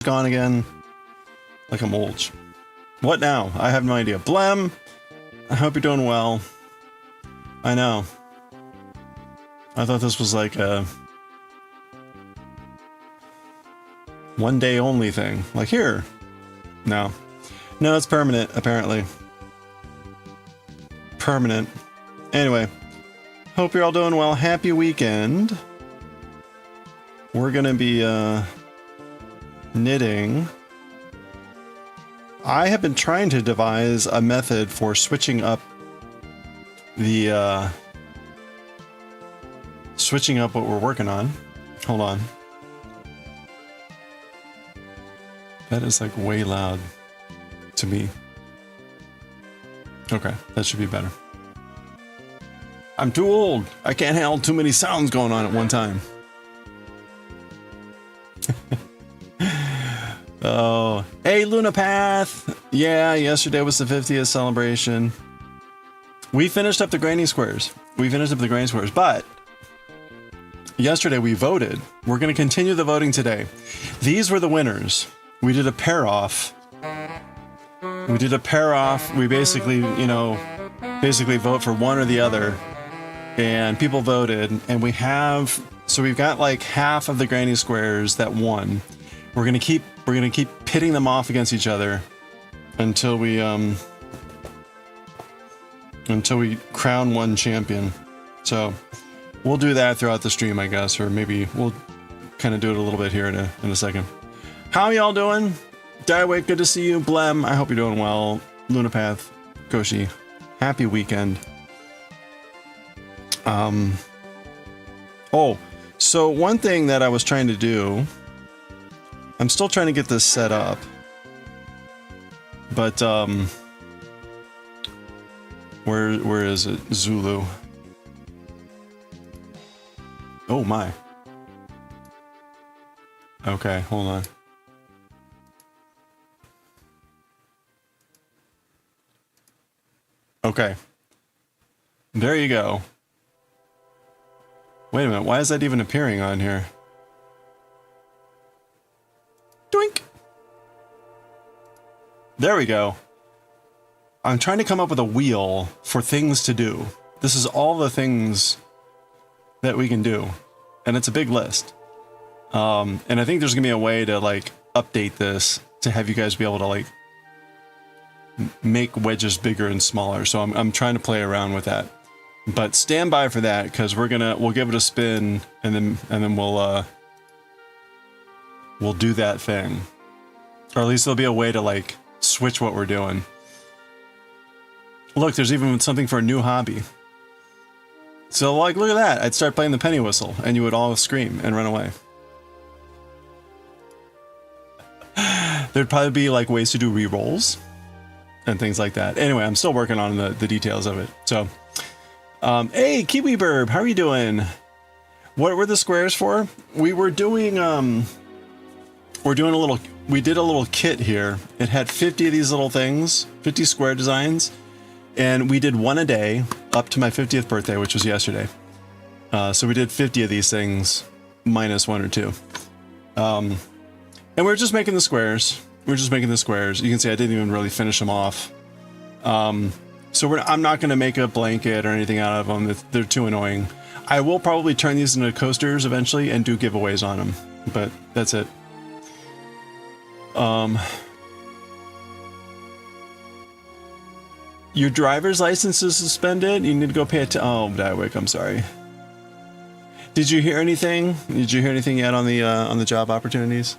gone again? Like a mulch. What now? I have no idea. Blem, I hope you're doing well. I know. I thought this was like a one day only thing. Like here. No. No, it's permanent, apparently. Permanent. Anyway. Hope you're all doing well. Happy weekend. We're gonna be knitting. I have been trying to devise a method for switching up the switching up what we're working on. Hold on. That is like way loud to me. Okay, that should be better. I'm too old. I can't handle too many sounds going on at one time. Oh, hey, Lunapath. Yeah, yesterday was the 50th celebration. We finished up the granny squares. But yesterday we voted. We're going to continue the voting today. These were the winners. We did a pair off. We basically, you know, vote for one or the other. And people voted. And we have, so we've got like half of the granny squares that won. We're gonna keep pitting them off against each other until we crown one champion. So we'll do that throughout the stream, I guess, or maybe we'll kind of do it a little bit here in a second. How y'all doing? Diawake, good to see you. Blem, I hope you're doing well. Lunapath, Goshi, happy weekend. Oh, so one thing that I was trying to do, I'm still trying to get this set up, but where is it? Zulu. Oh my. Okay, hold on. Okay. There you go. Wait a minute, why is that even appearing on here? Doink! There we go. I'm trying to come up with a wheel for things to do. This is all the things that we can do. And it's a big list. And I think there's gonna be a way to like update this to have you guys be able to like make wedges bigger and smaller. So I'm trying to play around with that. But stand by for that, because we'll give it a spin and then we'll do that thing. Or at least there'll be a way to like switch what we're doing. Look, there's even something for a new hobby. So like, look at that. I'd start playing the penny whistle and you would all scream and run away. There'd probably be like ways to do re-rolls and things like that. Anyway, I'm still working on the details of it. So, hey, Kiwi Burb, how are you doing? What were the squares for? We were doing, we did a little kit here. It had 50 of these little things, 50 square designs. And we did one a day up to my 50th birthday, which was yesterday. So we did 50 of these things minus one or two. And we were just making the squares. You can see I didn't even really finish them off. So I'm not going to make a blanket or anything out of them. They're too annoying. I will probably turn these into coasters eventually and do giveaways on them. But that's it. Your driver's license is suspended. You need to go pay it to. Oh, Diawick, I'm sorry. Did you hear anything? Did you hear anything yet on the job opportunities?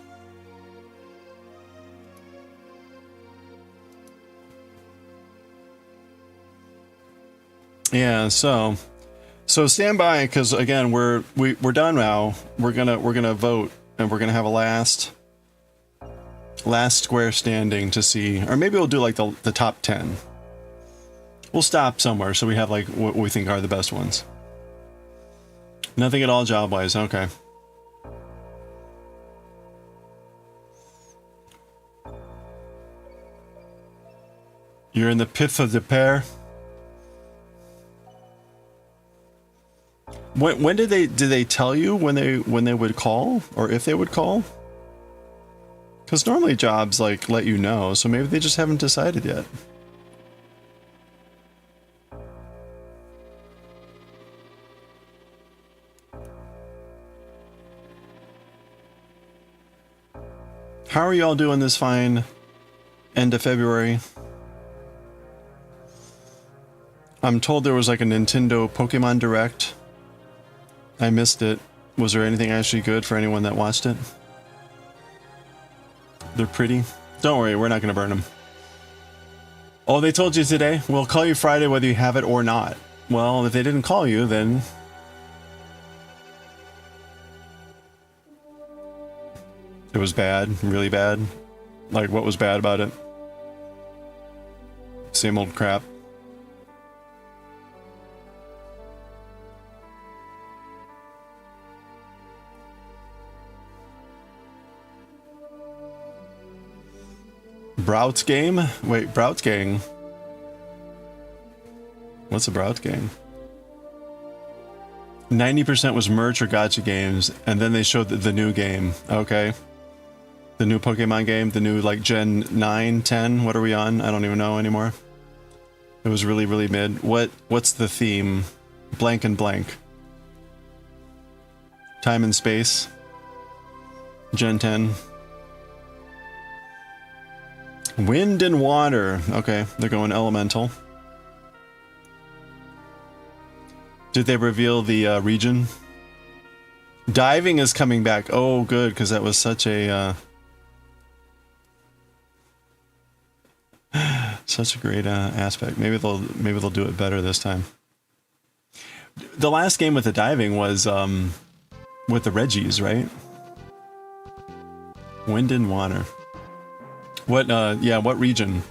Yeah. So stand by, because again we're done now. We're gonna vote, and we're gonna have a last square standing to see, or maybe we'll do like the top 10. We'll stop somewhere so we have like what we think are the best ones. Nothing at all job-wise, okay. You're in the pith of the pear. When did they tell you when they would call, or if they would call? Because normally jobs like let you know, so maybe they just haven't decided yet. How are y'all doing this fine end of February? I'm told there was like a Nintendo Pokemon Direct. I missed it. Was there anything actually good for anyone that watched it? They're pretty. Don't worry, we're not going to burn them. Oh, they told you today? We'll call you Friday whether you have it or not. Well, if they didn't call you, then... it was bad, really bad. Like, what was bad about it? Same old crap. Brout's game? Wait, Brout's gang. What's a Brout's gang? 90% was merch or gacha games, and then they showed the new game. Okay. The new Pokemon game, the new like Gen 9, 10, what are we on? I don't even know anymore. It was really, really mid. What's the theme? Blank and blank. Time and space. Gen 10. Wind and water. Okay, they're going elemental. Did they reveal the region? Diving is coming back. Oh, good, because that was such a such a great aspect. Maybe they'll do it better this time. The last game with the diving was with the Reggies, right? Wind and water. What? Yeah, what region?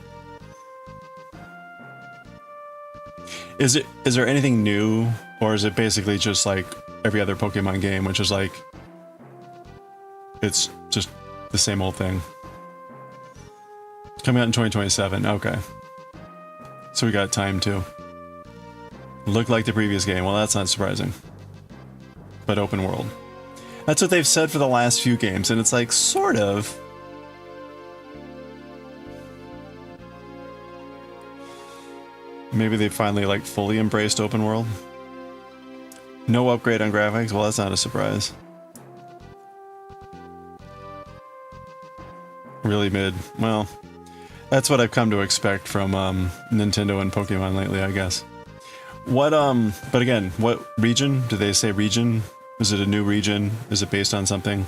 Is there anything new, or is it basically just like every other Pokemon game, which is like it's just the same old thing? Coming out in 2027. Okay, so we got time too. Looked like the previous game. Well, that's not surprising. But open world. That's what they've said for the last few games, and it's like sort of. Maybe they finally like fully embraced open world. No upgrade on graphics. Well, that's not a surprise. Really mid. Well, that's what I've come to expect from Nintendo and Pokemon lately, I guess. What but again, what region? Do they say region? Is it a new region? Is it based on something?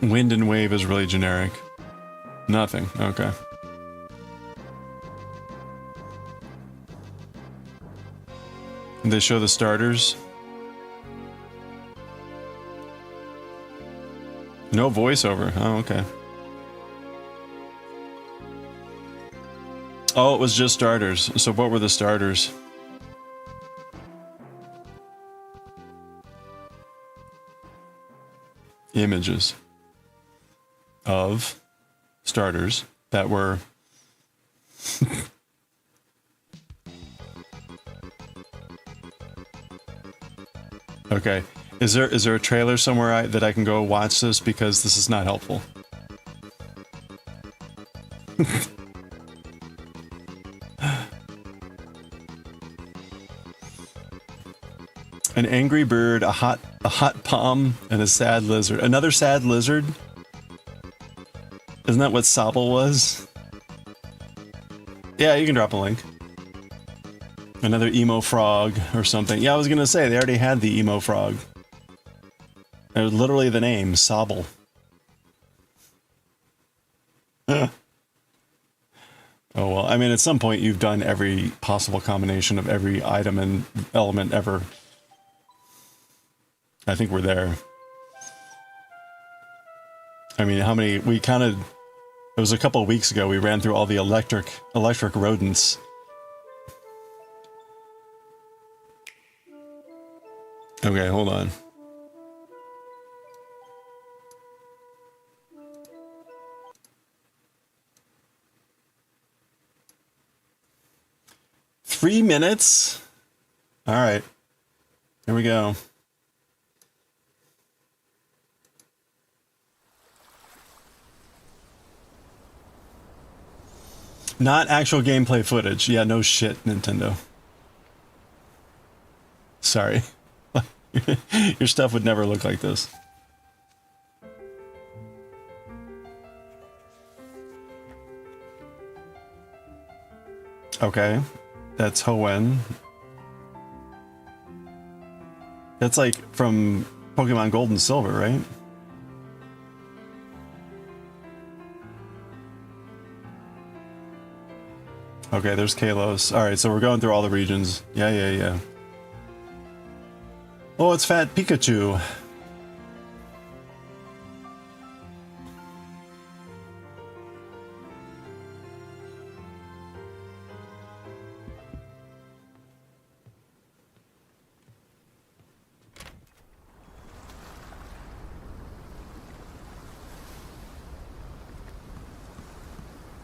Wind and wave is really generic. Nothing. Okay. They show the starters. No voiceover. Oh, okay. Oh, it was just starters. So what were the starters? Images of starters that were okay. Is there a trailer somewhere that I can go watch this, because this is not helpful? An angry bird, a hot palm, and a sad lizard. Another sad lizard? Isn't that what Sobble was? Yeah, you can drop a link. Another emo frog or something. Yeah, I was gonna say, they already had the emo frog. It was literally the name, Sobble. Oh well, I mean, at some point you've done every possible combination of every item and element ever. I think we're there. I mean, how many... we counted... it was a couple of weeks ago, we ran through all the electric rodents. Okay, hold on. Three minutes? Alright. Here we go. Not actual gameplay footage. Yeah, no shit, Nintendo. Sorry. Your stuff would never look like this. Okay. That's Hoenn. That's like from Pokemon Gold and Silver, right? Okay, there's Kalos. Alright, so we're going through all the regions. Yeah. Oh, it's Fat Pikachu.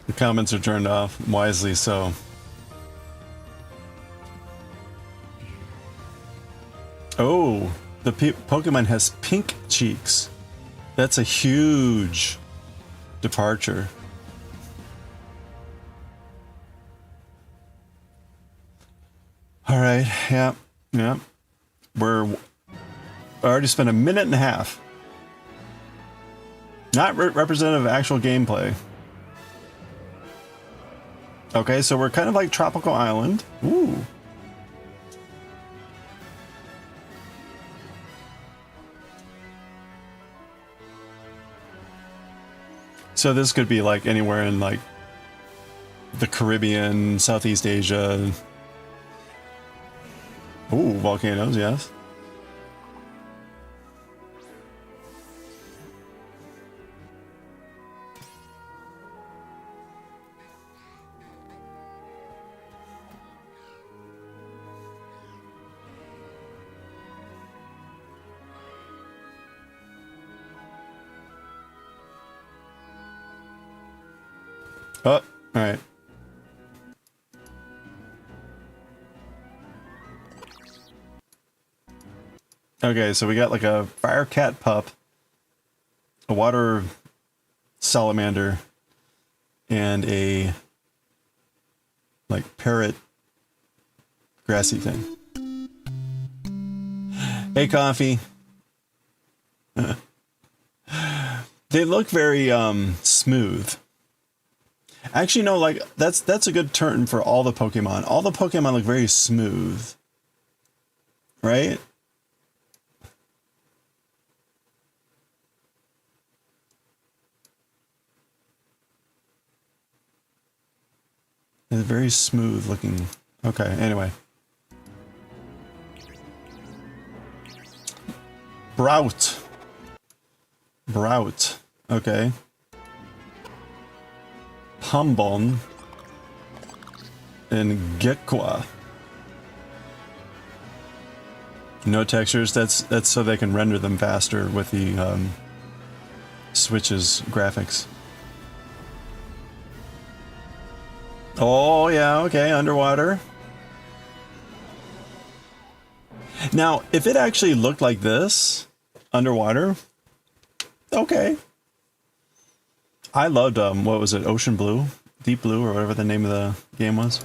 The comments are turned off, wisely so. Oh, the Pokemon has pink cheeks. That's a huge departure. All right, yeah. I already spent a minute and a half. Not representative of actual gameplay. Okay, so we're kind of like Tropical Island. Ooh. So this could be like anywhere in like the Caribbean, Southeast Asia. Ooh, volcanoes, yes. Oh, all right. Okay, so we got like a fire cat pup, a water salamander, and a like parrot grassy thing. Hey, Coffee. They look very smooth. Actually, no, like that's a good term for all the Pokemon. All the Pokemon look very smooth. Right? They're very smooth looking. Okay, anyway. Brout. Okay. Humbon and Gekwa. No textures. That's so they can render them faster with the Switch's graphics. Oh yeah, okay, underwater. Now, if it actually looked like this underwater, okay. I loved, what was it, Ocean Blue? Deep Blue, or whatever the name of the game was.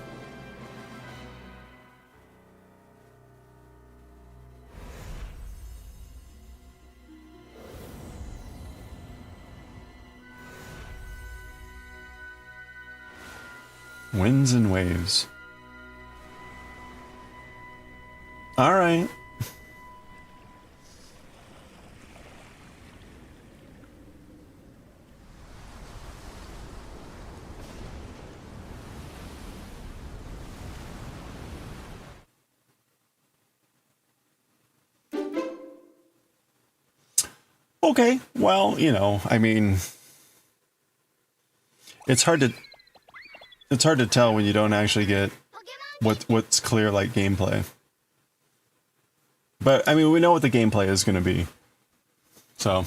Winds and waves. All right. Okay, well, you know, I mean, it's hard to tell when you don't actually get what's clear like gameplay. But I mean, we know what the gameplay is going to be. So,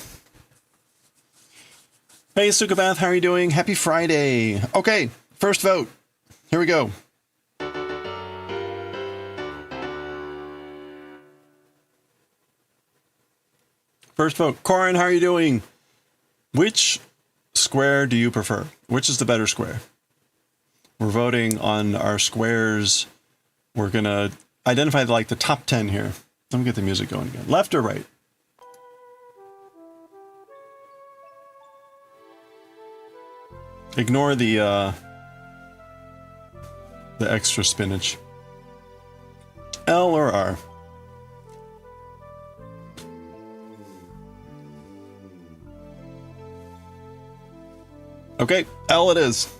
hey, Sukabath, how are you doing? Happy Friday. Okay, first vote. Here we go. First vote. Corin, how are you doing? Which square do you prefer? Which is the better square? We're voting on our squares. We're going to identify like the top 10 here. Let me get the music going again. Left or right? Ignore the extra spinach. L or R? Okay, L it is.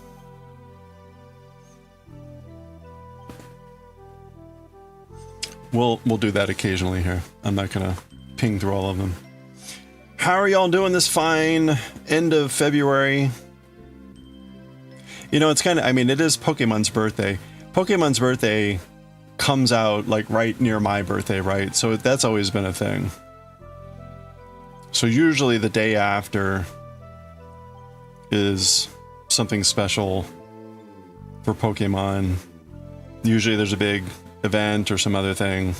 We'll do that occasionally here. I'm not gonna ping through all of them. How are y'all doing this fine end of February? You know, it's kind of, I mean, it is Pokemon's birthday. Pokemon's birthday comes out like right near my birthday, right? So that's always been a thing. So usually the day after is something special for Pokemon. Usually there's a big event or some other thing.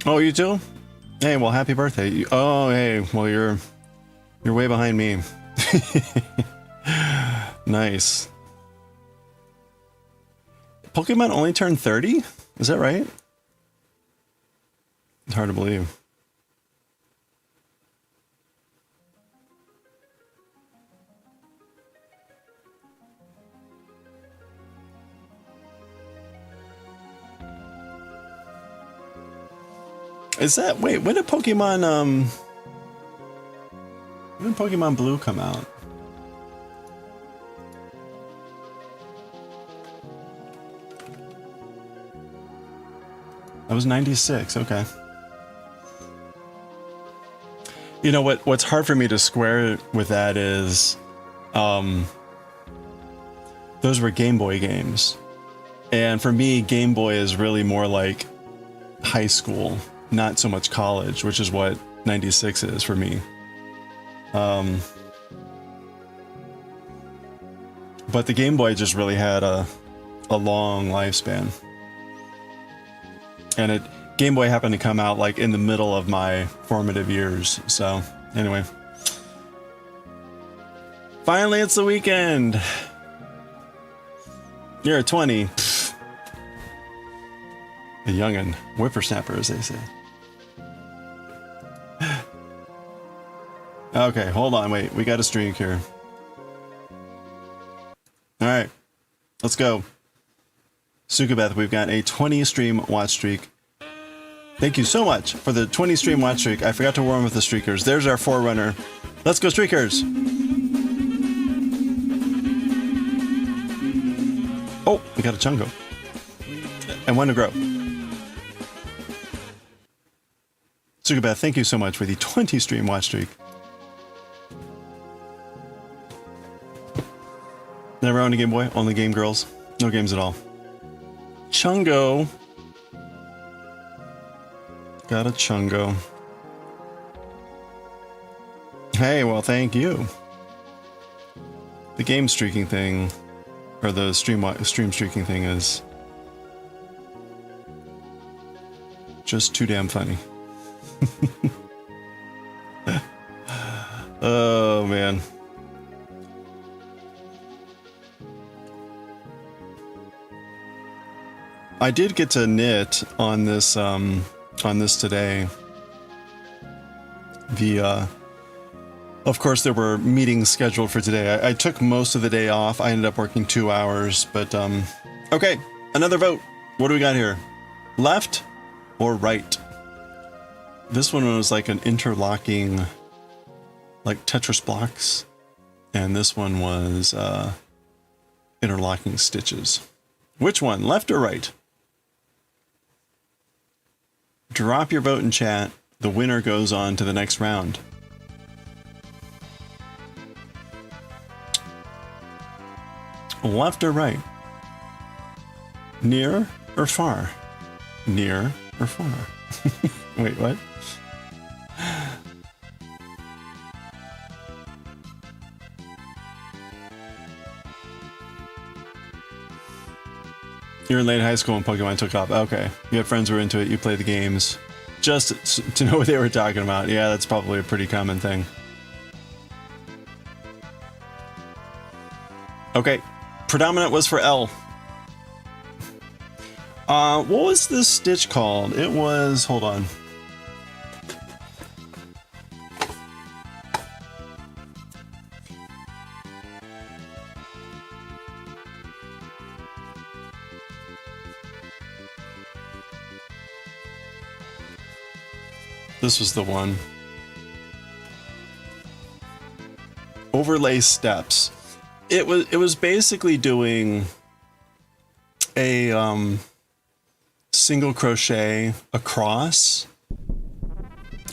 Oh, you too? Hey, well, happy birthday. Oh, hey, well, you're way behind me. Nice. Pokemon only turned 30? Is that right? It's hard to believe. Is that, wait, when did Pokemon Blue come out? That was 96, okay. You know what's hard for me to square with that is those were Game Boy games. And for me, Game Boy is really more like high school, not so much college, which is what 96 is for me. But the Game Boy just really had a long lifespan. And Game Boy happened to come out like in the middle of my formative years. So anyway, finally it's the weekend. You're a 20. Pfft. A youngin', whippersnapper, as they say. Okay, hold on, wait. We got a streak here. All right, let's go. Sukabeth, we've got a 20 stream watch streak. Thank you so much for the 20 stream watch streak. I forgot to warm with the streakers. There's our forerunner. Let's go, streakers. Oh, we got a Chungo. And one to grow. Sukabeth, thank you so much for the 20 stream watch streak. Never owned a Game Boy, only Game Girls. No games at all. Chungo. Got a Chungo. Hey, well, thank you. The game streaking thing, or the stream streaking thing is just too damn funny. Oh, man. I did get to knit on this today. Of course, there were meetings scheduled for today. I took most of the day off. I ended up working 2 hours, but okay, another vote. What do we got here? Left or right? This one was like an interlocking, like Tetris blocks, and this one was interlocking stitches. Which one, left or right? Drop your vote in chat. The winner goes on to the next round. Left or right? Near or far? Near or far? Wait, what? You're in late high school when Pokemon took off. Okay. You had friends who were into it. You played the games just to know what they were talking about. Yeah, that's probably a pretty common thing. Okay. Predominant was for L. What was this stitch called? It was... Hold on. This was the one. Overlay steps. It was basically doing a single crochet across,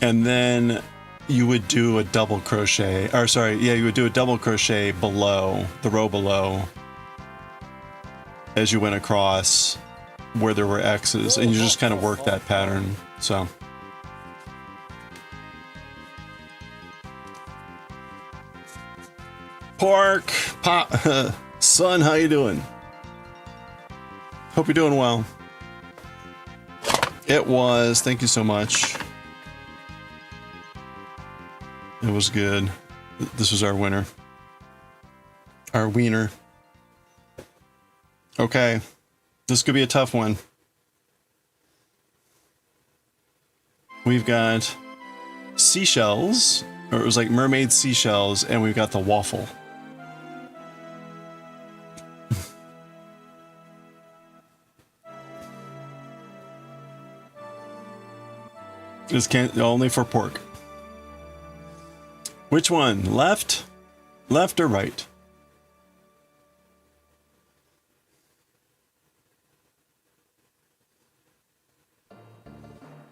and then you would do a double crochet, or sorry, yeah, you would do a double crochet below, the row below, as you went across where there were X's, and you just kind of work that pattern, so. Pork, Pop, son, how you doing? Hope you're doing well. It was, thank you so much. It was good. This was our winner. Our wiener. Okay. This could be a tough one. We've got seashells, or it was like mermaid seashells, and we've got the waffle. This can't only for pork. Which one? Left? Left or right?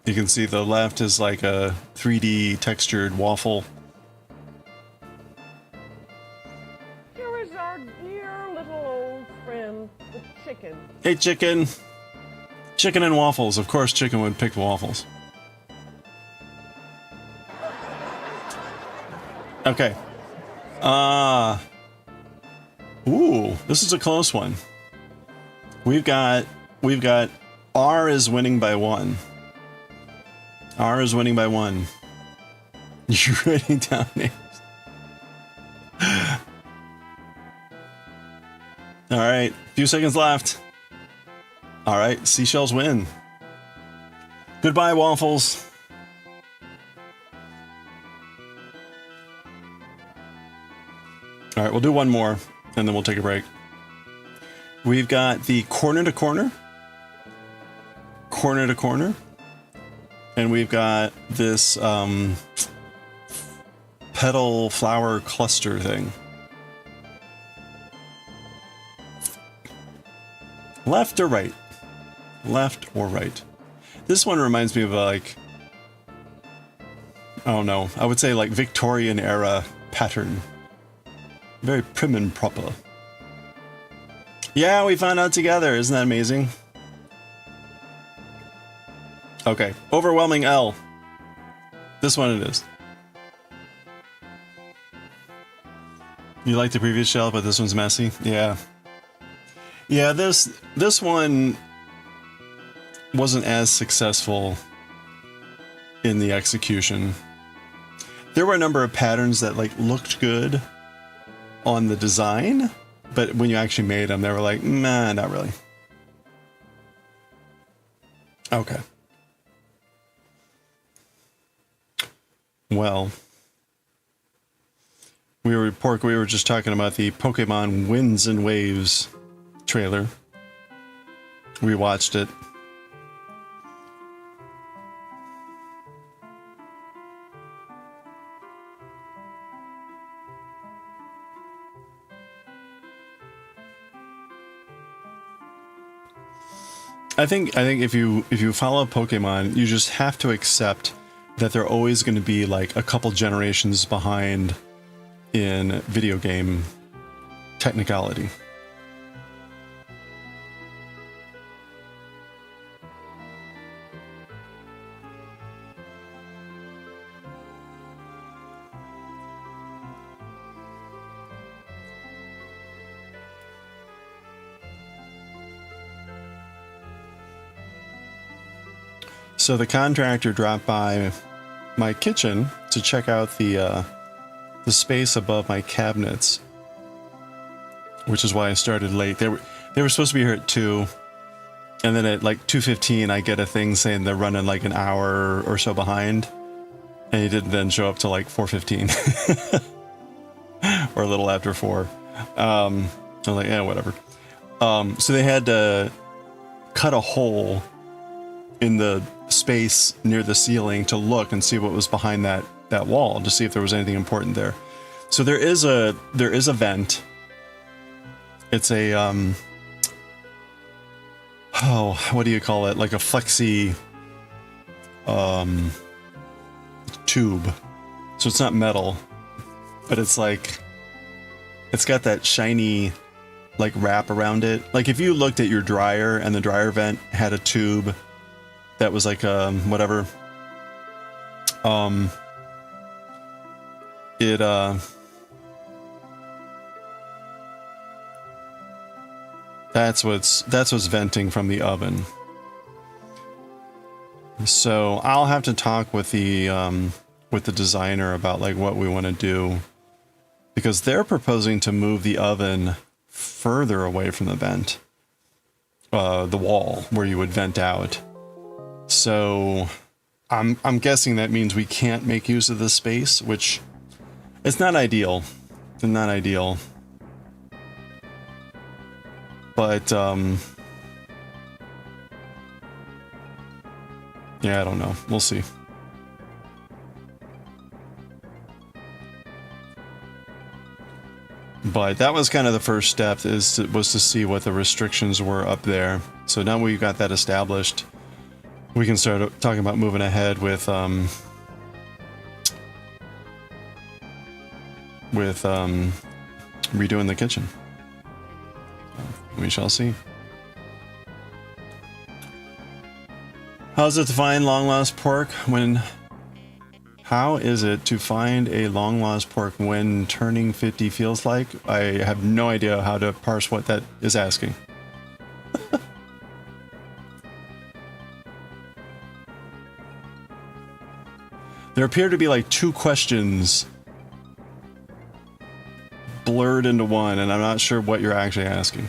You can see the left is like a 3D textured waffle. Here is our dear little old friend, the chicken. Hey, chicken. Chicken and waffles. Of course, chicken would pick waffles. Okay. Ooh, this is a close one. We've got R is winning by 1. R is winning by 1. You're writing down names. All right, few seconds left. All right, seashells win. Goodbye, waffles. All right, we'll do one more, and then we'll take a break. We've got the corner to corner, corner to corner, and we've got this petal flower cluster thing. Left or right? Left or right? This one reminds me of like, oh no, I would say like Victorian era pattern. Very prim and proper. Yeah, we found out together. Isn't that amazing? Okay, overwhelming L. This one it is. You like the previous shell, but this one's messy? Yeah. Yeah, this one wasn't as successful in the execution. There were a number of patterns that like looked good on the design, but when you actually made them, they were like, nah, not really. Okay. Well, we were just talking about the Pokemon Winds and Waves trailer. We watched it. I think if you follow Pokemon, you just have to accept that they're always going to be like a couple generations behind in video game technicality. So the contractor dropped by my kitchen to check out the space above my cabinets, which is why I started late. They were supposed to be here at 2, and then at like 2:15 I get a thing saying they're running like an hour or so behind, and he didn't then show up till like 4:15 or a little after 4. I was like, yeah, whatever. So they had to cut a hole in the space near the ceiling to look and see what was behind that wall, to see if there was anything important there. So there is a vent. It's a oh, what do you call it? Like a flexi tube. So it's not metal, but it's like, it's got that shiny like wrap around it. Like if you looked at your dryer and the dryer vent had a tube that was like whatever, that's what's venting from the oven. So I'll have to talk with the designer about like what we want to do, because they're proposing to move the oven further away from the vent, the wall where you would vent out. So I'm guessing that means we can't make use of this space, which it's not ideal. It's not ideal. But yeah, I don't know. We'll see. But that was kind of the first step, was to see what the restrictions were up there. So now we've got that established, we can start talking about moving ahead with redoing the kitchen. We shall see. How's it to find long lost pork when? How is it to find a long lost pork when turning 50 feels like? I have no idea how to parse what that is asking. There appear to be like 2 questions blurred into one, and I'm not sure what you're actually asking.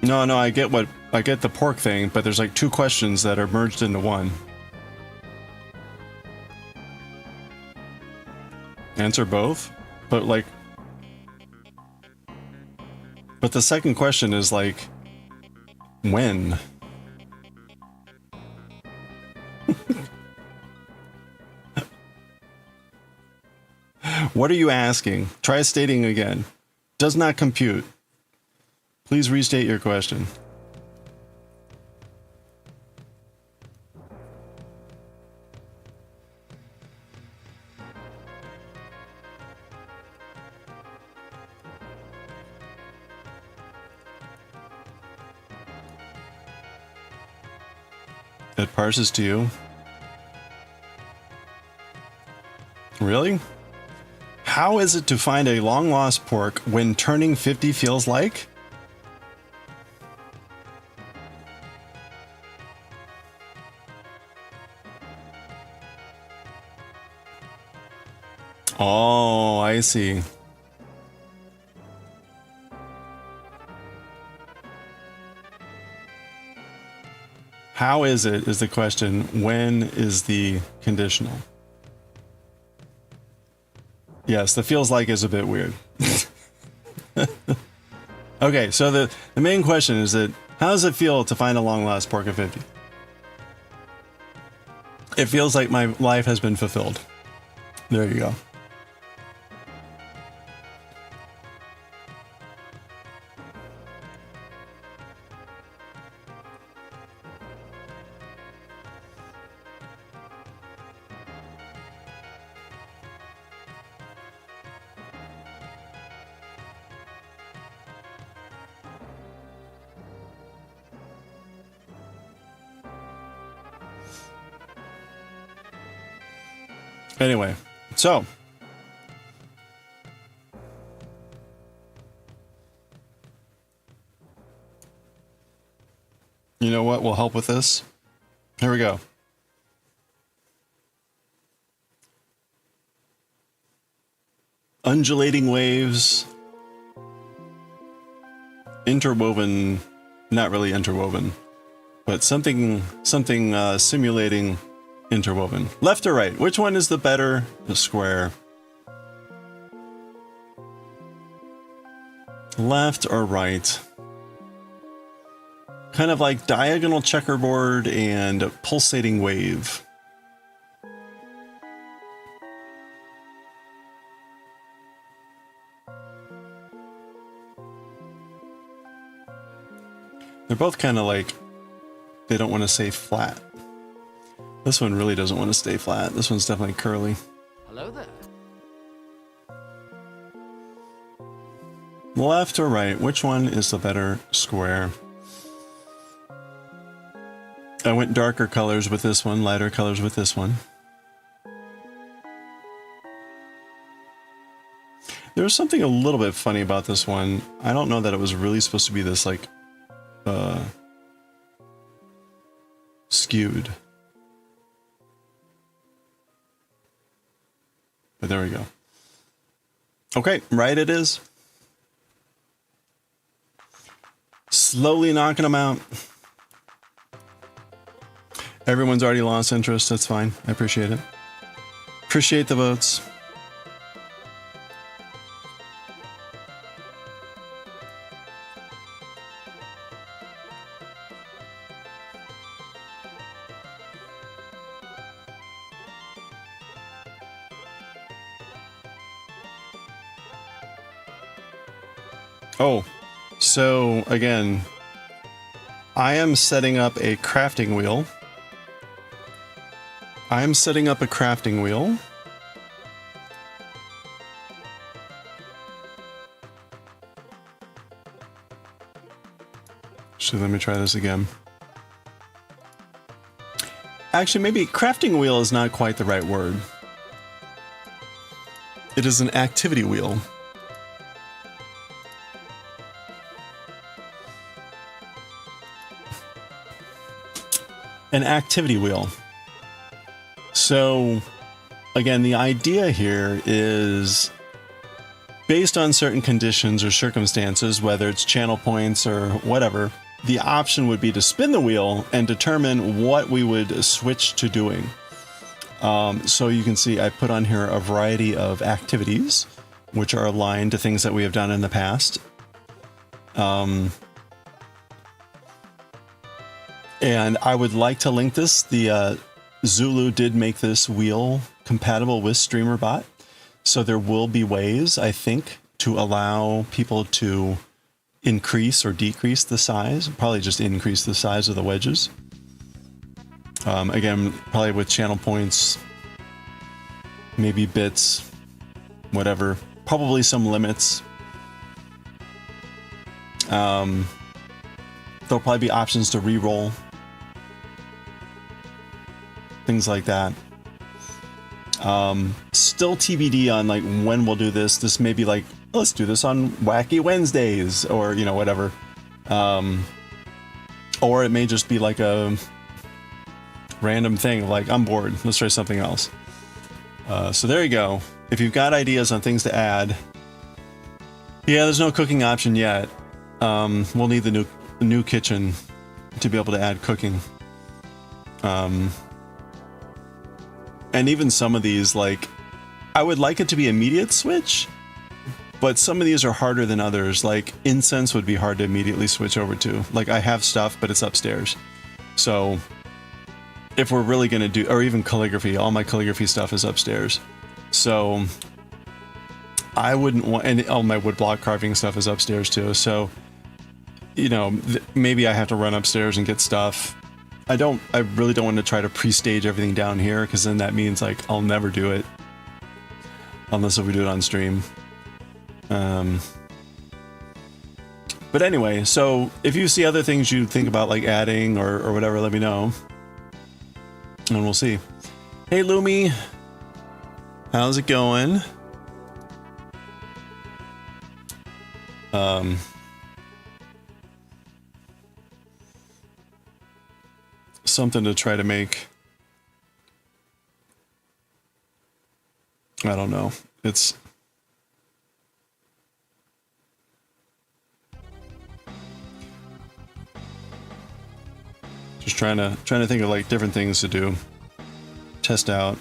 No, I get the pork thing, but there's like 2 questions that are merged into one. Answer both? But like, but the second question is like, when? What are you asking? Try stating again. Does not compute. Please restate your question. It parses to you? Really? How is it to find a long lost pork when turning 50 feels like? Oh, I see. How is it is the question. When is the conditional? Yes, the feels like is a bit weird. Okay, so the main question is that how does it feel to find a long lost pork at 50? It feels like my life has been fulfilled. There you go. Anyway, so you know what will help with this? Here we go. Undulating waves, interwoven, not really interwoven, but something simulating interwoven. Left or right? Which one is the better? The square. Left or right? Kind of like diagonal checkerboard and pulsating wave. They're both kind of like, they don't want to stay flat. This one really doesn't want to stay flat. This one's definitely curly. Hello there. Left or right? Which one is the better square? I went darker colors with this one, lighter colors with this one. There was something a little bit funny about this one. I don't know that it was really supposed to be this like skewed. But there we go. Okay, right it is. Slowly knocking them out. Everyone's already lost interest. That's fine. I appreciate it. Appreciate the votes. Oh, so again, I am setting up a crafting wheel. I'm setting up a crafting wheel. So let me try this again. Actually, maybe crafting wheel is not quite the right word. It is an activity wheel. An activity wheel. So, again, the idea here is based on certain conditions or circumstances, whether it's channel points or whatever, the option would be to spin the wheel and determine what we would switch to doing. So you can see I put on here a variety of activities, which are aligned to things that we have done in the past. And I would like to link this. The Zulu did make this wheel compatible with StreamerBot. So there will be ways, I think, to allow people to increase or decrease the size. Probably just increase the size of the wedges. Again, probably with channel points, maybe bits, whatever. Probably some limits. There'll probably be options to re-roll. Things like that. Still TBD on like when we'll do this. This may be like, let's do this on Wacky Wednesdays or, you know, whatever. Or it may just be like a random thing, like I'm bored, let's try something else. So there you go. If you've got ideas on things to add. Yeah, there's no cooking option yet. We'll need the new kitchen to be able to add cooking. And even some of these, like, I would like it to be immediate switch, but some of these are harder than others. Like incense would be hard to immediately switch over to. Like I have stuff, but it's upstairs. So if we're really going to do, or even calligraphy, all my calligraphy stuff is upstairs. So I wouldn't want, and all my woodblock carving stuff is upstairs too. So, you know, maybe I have to run upstairs and get stuff. I really don't want to try to pre-stage everything down here, because then that means like I'll never do it unless if we do it on stream. But anyway, so if you see other things you think about like adding or whatever, let me know and we'll see. Hey Lumi, How's it going? Something to try to make. I don't know. It's just trying to think of like different things to do, test out.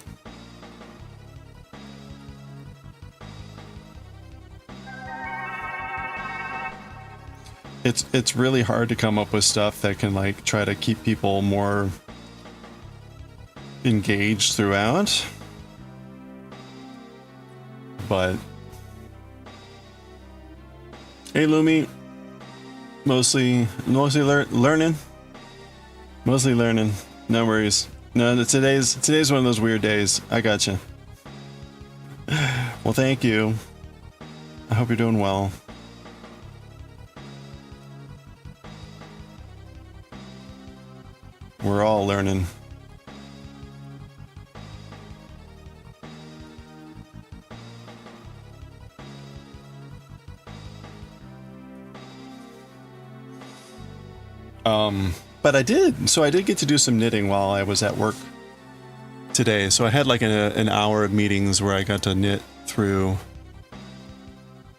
It's really hard to come up with stuff that can like try to keep people more engaged throughout. But hey, Lumi, mostly learning. Mostly learning. No worries. No, today's one of those weird days. I gotcha. Well, thank you. I hope you're doing well. We're all learning. But I did get to do some knitting while I was at work today. So I had like an hour of meetings where I got to knit through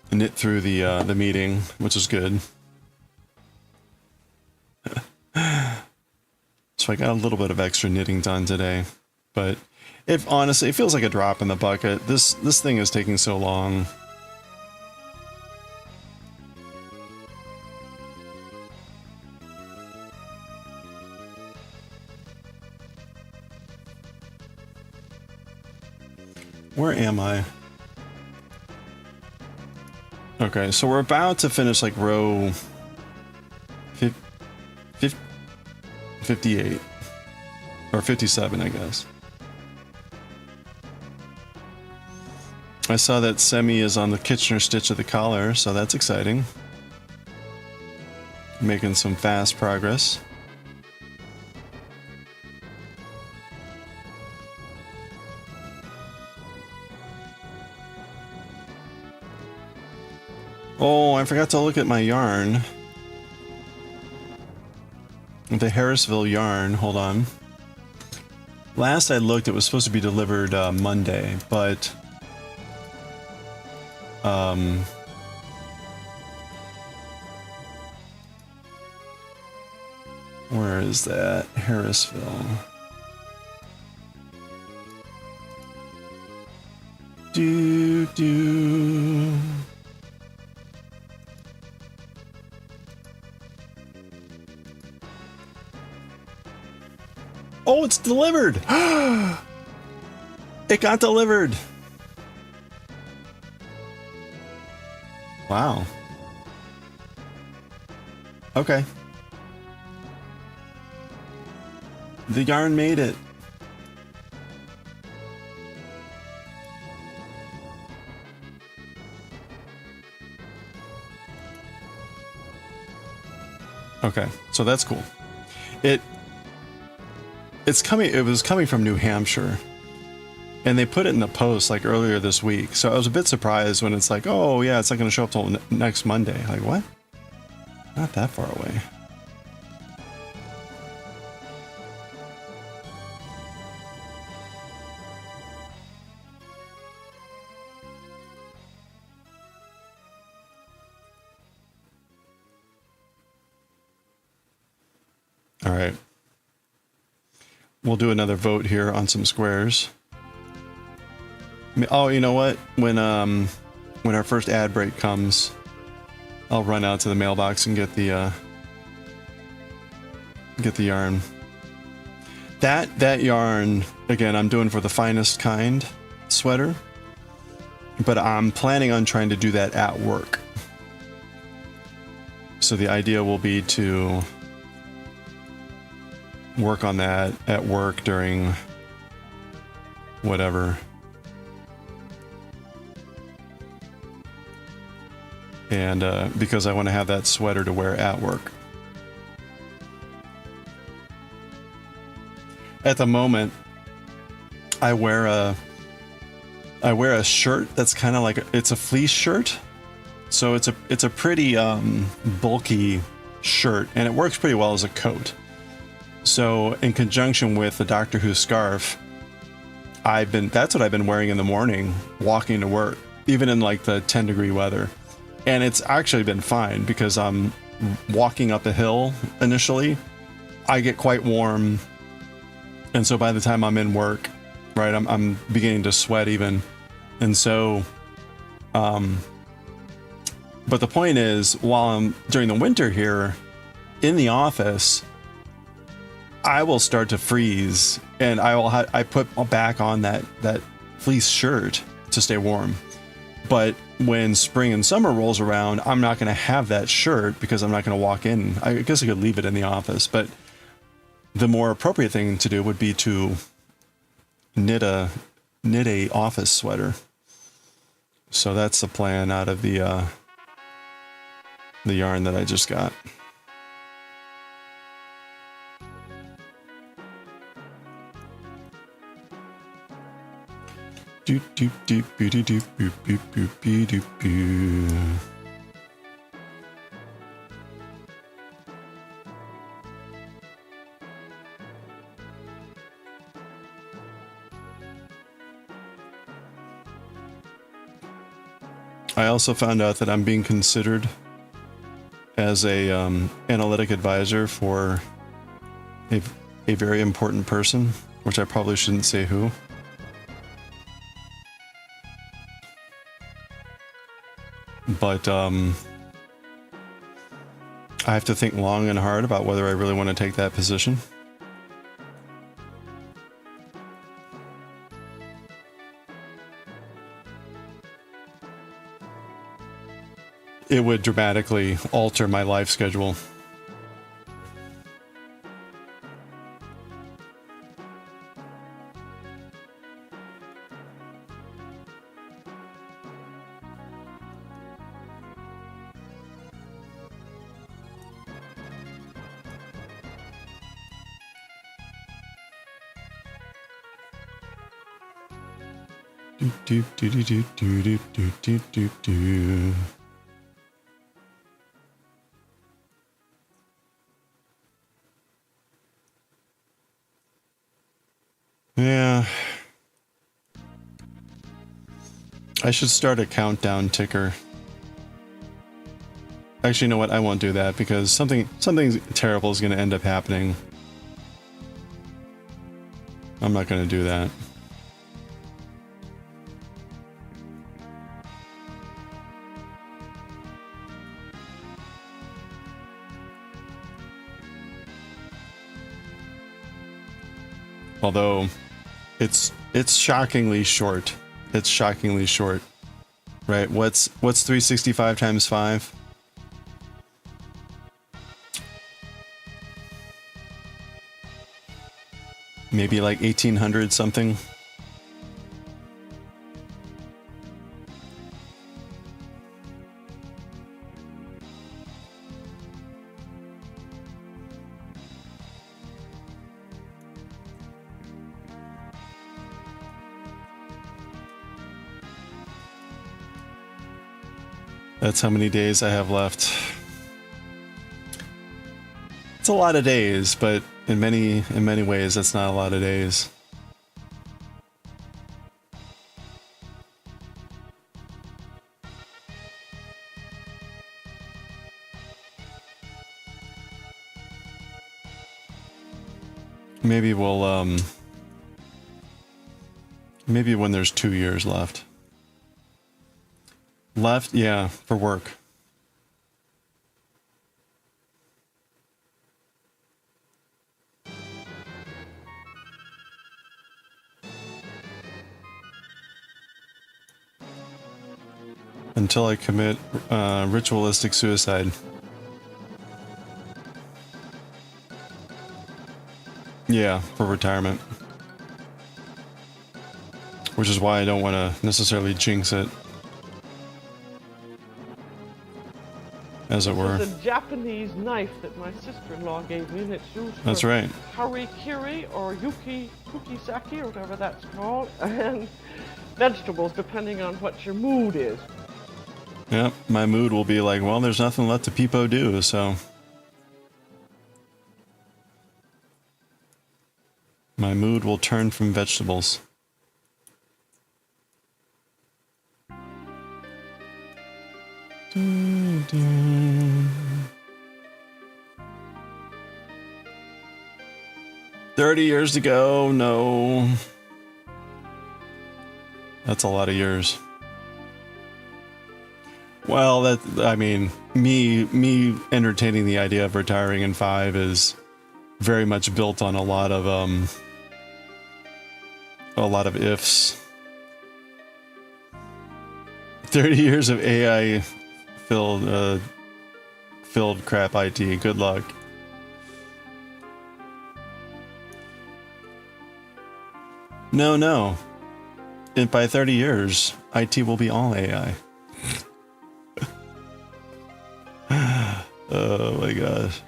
the meeting, which is good. So I got a little bit of extra knitting done today, but honestly, it feels like a drop in the bucket. This thing is taking so long. Where am I? Okay, so we're about to finish like row 58 or 57, I guess. I saw that Semi is on the Kitchener stitch of the collar, so that's exciting. Making some fast progress. Oh, I forgot to look at my yarn. The Harrisville yarn, hold on. Last I looked, it was supposed to be delivered Monday, but where is that? Harrisville. Do. Oh, it's delivered! It got delivered! Wow. Okay. The yarn made it. Okay, so that's cool. It was coming from New Hampshire, and they put it in the post like earlier this week. So I was a bit surprised when it's like, oh yeah, it's not going to show up till next Monday. Like, what? Not that far away. All right. We'll do another vote here on some squares. Oh, you know what? When our first ad break comes, I'll run out to the mailbox and get the yarn. That yarn, again, I'm doing for the finest kind sweater, but I'm planning on trying to do that at work. So the idea will be to work on that at work during whatever. And because I want to have that sweater to wear at work. At the moment, I wear I wear a shirt that's kind of like it's a fleece shirt, so it's a pretty bulky shirt, and it works pretty well as a coat. So in conjunction with the Doctor Who scarf, that's what I've been wearing in the morning, walking to work, even in like the 10-degree weather, and it's actually been fine because I'm walking up a hill initially. I get quite warm, and so by the time I'm in work, right, I'm beginning to sweat even. And so, but the point is, while I'm during the winter here in the office, I will start to freeze, and I put back on that fleece shirt to stay warm. But when spring and summer rolls around, I'm not going to have that shirt because I'm not going to walk in. I guess I could leave it in the office, but the more appropriate thing to do would be to knit a office sweater. So that's the plan out of the yarn that I just got. Doop doop doop doop doop doop doop doop doop doop. I also found out that I'm being considered as a analytic advisor for a very important person, which I probably shouldn't say who. But I have to think long and hard about whether I really want to take that position. It would dramatically alter my life schedule. Do do do do do do do do do do. Yeah. I should start a countdown ticker. Actually, you know what? I won't do that because something terrible is going to end up happening. I'm not going to do that. Although it's shockingly short. It's shockingly short. Right? What's 365 times 5? Maybe like 1800 something. That's how many days I have left. It's a lot of days, but in many ways, that's not a lot of days. Maybe we'll, maybe when there's 2 years left. Left, yeah, for work. Until I commit ritualistic suicide. Yeah, for retirement. Which is why I don't want to necessarily jinx it. As it were. It's a Japanese knife that my sister-in-law gave me, and it's used for That's right. harikiri or yukisaki or whatever that's called. And vegetables depending on what your mood is. Yep, my mood will be like, well, there's nothing left to peepo do, so. My mood will turn from vegetables. Dun, dun. 30 years to go, no. That's a lot of years. Well, I mean, me entertaining the idea of retiring in 5 is very much built on a lot of ifs. 30 years of AI filled crap IT. Good luck. No. By 30 years, IT will be all AI. Oh my gosh.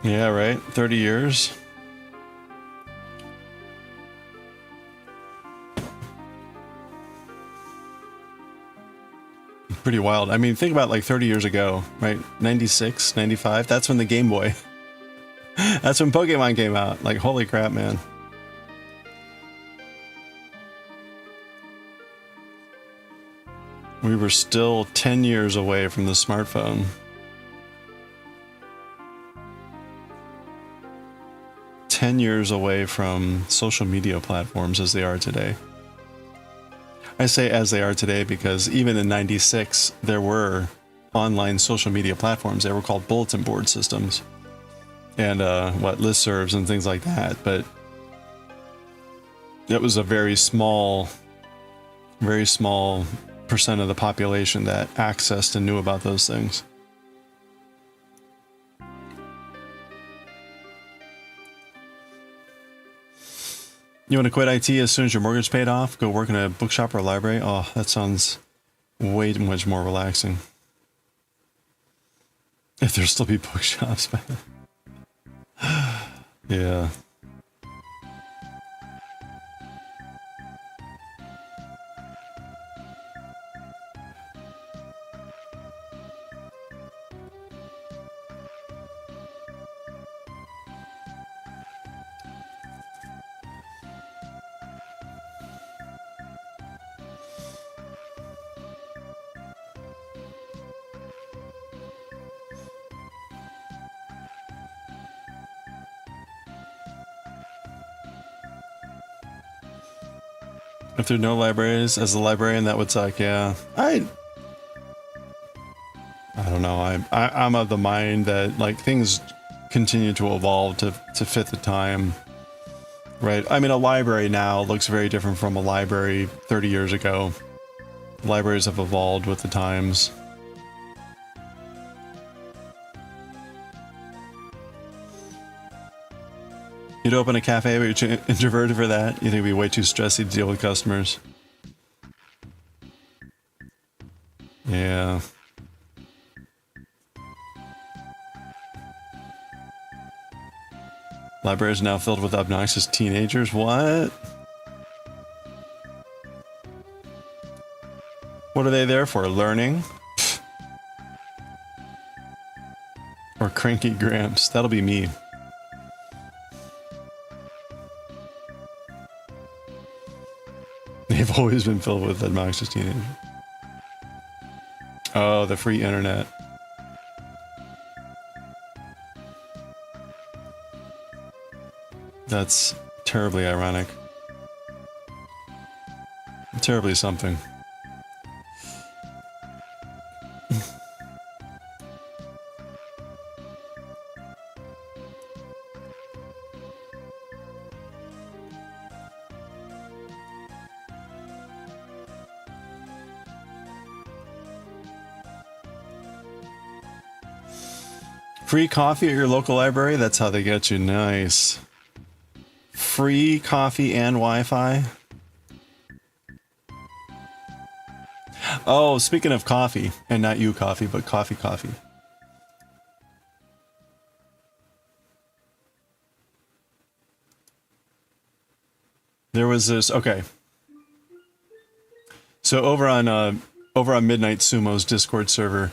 Yeah, right. 30 years. Pretty wild. I mean, think about like 30 years ago, right? 96, 95. That's when the Game Boy. That's when Pokemon came out. Like, holy crap, man. We were still 10 years away from the smartphone. 10 years away from social media platforms as they are today. I say as they are today because even in 96, there were online social media platforms. They were called bulletin board systems and listservs and things like that. But it was a very small percent of the population that accessed and knew about those things. You want to quit IT as soon as your mortgage paid off? Go work in a bookshop or a library? Oh, that sounds way much more relaxing. If there still be bookshops by then. Yeah. If there are no libraries, as a librarian, that would suck. Yeah, I don't know. I'm of the mind that like things continue to evolve to fit the time, right? I mean, a library now looks very different from a library 30 years ago. Libraries have evolved with the times. You'd open a cafe, but you're too introverted for that? You think it'd be way too stressy to deal with customers? Yeah. Libraries now filled with obnoxious teenagers? What? What are they there for? Learning? Or cranky Gramps? That'll be me. They've always been filled with obnoxious teenagers. Oh, the free internet. That's terribly ironic. Terribly something. Free coffee at your local library? That's how they get you. Nice. Free coffee and Wi-Fi? Oh, speaking of coffee, and not you coffee, but coffee. There was this, okay. So over on Midnight Sumo's Discord server,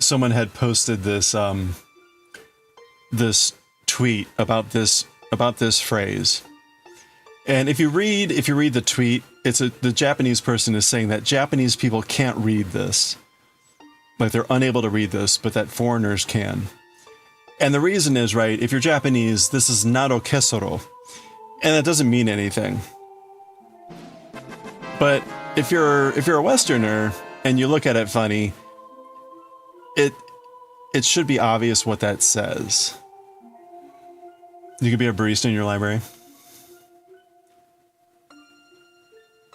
someone had posted this this tweet about this phrase. And if you read the tweet, the Japanese person is saying that Japanese people can't read this. Like they're unable to read this, but that foreigners can. And the reason is, right, if you're Japanese, this is naro kesoro. And that doesn't mean anything. But if you're a Westerner and you look at it funny, it should be obvious what that says. You could be a barista in your library.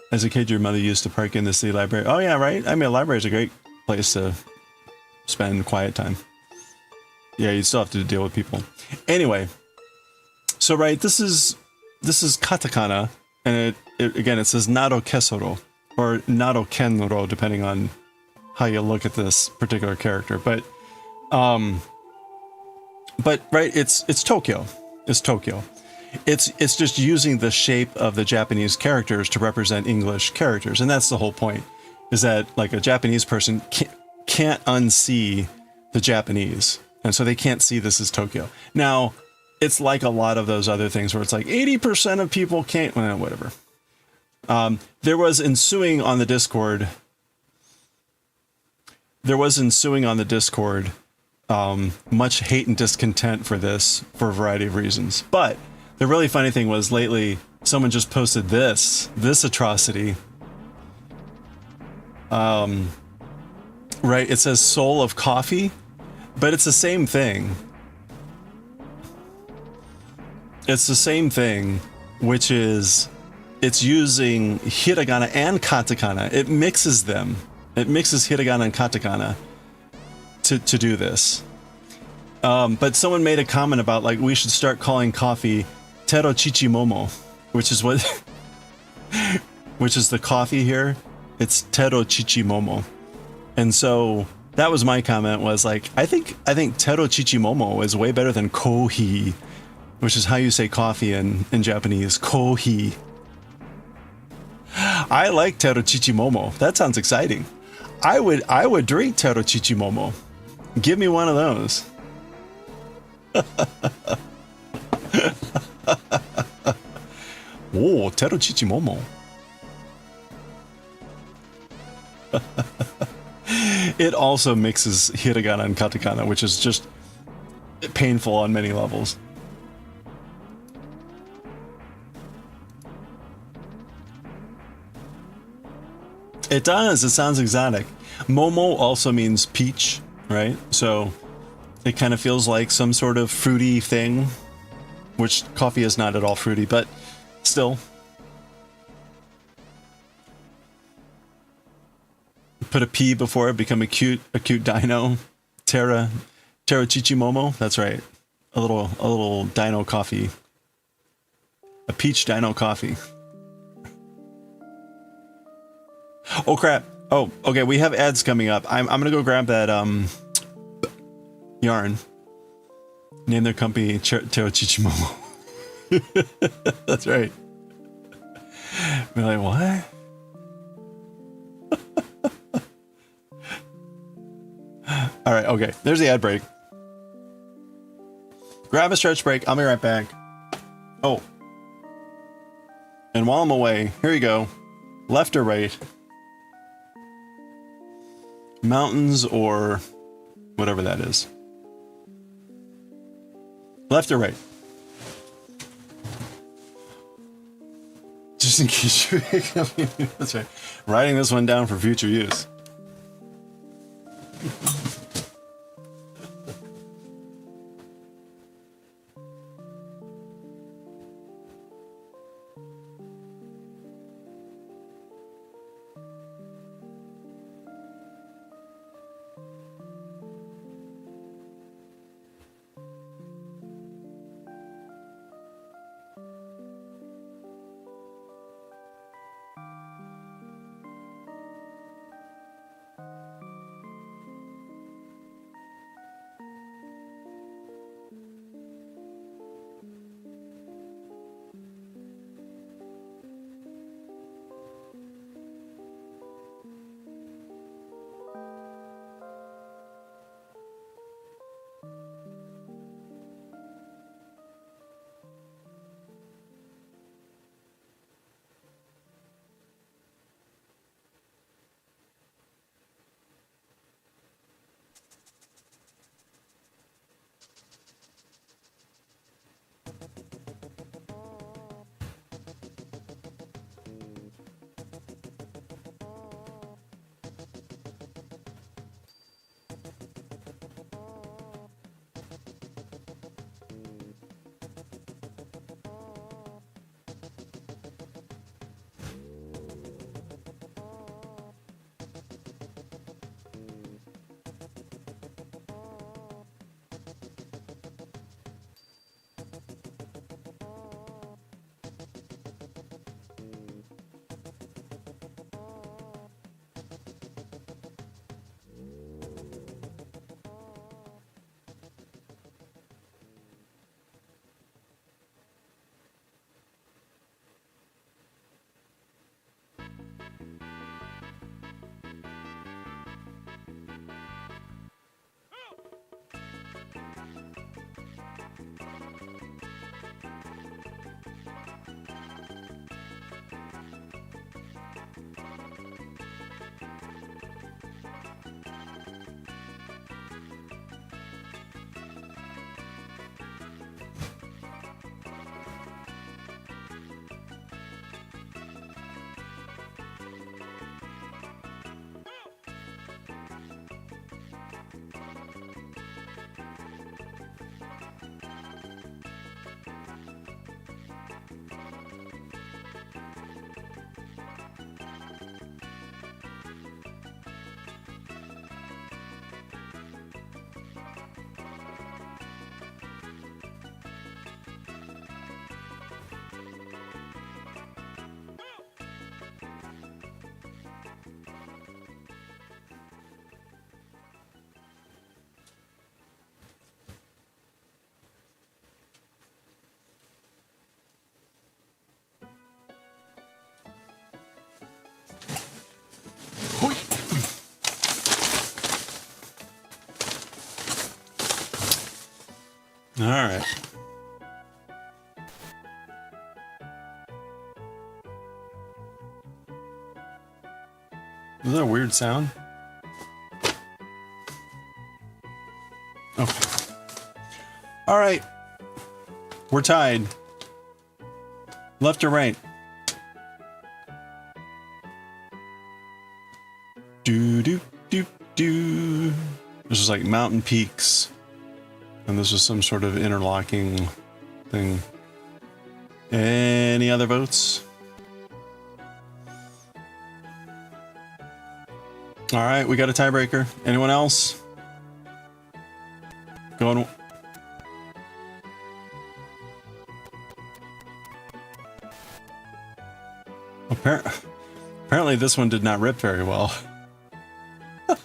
As a kid, your mother used to park in the city library. Oh yeah, right? I mean, a library is a great place to spend quiet time. Yeah, you still have to deal with people. Anyway, so right, this is katakana, and it says naro kesoro, or naro kenro, depending on how you look at this particular character. But right, it's Tokyo. It's Tokyo. It's just using the shape of the Japanese characters to represent English characters, and that's the whole point. Is that like a Japanese person can't unsee the Japanese, and so they can't see this as Tokyo. Now, it's like a lot of those other things where it's like 80% of people can't. Well, whatever. There was ensuing on the Discord. Much hate and discontent for this for a variety of reasons. But the really funny thing was lately someone just posted this atrocity. Right, it says soul of coffee, but it's the same thing. It's the same thing, which is it's using hiragana and katakana. It mixes them. It mixes hiragana and katakana to do this. But someone made a comment about like we should start calling coffee tero chichimomo, which is what which is the coffee here. It's tero chichimomo. And so that was my comment, was like I think tero chichimomo is way better than kohi, which is how you say coffee in Japanese. Kohi. I like tero chichimomo. That sounds exciting. I would drink tero chichimomo. Give me one of those. Oh, tero chichimomo. It also mixes hiragana and katakana, which is just painful on many levels. It does. It sounds exotic. Momo also means peach, right? So it kind of feels like some sort of fruity thing, which coffee is not at all fruity, but still. Put a P before it, become a cute dino. Tero chichimomo. That's right. A little dino coffee. A peach dino coffee. Oh crap. Oh, okay, we have ads coming up. I'm gonna go grab that yarn. Name their company Tero Chichimomo. That's right. We're like, what? All right, okay. There's the ad break. Grab a stretch break. I'll be right back. Oh. And while I'm away, here you go. Left or right? Mountains or whatever that is. Left or right? Just in case you... That's right. Writing this one down for future use. All right. Is that a weird sound? Okay. All right. We're tied. Left or right? Do do do do. This is like mountain peaks, and this is some sort of interlocking thing. Any other votes? All right, we got a tiebreaker. Anyone else? Going. Apparently this one did not rip very well. That's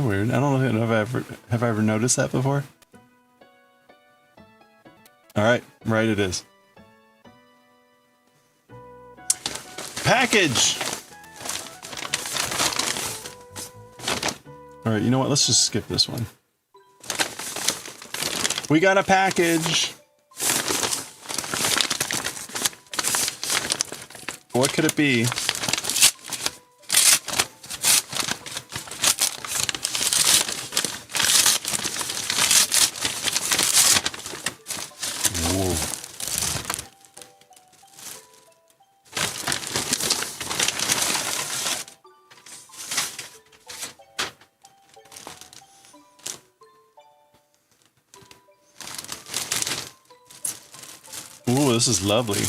weird. I don't know if I ever noticed that before. All right, right it is. Package. All right, you know what? Let's just skip this one. We got a package. What could it be? Whoa. Ooh, this is lovely.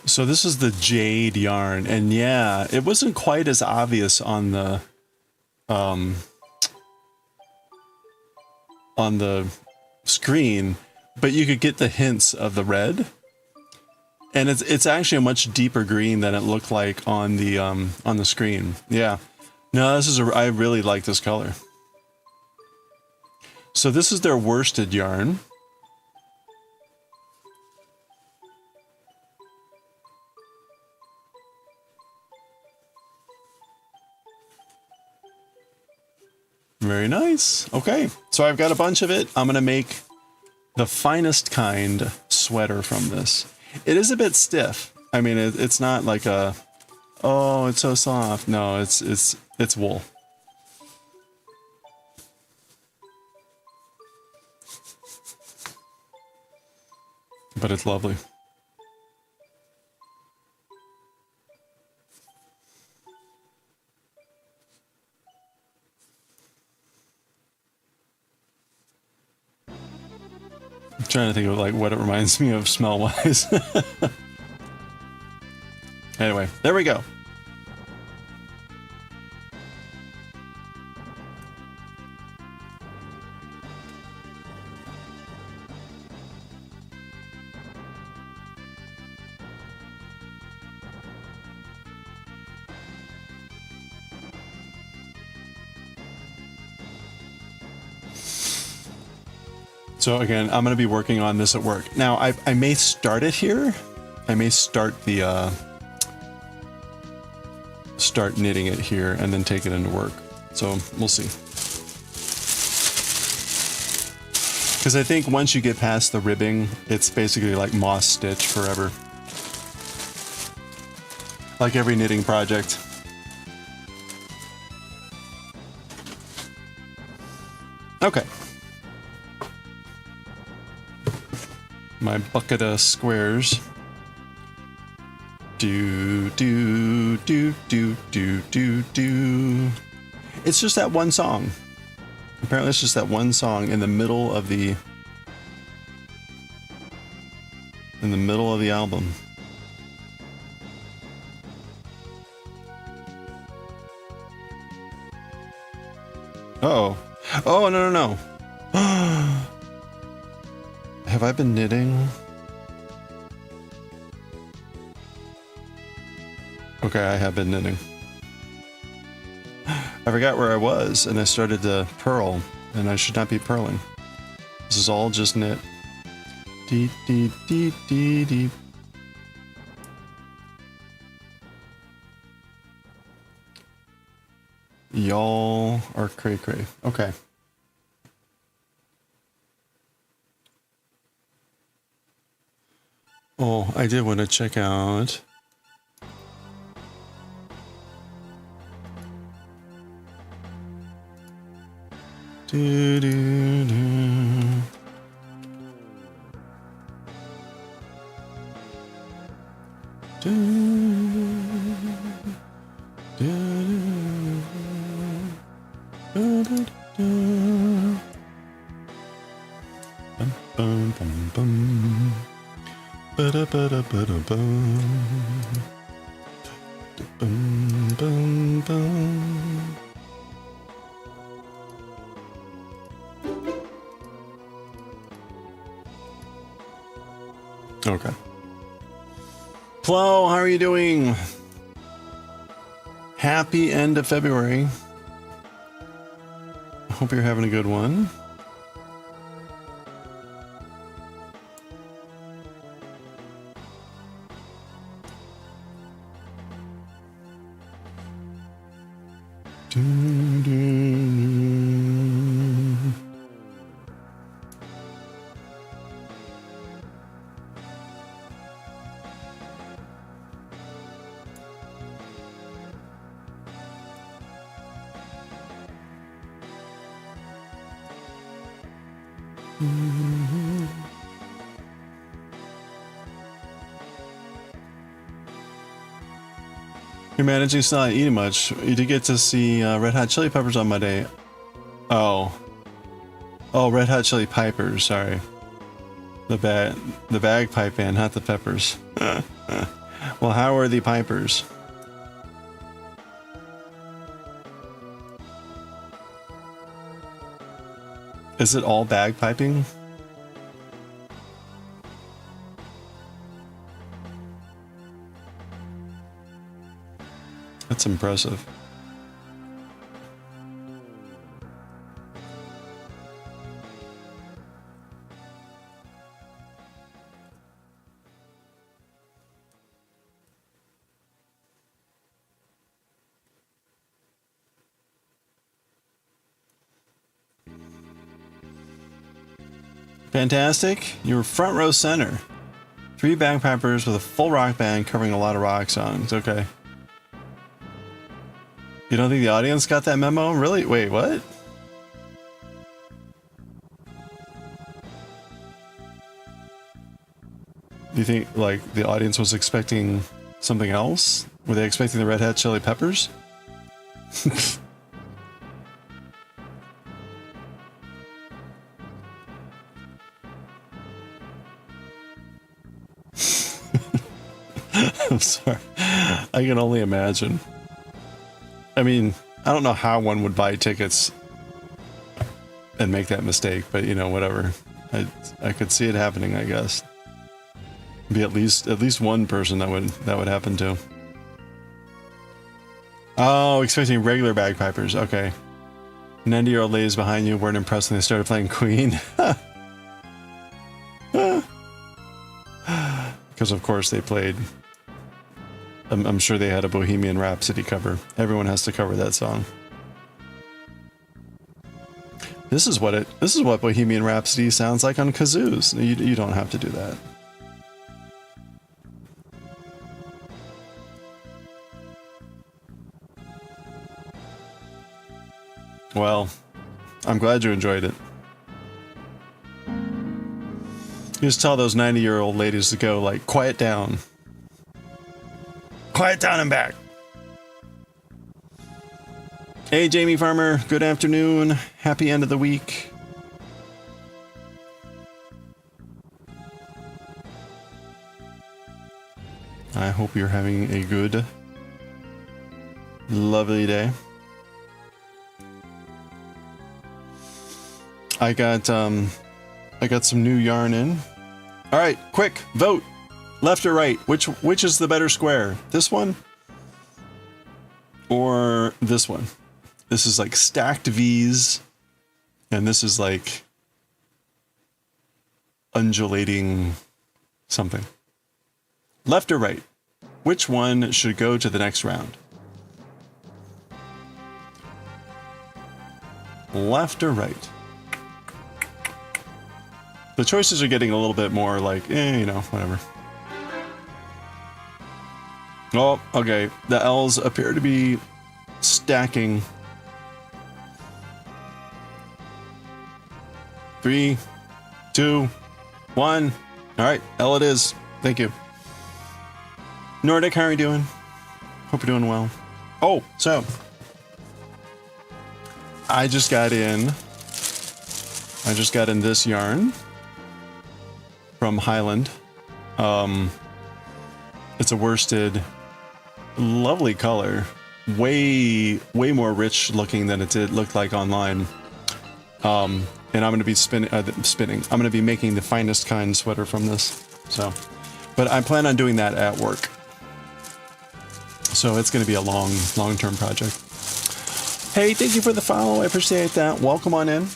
So this is the jade yarn, and yeah, it wasn't quite as obvious on the screen, but you could get the hints of the red, and it's actually a much deeper green than it looked like on the screen. Yeah, no, this is I really like this color. So this is their worsted yarn. Very nice. Okay, so I've got a bunch of it. I'm gonna make the finest kind sweater from this. It is a bit stiff. I mean, it's not like a, oh, it's so soft. No, it's wool. But it's lovely. I'm trying to think of like what it reminds me of smell-wise. Anyway, there we go. So again, I'm going to be working on this at work. Now, I may start it here. I may start the start knitting it here and then take it into work. So we'll see. Because I think once you get past the ribbing, it's basically like moss stitch forever. Like every knitting project. Okay. My bucket of squares. Do. It's just that one song. Apparently it's just that one song in the middle of the album. Uh-oh. Oh, no. Have I been knitting? Okay, I have been knitting. I forgot where I was, and I started to purl, and I should not be purling. This is all just knit. Dee. Y'all are cray cray. Okay. Oh, I did want to check out. Do, do, do. Do, do, do, do, do. Bum, bum, bum, bum. Ba-da, ba-da, ba-da, bum. Bum, bum, bum. Okay. Plo, how are you doing? Happy end of February. I hope you're having a good one. You're managing to not eating much. You did get to see Red Hot Chili Peppers on Monday. Oh. Oh, Red Hot Chili Pipers, sorry. The bagpipe band, not the Peppers. Well, how are the Pipers? Is it all bagpiping? That's impressive. Fantastic. You were front row center. 3 bagpipers with a full rock band covering a lot of rock songs. Okay. You don't think the audience got that memo? Really? Wait, what? Do you think, like, the audience was expecting something else? Were they expecting the Red Hot Chili Peppers? I'm sorry. I can only imagine. I mean, I don't know how one would buy tickets and make that mistake, but you know, whatever. I could see it happening, I guess. Be at least one person that would happen to. Oh, expecting regular bagpipers. Okay. 90-year-old ladies behind you weren't impressed when they started playing Queen. Because of course they played. I'm sure they had a Bohemian Rhapsody cover. Everyone has to cover that song. This is what Bohemian Rhapsody sounds like on kazoos. You don't have to do that. Well, I'm glad you enjoyed it. You just tell those 90-year-old ladies to go, like, quiet down. Quiet down and back. Hey, Jamie Farmer. Good afternoon. Happy end of the week. I hope you're having a good, lovely day. I got some new yarn in. All right, quick vote. Left or right? Which is the better square? This one or this one? This is like stacked V's, and this is like undulating something. Left or right? Which one should go to the next round? left or right? The choices are getting a little bit more like, you know, whatever. Oh, okay. The L's appear to be stacking. 3, 2, 1. All right, L it is. Thank you. Nordic, how are you doing? Hope you're doing well. Oh, so I just got in this yarn from Highland. It's a worsted, lovely color, way more rich looking than it did look like online. And I'm going to be spinning. I'm going to be making the finest kind sweater from this. So, but I plan on doing that at work. So it's going to be a long-term project. Hey, thank you for the follow. I appreciate that. Welcome on in.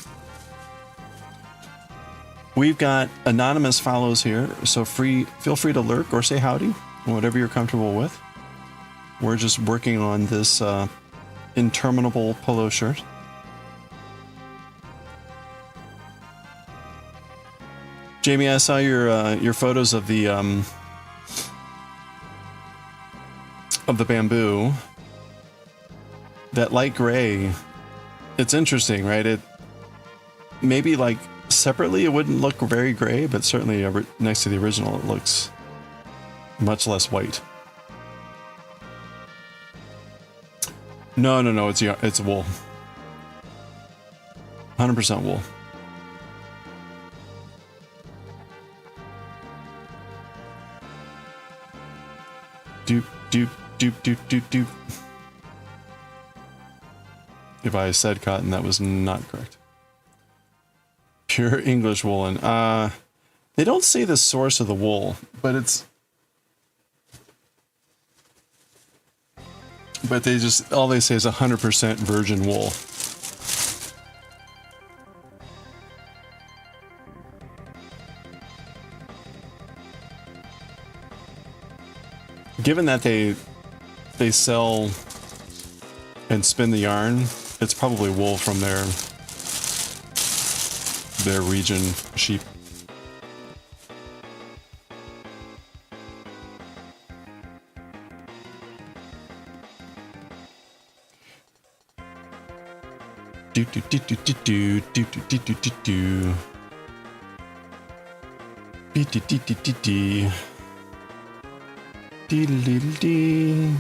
We've got anonymous follows here, so feel free to lurk or say howdy, whatever you're comfortable with. We're just working on this interminable polo shirt. Jamie, I saw your photos of the bamboo. That light gray. It's interesting, right? It maybe like separately it wouldn't look very gray, but certainly next to the original it looks much less white. No, it's wool. 100% wool. Doop. If I said cotton, that was not correct. Pure English woolen. They don't say the source of the wool, but they just, all they say is 100% virgin wool. Given that they sell and spin the yarn, it's probably wool from their region sheep. Do do do do do do do do do do do. Dee dee dee dee dee dee. Dee dee dee dee.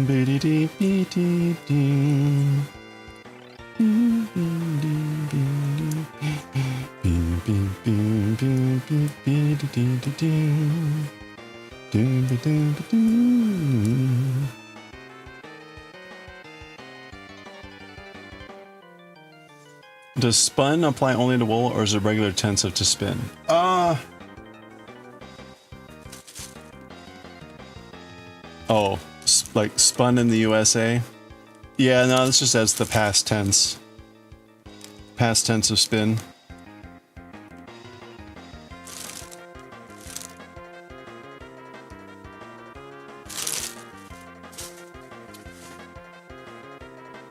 Dee dee dee dee dee dee. Does spun apply only to wool, or is it regular tensive to spin? Oh, like spun in the USA? Yeah, no, this just as the past tense. Past tense of spin.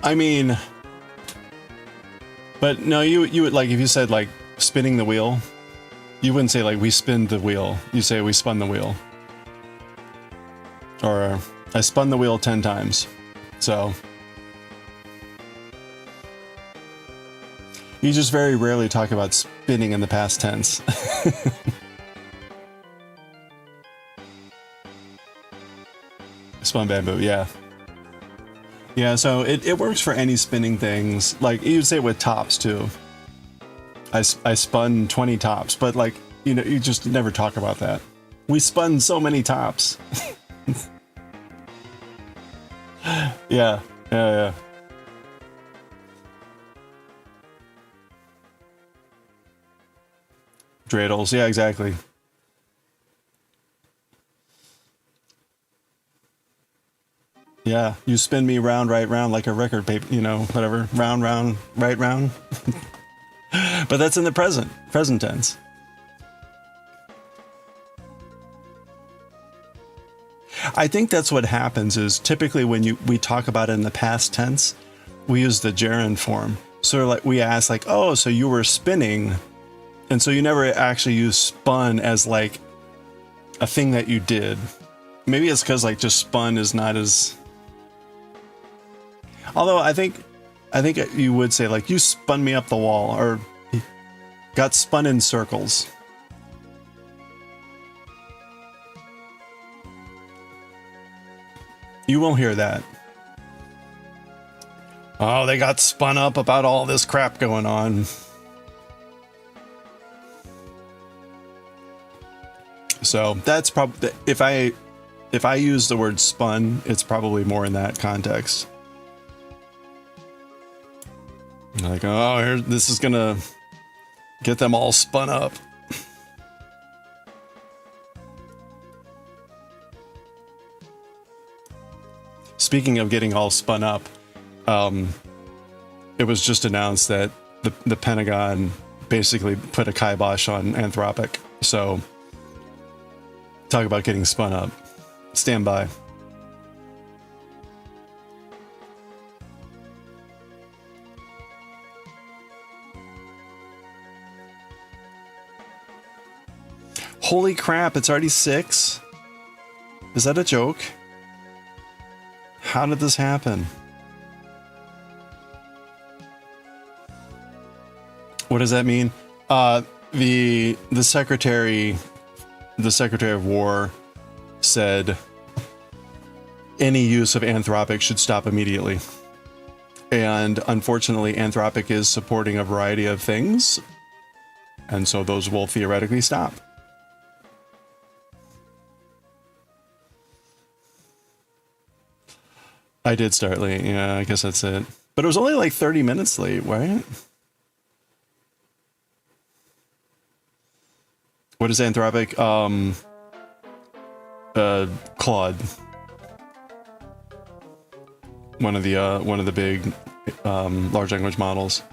I mean, but no, you would, like, if you said like spinning the wheel, you wouldn't say like we spinned the wheel. You say we spun the wheel. Or I spun the wheel 10 times. So you just very rarely talk about spinning in the past tense. Spun bamboo, yeah. Yeah, so it works for any spinning things. Like, you'd say with tops, too. I spun 20 tops, but, like, you know, you just never talk about that. We spun so many tops. Yeah. Dreidels, yeah, exactly. Yeah, you spin me round, right round, like a record paper, you know, whatever. Round, round, right round. But that's in the present tense. I think that's what happens is typically when we talk about it in the past tense, we use the gerund form. So like we asked like, oh, so you were spinning, and so you never actually used spun as like a thing that you did. Maybe it's because like just spun is not as. Although I think you would say like you spun me up the wall or got spun in circles. You won't hear that. Oh, they got spun up about all this crap going on. So that's probably, if I use the word spun, it's probably more in that context. Like, oh, this is gonna get them all spun up. Speaking of getting all spun up, it was just announced that the Pentagon basically put a kibosh on Anthropic. So talk about getting spun up. Stand by. Holy crap, it's already 6? Is that a joke? How did this happen? What does that mean? The Secretary of War said any use of Anthropic should stop immediately. And unfortunately, Anthropic is supporting a variety of things, and so those will theoretically stop. I did start late. Yeah, I guess that's it. But it was only like 30 minutes late, right? What is Anthropic? Claude. One of the big large language models.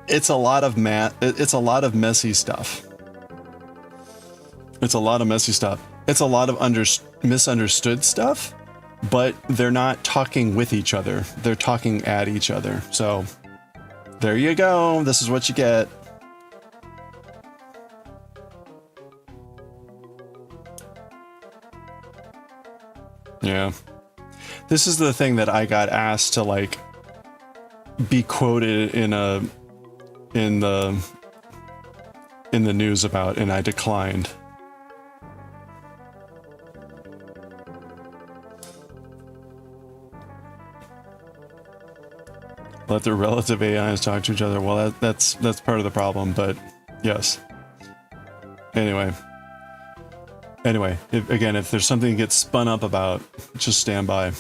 It's a lot of it's a lot of messy stuff. It's a lot of messy stuff. It's a lot of misunderstood stuff, but they're not talking with each other. They're talking at each other. So there you go. This is what you get. Yeah. This is the thing that I got asked to like be quoted in the news about, and I declined. Let the relative AIs talk to each other. Well, that's part of the problem, but yes. Anyway, if there's something that gets spun up about, just stand by.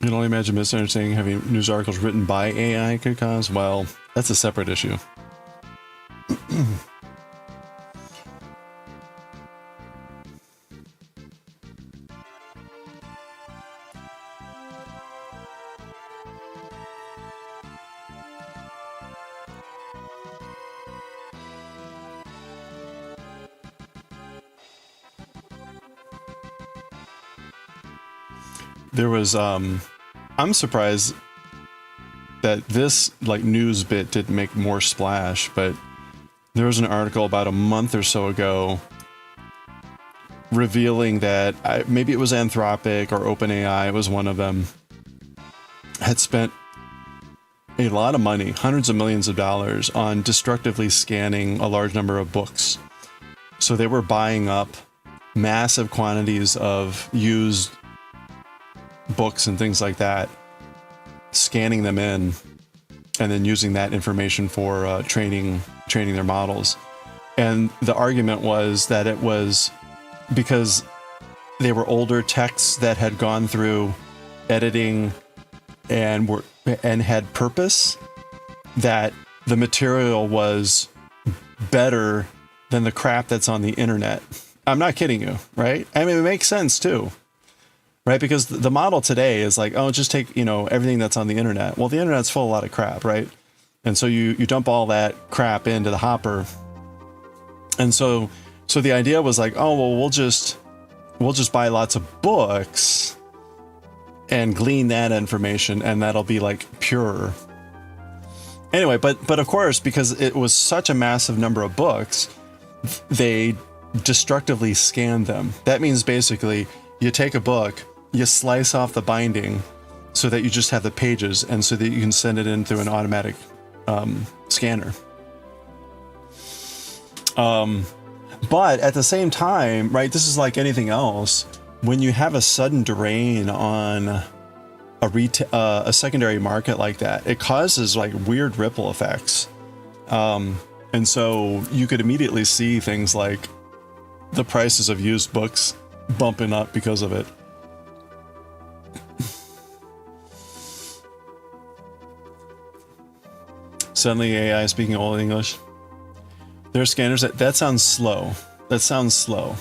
You can only imagine misunderstanding having news articles written by AI could cause. Well, that's a separate issue. There was, I'm surprised that this like news bit didn't make more splash, but there was an article about a month or so ago revealing that maybe it was Anthropic or OpenAI, it was one of them, had spent a lot of money, hundreds of millions of dollars, on destructively scanning a large number of books. So they were buying up massive quantities of used books and things like that, scanning them in, and then using that information for training their models. And the argument was that it was because they were older texts that had gone through editing and had purpose, that the material was better than the crap that's on the internet. I'm not kidding you, right? I mean, it makes sense too, right? Because the model today is like, oh, just take, everything that's on the internet. Well, the internet's full of a lot of crap, right? And so you dump all that crap into the hopper. And so the idea was like, oh, well, we'll just buy lots of books and glean that information, and that'll be like pure. Anyway, but of course, because it was such a massive number of books, they destructively scanned them. That means basically you take a book, you slice off the binding so that you just have the pages, and so that you can send it in through an automatic scanner. But at the same time, right, this is like anything else. When you have a sudden drain on a secondary market like that, it causes like weird ripple effects. And so you could immediately see things like the prices of used books bumping up because of it. Suddenly AI speaking Old English. There are scanners that sounds slow. That sounds slow.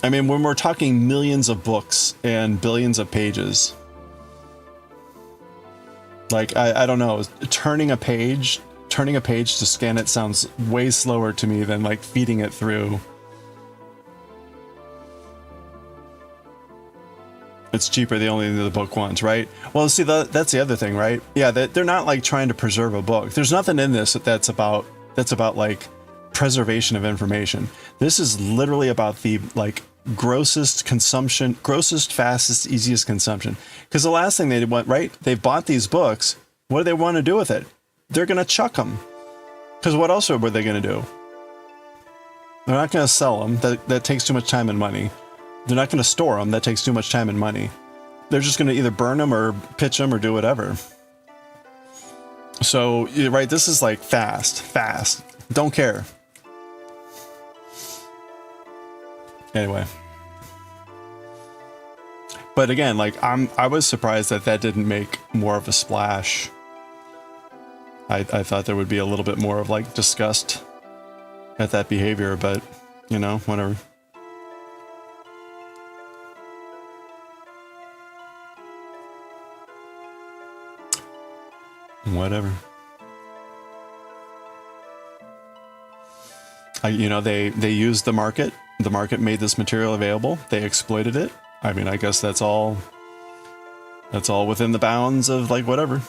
I mean, when we're talking millions of books and billions of pages, like, I don't know, turning a page to scan it sounds way slower to me than like feeding it through. It's cheaper. They only do the book once, right? Well, see, that's the other thing, right? Yeah, they're not like trying to preserve a book. There's nothing in this that's about like preservation of information. This is literally about the like grossest consumption, grossest, fastest, easiest consumption. Because the last thing they want, right? They've bought these books. What do they want to do with it? They're going to chuck them. Because what else were they going to do? They're not going to sell them. That takes too much time and money. They're not going to store them. That takes too much time and money. They're just going to either burn them or pitch them or do whatever. So, right, this is like fast. Don't care. Anyway. But again, like, I was surprised that didn't make more of a splash. I thought there would be a little bit more of like disgust at that behavior, but whatever. Whatever. They used the market. The market made this material available. They exploited it. I mean, I guess that's all within the bounds of like whatever.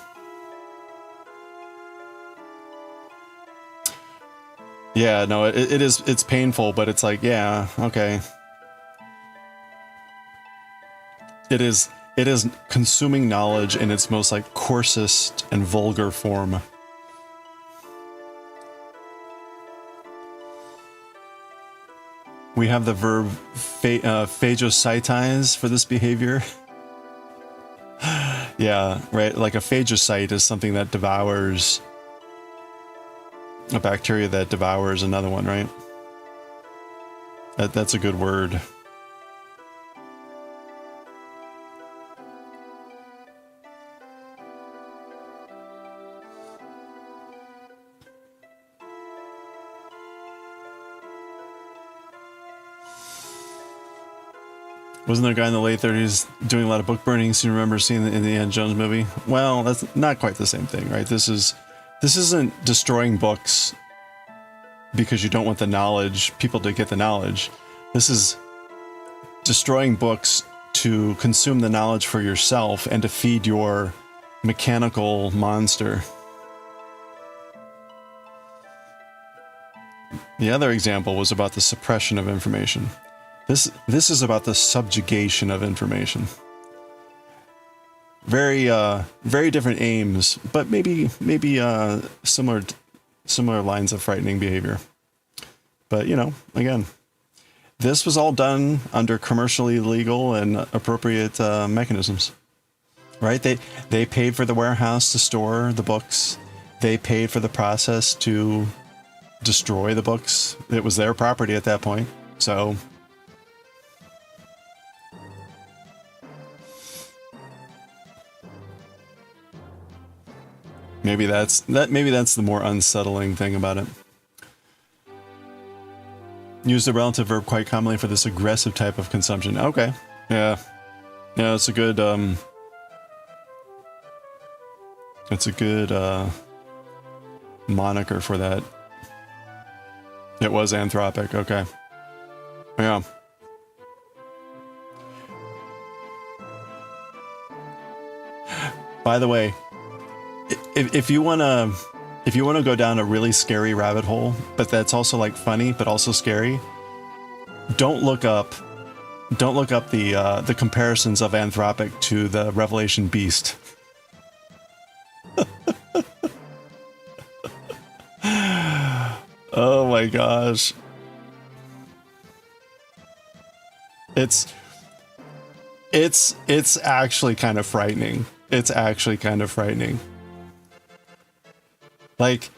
Yeah, no, it's painful, but it's like, yeah, okay. It is consuming knowledge in its most like coarsest and vulgar form. We have the verb phagocytize for this behavior. Yeah, right. Like a phagocyte is something that devours a bacteria that devours another one, right? That's a good word. Wasn't there a guy in the late 30s doing a lot of book burnings? You remember seeing in the Indiana Jones movie? Well, that's not quite the same thing, right? This isn't destroying books because you don't want the knowledge, people to get the knowledge. This is destroying books to consume the knowledge for yourself and to feed your mechanical monster. The other example was about the suppression of information. This is about the subjugation of information. Very different aims, but maybe similar lines of frightening behavior. But, you know, again, this was all done under commercially legal and appropriate mechanisms, right? They paid for the warehouse to store the books. They paid for the process to destroy the books. It was their property at that point. So maybe that's the more unsettling thing about it. Use the relative verb quite commonly for this aggressive type of consumption. Okay. Yeah. Yeah, it's a good moniker for that. It was anthropic. Okay. Yeah. By the way, if you want to go down a really scary rabbit hole, but that's also like funny but also scary, don't look up the comparisons of Anthropic to the Revelation Beast. Oh my gosh. It's actually kind of frightening. It's actually kind of frightening. Like,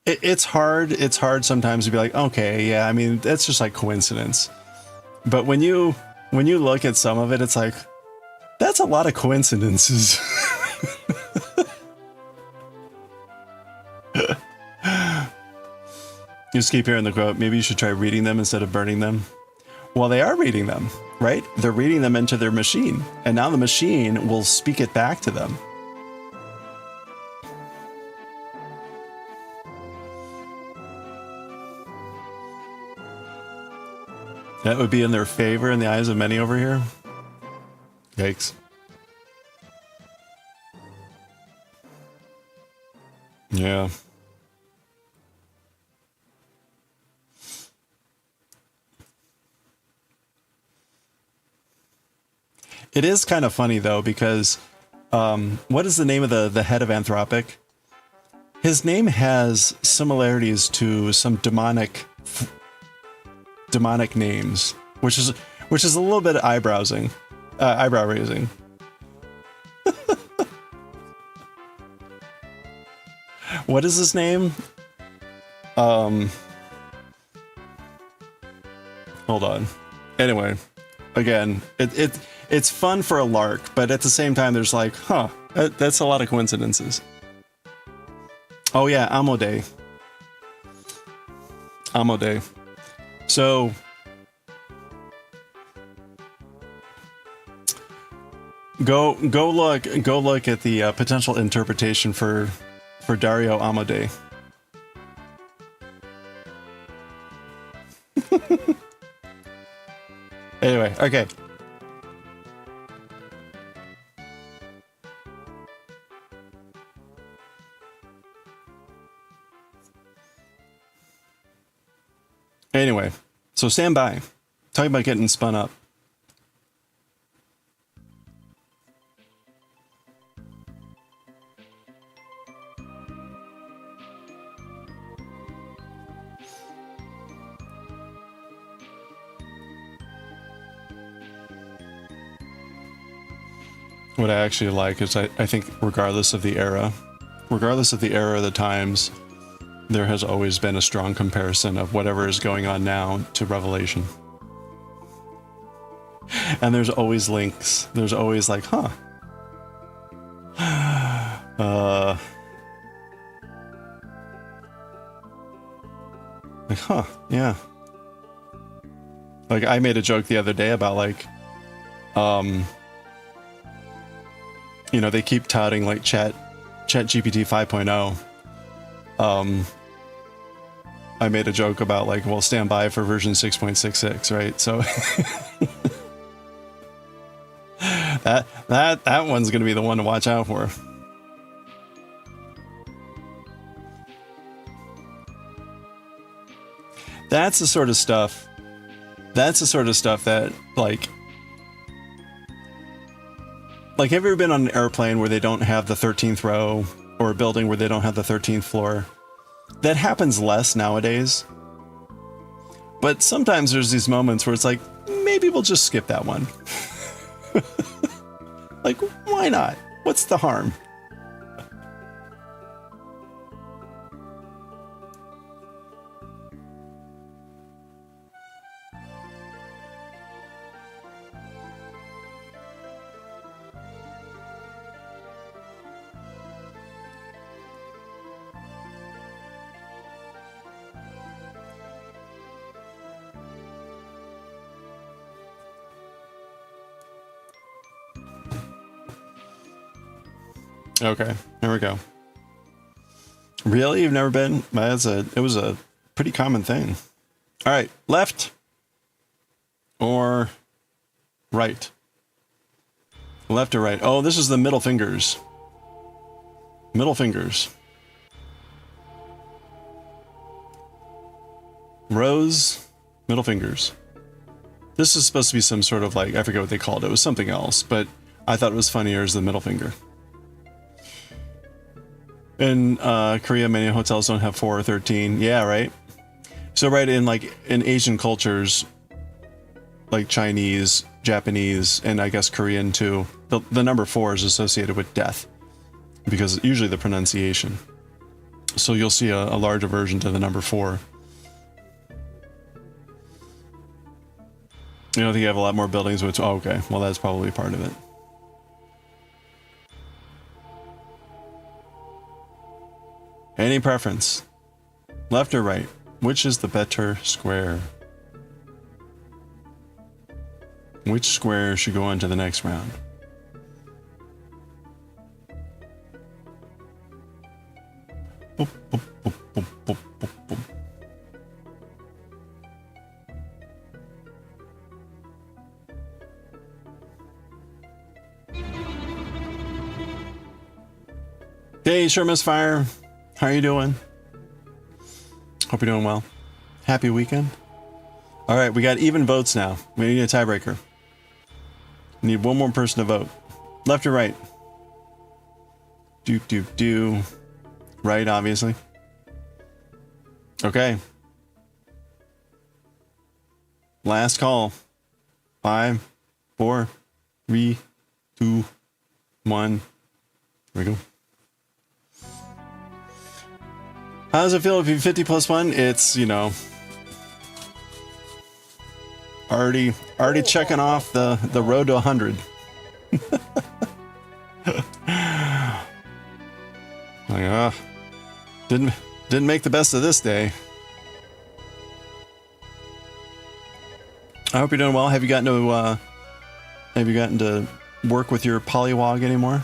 it's hard sometimes to be like, okay, yeah, I mean, that's just like coincidence. But when you look at some of it, it's like, that's a lot of coincidences. You just keep hearing the quote, maybe you should try reading them instead of burning them. Well, they are reading them, right? They're reading them into their machine, and now the machine will speak it back to them. That would be in their favor in the eyes of many over here. Yikes. Yeah. It is kind of funny though, because what is the name of the head of Anthropic? His name has similarities to some demonic names, which is a little bit eyebrow raising. What is his name? Hold on. Anyway, again, it's fun for a lark, but at the same time, there's like, huh, that's a lot of coincidences. Oh yeah, Amode. So, go look at the potential interpretation for Dario Amode. Anyway, okay. Anyway, so stand by. Talking about getting spun up. What I actually like is I think regardless of the era of the times, there has always been a strong comparison of whatever is going on now to Revelation. And there's always links. There's always like, huh. Like, huh, yeah. Like, I made a joke the other day about like, you know, they keep touting like Chat GPT 5.0. I made a joke about like, well, stand by for version 6.66, right? So that one's gonna be the one to watch out for. That's the sort of stuff that like, have you ever been on an airplane where they don't have the 13th row, or a building where they don't have the 13th floor? That happens less nowadays. But sometimes there's these moments where it's like, maybe we'll just skip that one. Like, why not? What's the harm? Okay, here we go. Really? You've never been? It was a pretty common thing. All right, left or right? Left or right? Oh, this is the middle fingers. Middle fingers. Rose, middle fingers. This is supposed to be some sort of like, I forget what they called it. It was something else, but I thought it was funnier as the middle finger. In Korea, many hotels don't have 4 or 13. Yeah, right. So right in Asian cultures, like Chinese, Japanese, and I guess Korean too, the number 4 is associated with death because usually the pronunciation. So you'll see a larger version to the number 4. You don't think you have a lot more buildings which, oh, okay, well that's probably part of it. Any preference? Left or right? Which is the better square? Which square should go on to the next round? Boop, boop, boop, boop, boop, boop, boop. Hey, sure, Misfire. How are you doing? Hope you're doing well. Happy weekend. All right, we got even votes now. We need a tiebreaker. Need one more person to vote. Left or right? Do. Right, obviously. Okay. Last call. 5, 4, 3, 2, 1. Here we go. How does it feel if you 50 plus 1? It's, you know, already checking off the road to 100. Like, didn't make the best of this day. I hope you're doing well. Have you gotten to work with your polywog anymore?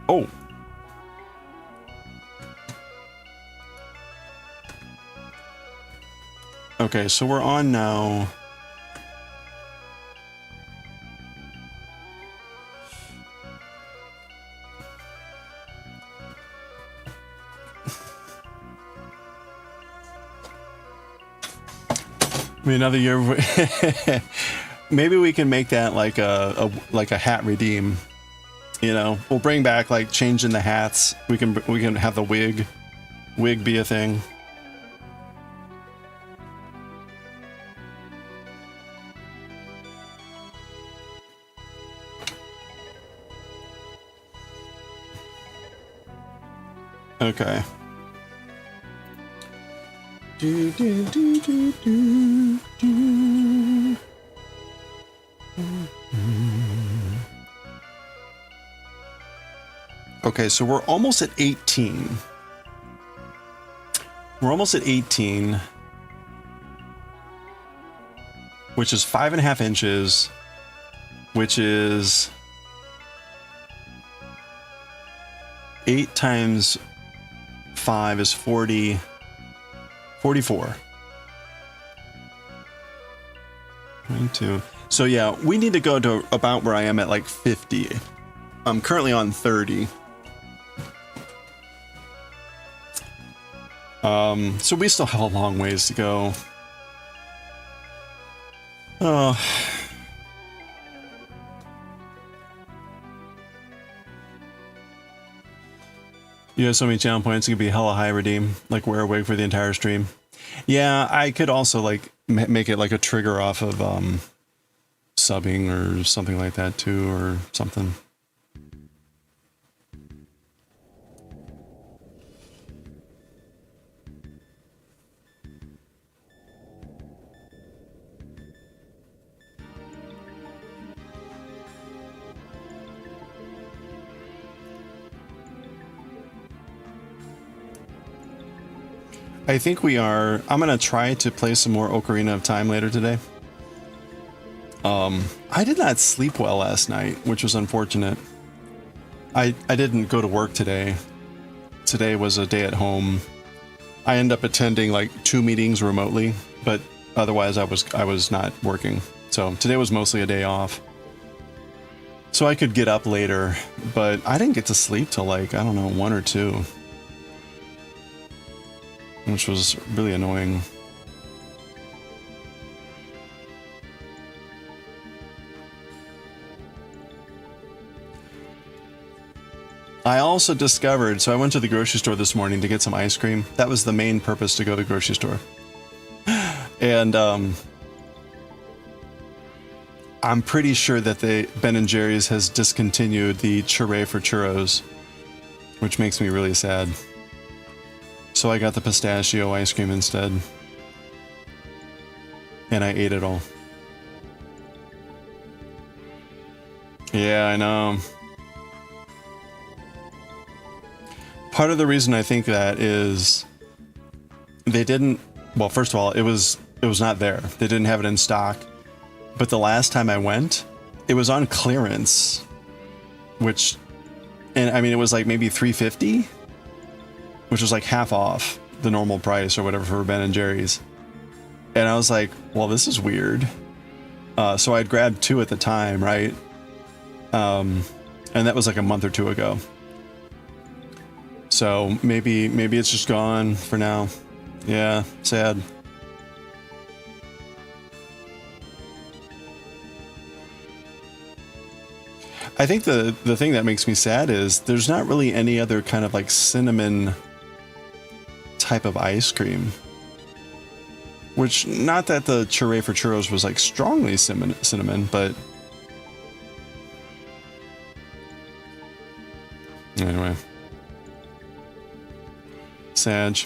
Oh. Okay, so we're on now. I mean, another year. Maybe we can make that like a hat redeem. You know, we'll bring back like changing the hats. We can have the wig be a thing. Okay. Okay, so we're almost at 18. We're almost at 18, which is 5.5 inches, which is 8 times 5 is 40, 44. 22. So yeah, we need to go to about where I am at like 50. I'm currently on 30. So we still have a long ways to go. Oh. You have so many channel points, it could be hella high redeem, like wear a wig for the entire stream. Yeah, I could also like make it like a trigger off of subbing or something like that too, or something. I think we are. I'm gonna try to play some more Ocarina of Time later today. I did not sleep well last night, which was unfortunate. I didn't go to work today. Today was a day at home. I ended up attending like 2 meetings remotely, but otherwise I was not working. So today was mostly a day off. So I could get up later, but I didn't get to sleep till like, I don't know, 1 or 2. Which was really annoying. I also discovered, so I went to the grocery store this morning to get some ice cream. That was the main purpose to go to the grocery store. And I'm pretty sure that Ben & Jerry's has discontinued the Churray for churros, which makes me really sad. So I got the pistachio ice cream instead. And I ate it all. Yeah, I know. Part of the reason I think that is they didn't, well, first of all, it was not there. They didn't have it in stock. But the last time I went, it was on clearance, which, and I mean, it was like maybe $3.50, which was like half off the normal price or whatever for Ben & Jerry's. And I was like, well, this is weird. So I'd grabbed 2 at the time, right? And that was like a month or 2 ago. So maybe it's just gone for now. Yeah, sad. I think the thing that makes me sad is there's not really any other kind of like cinnamon type of ice cream. Which, not that the Churray for churros was like strongly cinnamon, but anyway. Sad.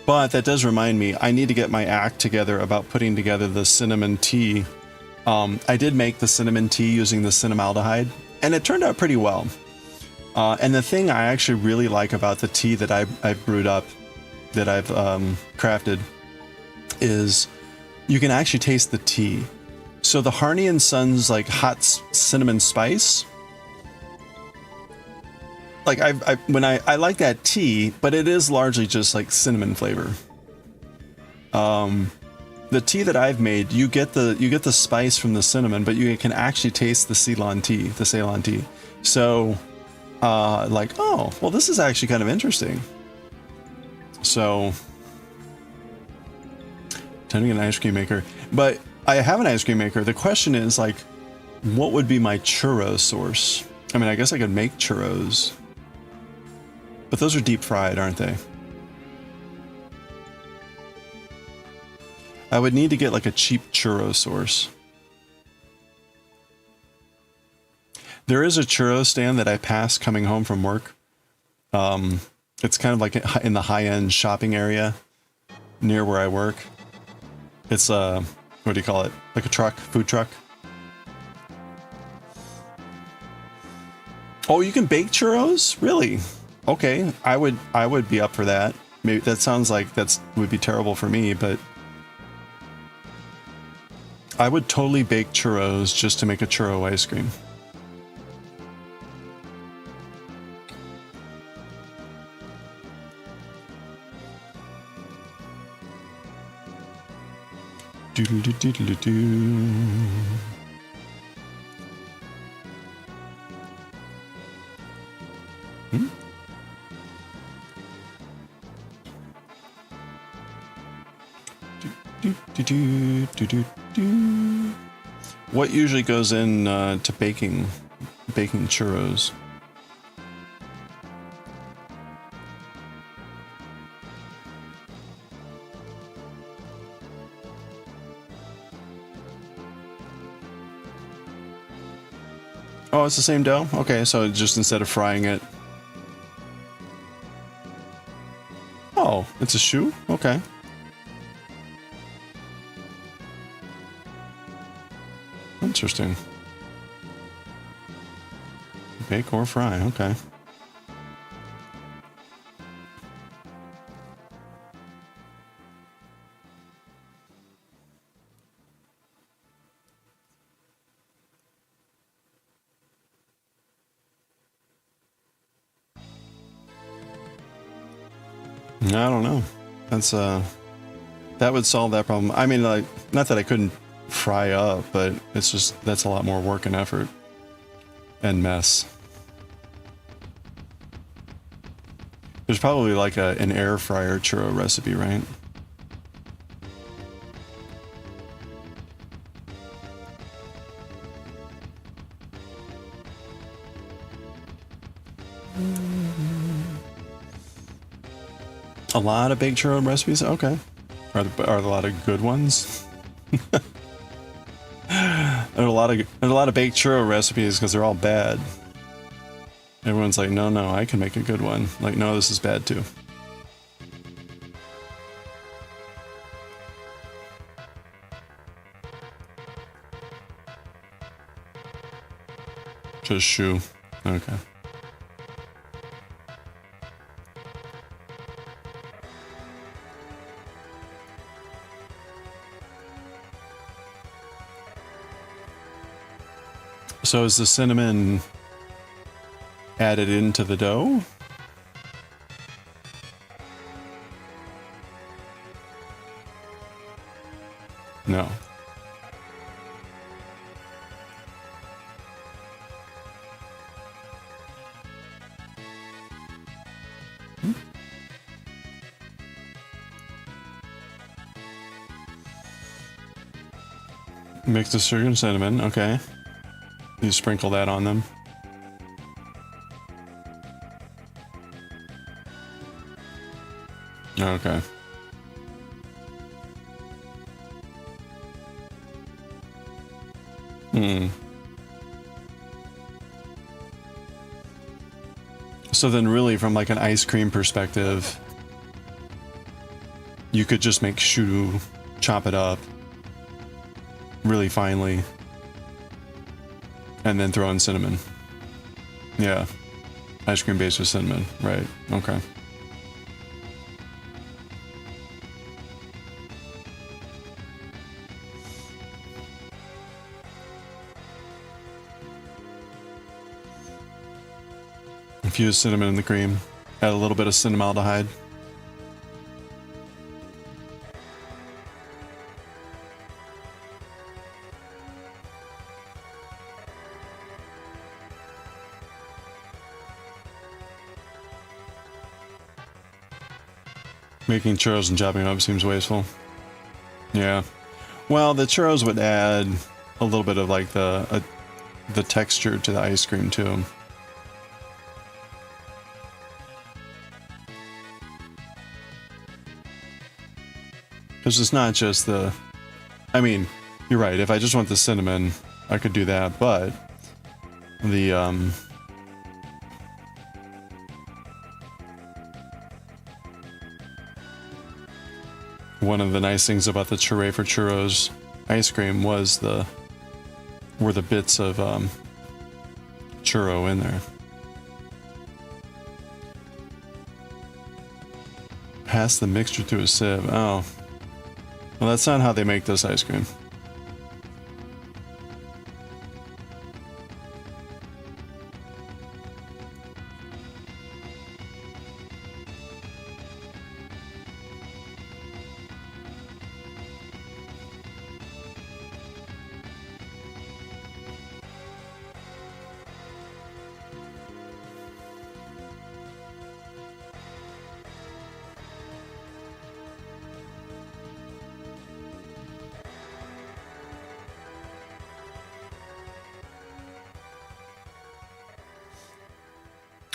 But that does remind me, I need to get my act together about putting together the cinnamon tea. I did make the cinnamon tea using the cinnamaldehyde, and it turned out pretty well. And the thing I actually really like about the tea that I've brewed up, that I've crafted, is you can actually taste the tea. So the Harney and Sons like hot cinnamon spice, like I like that tea, but it is largely just like cinnamon flavor. The tea that I've made, you get the spice from the cinnamon, but you can actually taste the Ceylon tea, So, like, oh, well, this is actually kind of interesting. So, time to get an ice cream maker, but I have an ice cream maker. The question is, like, what would be my churro source? I mean, I guess I could make churros, but those are deep fried, aren't they? I would need to get like a cheap churro source. There is a churro stand that I passed coming home from work. It's kind of like in the high-end shopping area near where I work. It's what do you call it? Like a truck, food truck. Oh, you can bake churros? Really? Okay, I would be up for that. Maybe that sounds like would be terrible for me, but I would totally bake churros just to make a churro ice cream. Doodle-doo-doodle-doo. What usually goes in to baking churros? Oh, it's the same dough? Okay, so just instead of frying it. Oh, it's a shoe? Okay. Interesting. Bake or fry, okay. I don't know. That's that would solve that problem. I mean, like, not that I couldn't fry up, but it's just that's a lot more work and effort and mess. There's probably like an air fryer churro recipe, right? A lot of baked churro recipes? Okay. Are there a lot of good ones? There are a lot of baked churro recipes because they're all bad. Everyone's like, no, I can make a good one. Like, no, this is bad too. Just shoe. Okay. So is the cinnamon added into the dough? No. Mix the sugar and cinnamon, okay. You sprinkle that on them. Okay. So then really from like an ice cream perspective, you could just make shoe, chop it up really finely, and then throw in cinnamon. Yeah. Ice cream based with cinnamon, right. Okay. Infuse cinnamon in the cream. Add a little bit of cinnamaldehyde. Making churros and chopping up seems wasteful. Yeah. Well, the churros would add a little bit of like the texture to the ice cream too. Because it's not just the... I mean, you're right. If I just want the cinnamon, I could do that. But the... one of the nice things about the Churray for Churros ice cream was were the bits of churro in there. Pass the mixture through a sieve. Oh. Well, that's not how they make this ice cream.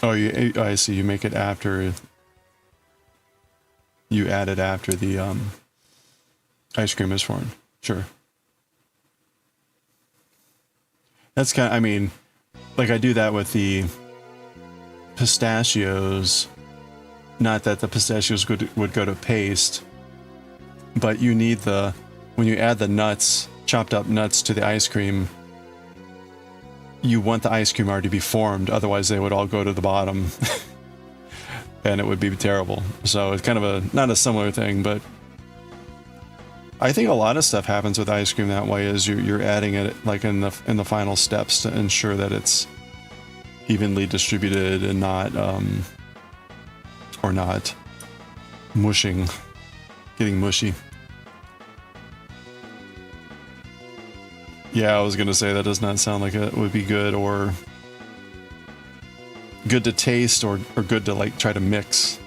Oh, I see. You make it after you add it after the ice cream is formed. Sure. That's kind of, I mean, like I do that with the pistachios. Not that the pistachios would go to paste, but you need when you add the nuts, chopped up nuts to the ice cream, you want the ice cream already to be formed, otherwise they would all go to the bottom and it would be terrible. So it's kind of not a similar thing, but I think a lot of stuff happens with ice cream that way, is you're adding it like in the final steps to ensure that it's evenly distributed and not getting mushy. Yeah, I was gonna say that does not sound like it would be good or good to taste or good to like try to mix.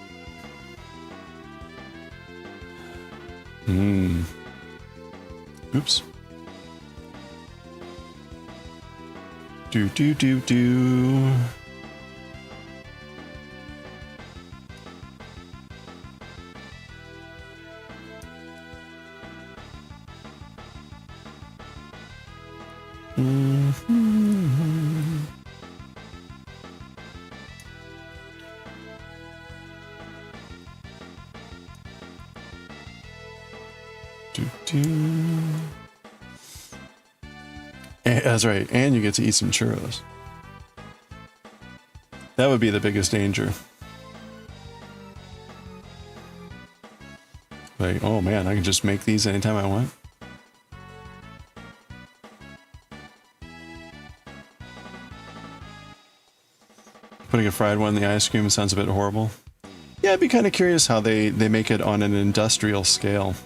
Oops. Do. That's right, and you get to eat some churros. That would be the biggest danger. Like, oh man, I can just make these anytime I want. Putting a fried one in the ice cream sounds a bit horrible. Yeah, I'd be kind of curious how they make it on an industrial scale.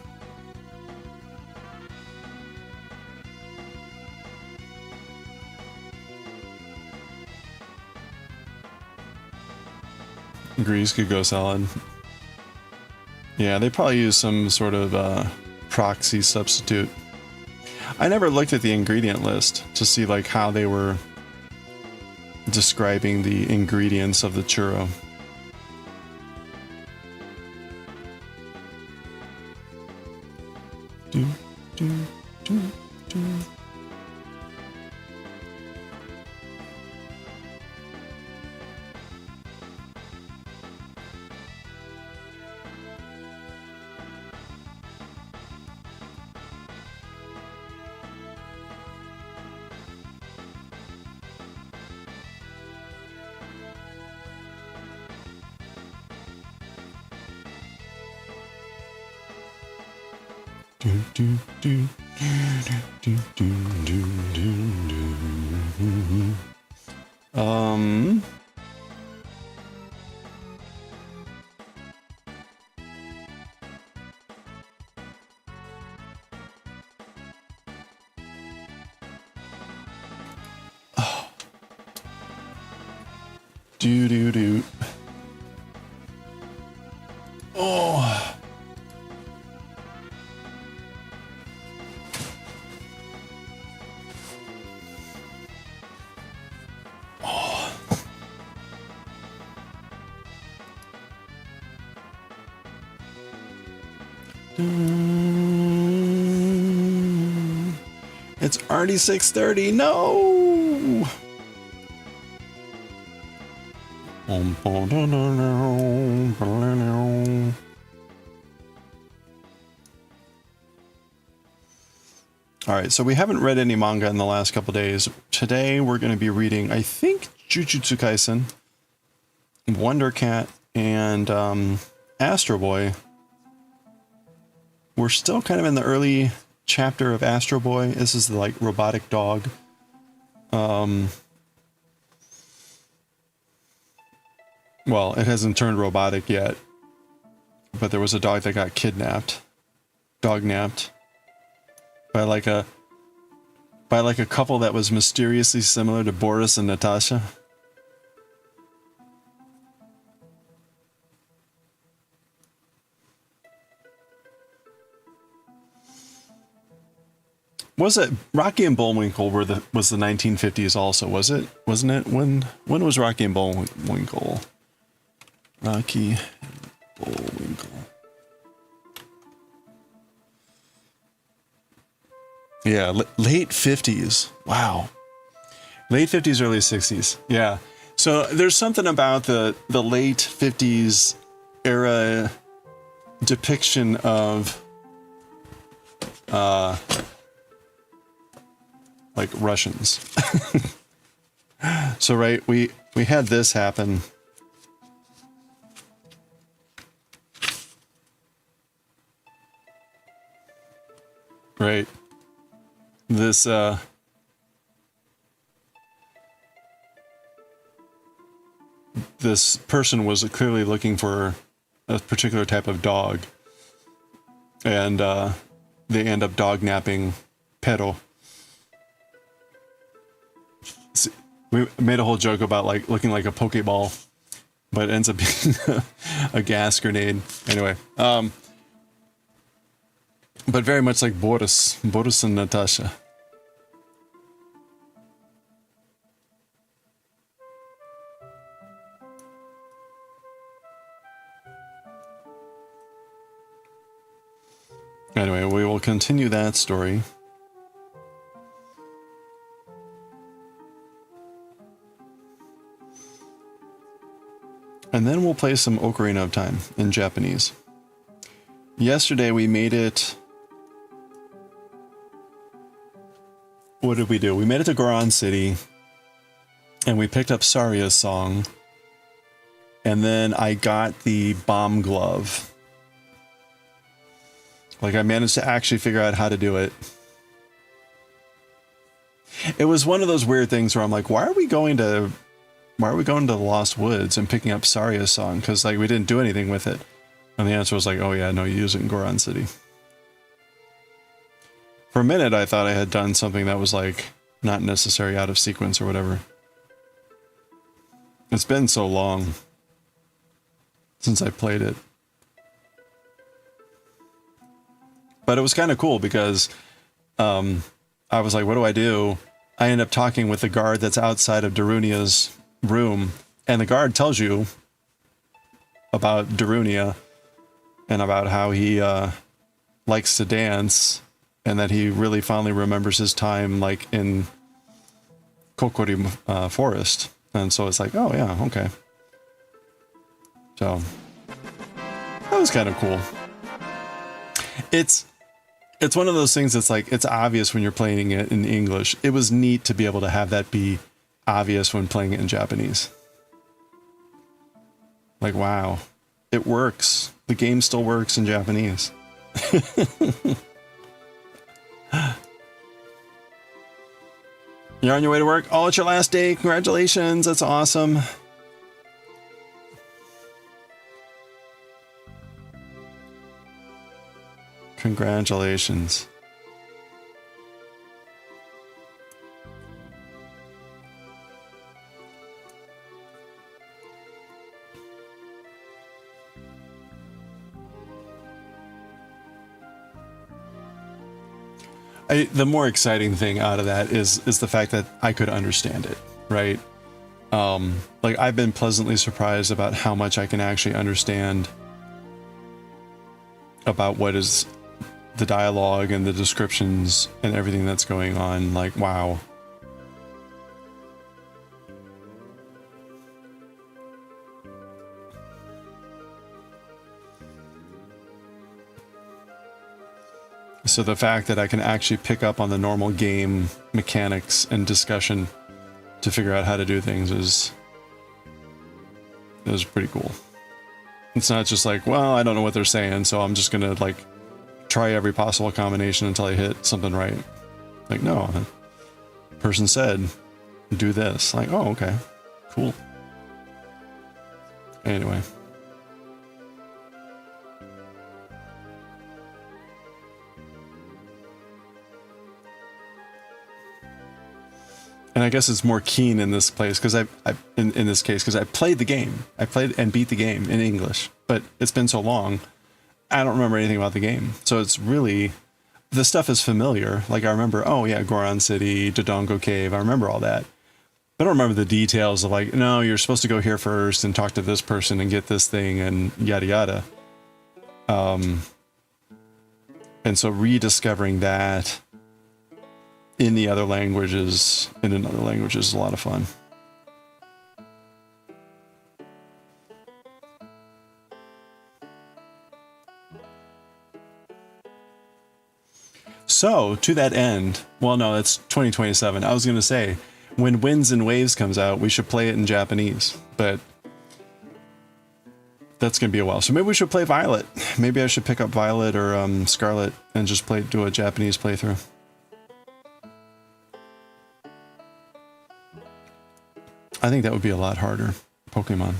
Grease could go solid. Yeah, they probably use some sort of proxy substitute. I never looked at the ingredient list to see like how they were describing the ingredients of the churro. Do. Oh. It's already 6:30. No. All right, so we haven't read any manga in the last couple days. Today we're going to be reading, I think, Jujutsu Kaisen, Wonder Cat, and Astro Boy. We're still kind of in the early chapter of Astro Boy. This is the like robotic dog. Well, it hasn't turned robotic yet, but there was a dog that got kidnapped, dog-napped, by like a couple that was mysteriously similar to Boris and Natasha. Was it Rocky and Bullwinkle was the 1950s also, was it? Wasn't it? When was Rocky and Bullwinkle? Rocky and Bullwinkle. Yeah, late 50s. Wow. Late 50s, early 60s. Yeah. So there's something about the late 50s era depiction of like Russians. So right, we had this happen. Right. This person was clearly looking for a particular type of dog, and they end up dog napping Pero. We made a whole joke about like looking like a Pokeball, but it ends up being a gas grenade. Anyway, but very much like Boris and Natasha. Anyway, we will continue that story. And then we'll play some Ocarina of Time in Japanese. Yesterday we made it... What did we do? We made it to Goron City, and we picked up Saria's song, and then I got the bomb glove. Like, I managed to actually figure out how to do it. It was one of those weird things where I'm like, why are we going to the Lost Woods and picking up Saria's song? Because, like, we didn't do anything with it. And the answer was like, oh yeah, no, you use it in Goron City. For a minute, I thought I had done something that was, like, not necessary, out of sequence or whatever. It's been so long since I played it. But it was kind of cool because I was like, what do I do? I end up talking with the guard that's outside of Darunia's room, and the guard tells you about Darunia and about how he likes to dance, and that he really fondly remembers his time like in Kokori Forest. And so it's like, oh yeah, okay. So that was kind of cool. It's one of those things that's like, it's obvious when you're playing it in English. It was neat to be able to have that be obvious when playing it in Japanese. Like, wow, it works. The game still works in Japanese. You're on your way to work? Oh, it's your last day. Congratulations. That's awesome. Congratulations. The more exciting thing out of that is the fact that I could understand it, right? Like, I've been pleasantly surprised about how much I can actually understand about what is the dialogue and the descriptions and everything that's going on. Like, wow. So the fact that I can actually pick up on the normal game mechanics and discussion to figure out how to do things is pretty cool. It's not just like, well, I don't know what they're saying, so I'm just gonna like try every possible combination until I hit something right. Like, no, the person said do this. Like, oh, okay, cool. Anyway. And I guess it's more keen in this place because in this case, because I played the game. I played and beat the game in English, but it's been so long, I don't remember anything about the game. So it's really, the stuff is familiar. Like I remember, oh yeah, Goron City, Dodongo Cave. I remember all that. I don't remember the details of like, no, you're supposed to go here first and talk to this person and get this thing and yada yada. And so rediscovering that in the other languages, in another language is a lot of fun. So to that end, well, no, that's 2027. I was going to say, when Winds and Waves comes out, we should play it in Japanese, but that's going to be a while. So maybe we should play Violet. Maybe I should pick up Violet or Scarlet and just do a Japanese playthrough. I think that would be a lot harder. Pokemon.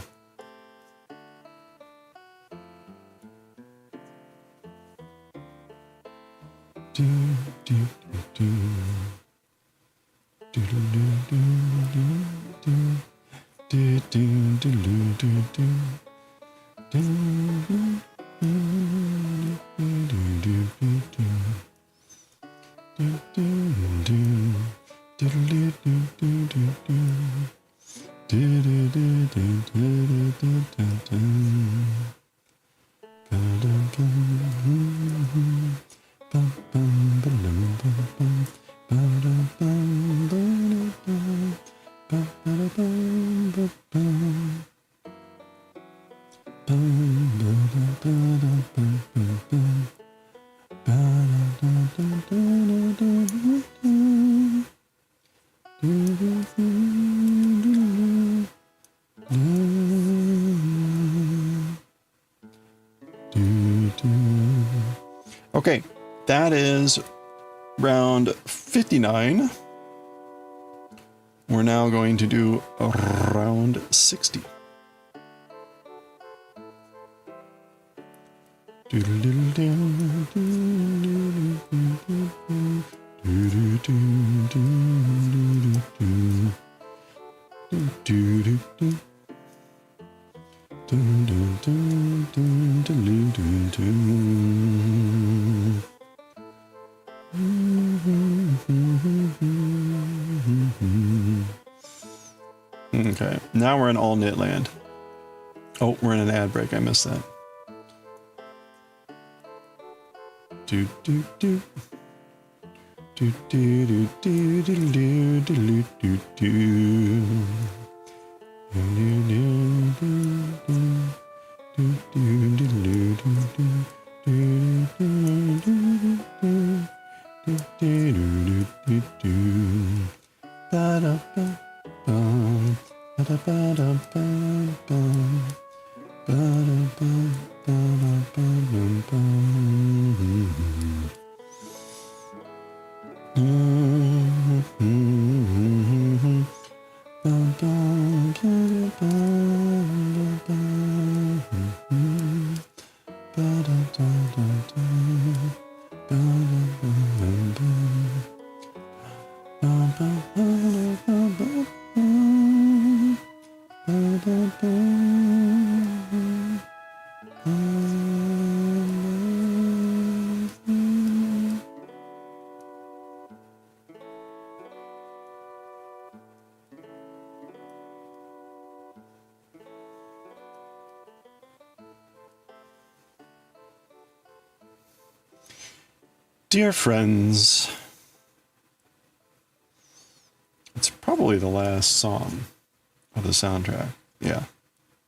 Okay, that is round 59. We're now going to do round 60. Okay, now we're in all knit land. Oh, we're in an ad break. I missed that. Do do do. Do do do do do do do do do. Dear friends, it's probably the last song of the soundtrack. Yeah.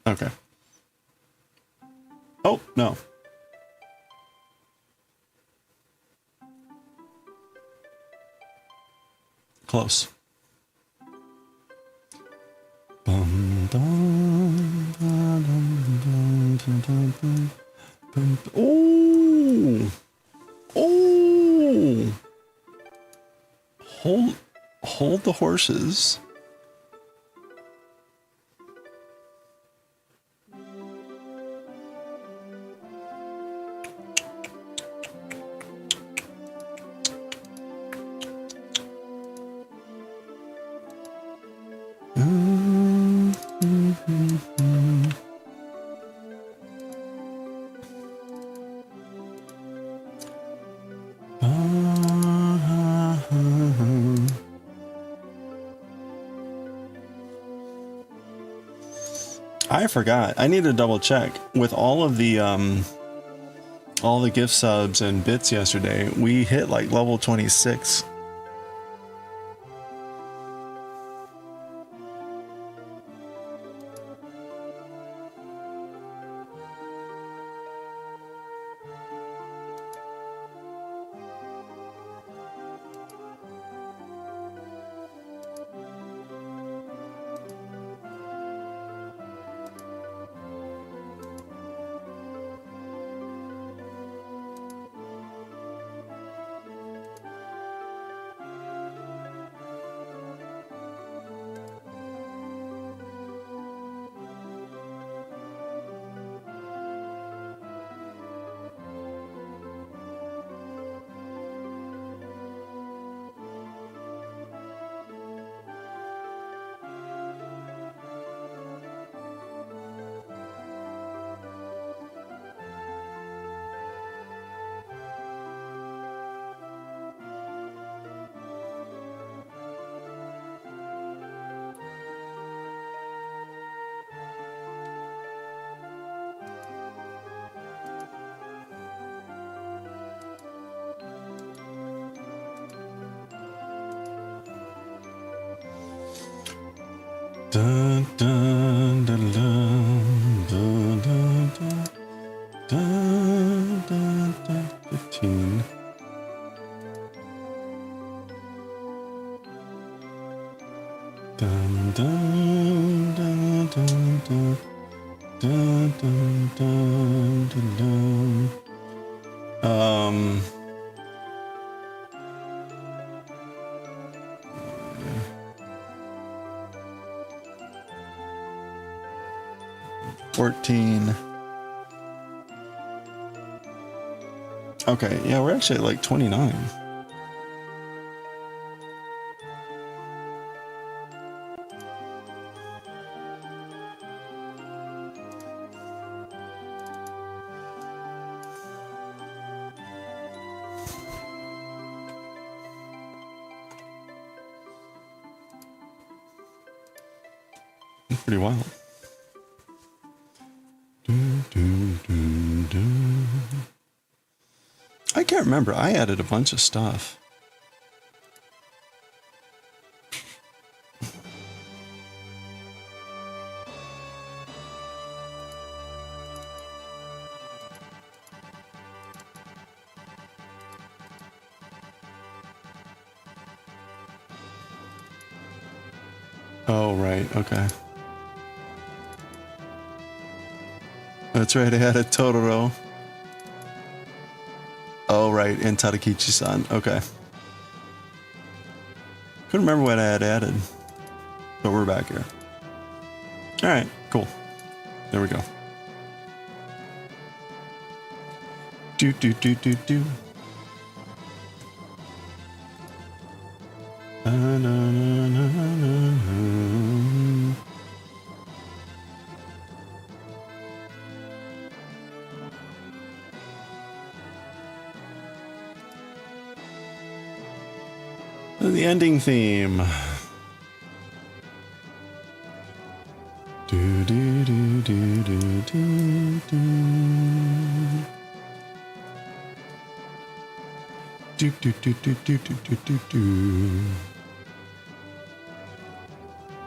Okay. Oh, no. Close. Oh! Oh! Hold the horses. I forgot. I need to double check with all the gift subs and bits yesterday. We hit like level 26. Dun, dun, dun, dun, dun, dun, dun, dun, dun, 15. Dun, dun, dun, dun, dun, dun, dun, dun, dun, dun. 14. Okay, yeah, we're actually at like 29. Pretty wild. I can't remember. I added a bunch of stuff. Oh, right. Okay. That's right. I had a Totoro. Oh, right. And Tadakichi-san. Okay. Couldn't remember what I had added. But we're back here. All right. Cool. There we go. Do, do, do, do, do. Na, na, na, na, na, na. The ending theme. Do, do, do, do, do, do, do. Do, do, do, do, do, do, do, do, do.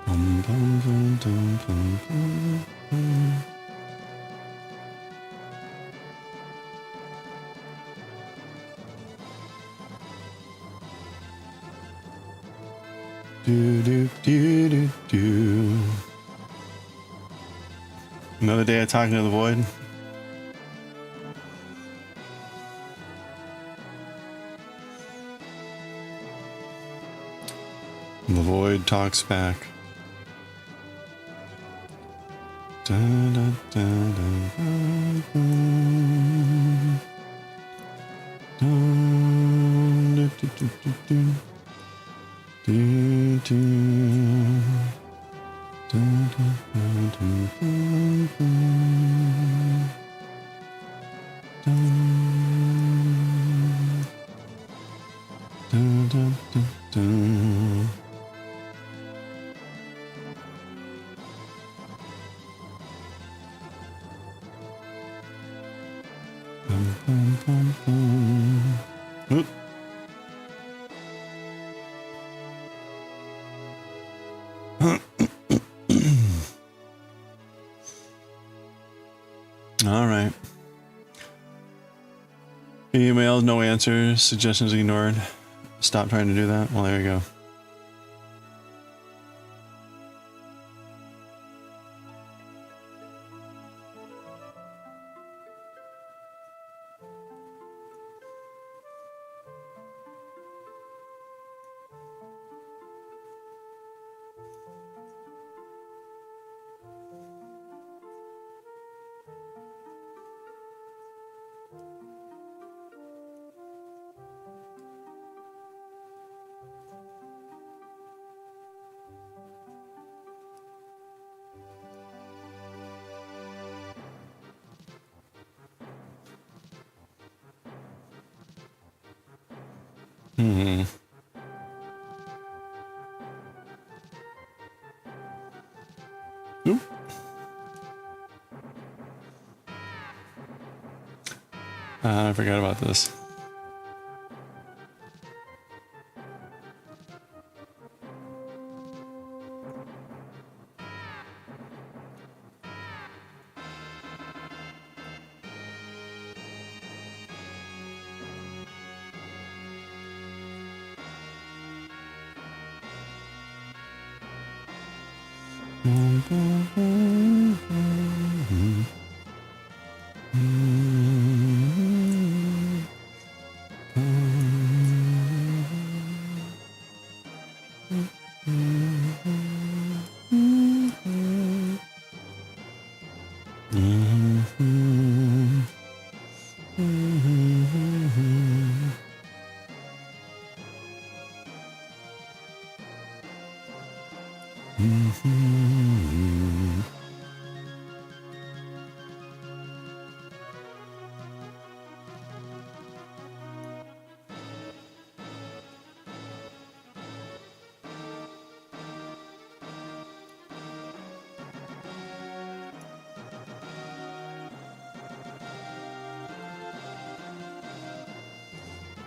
Bum, bum, bum, bum, bum, bum, bum. Do, do, do, do, do. Another day of talking to the void. The void talks back. Da, da, da, da, da, da. Da, do, do, do, do. Do, do. Da, da, da, da, da, da. Da, da, da, da. All right. Emails, no answers. Suggestions ignored. Stop trying to do that. Well, there you go. Hmm. Oop. I forgot about this.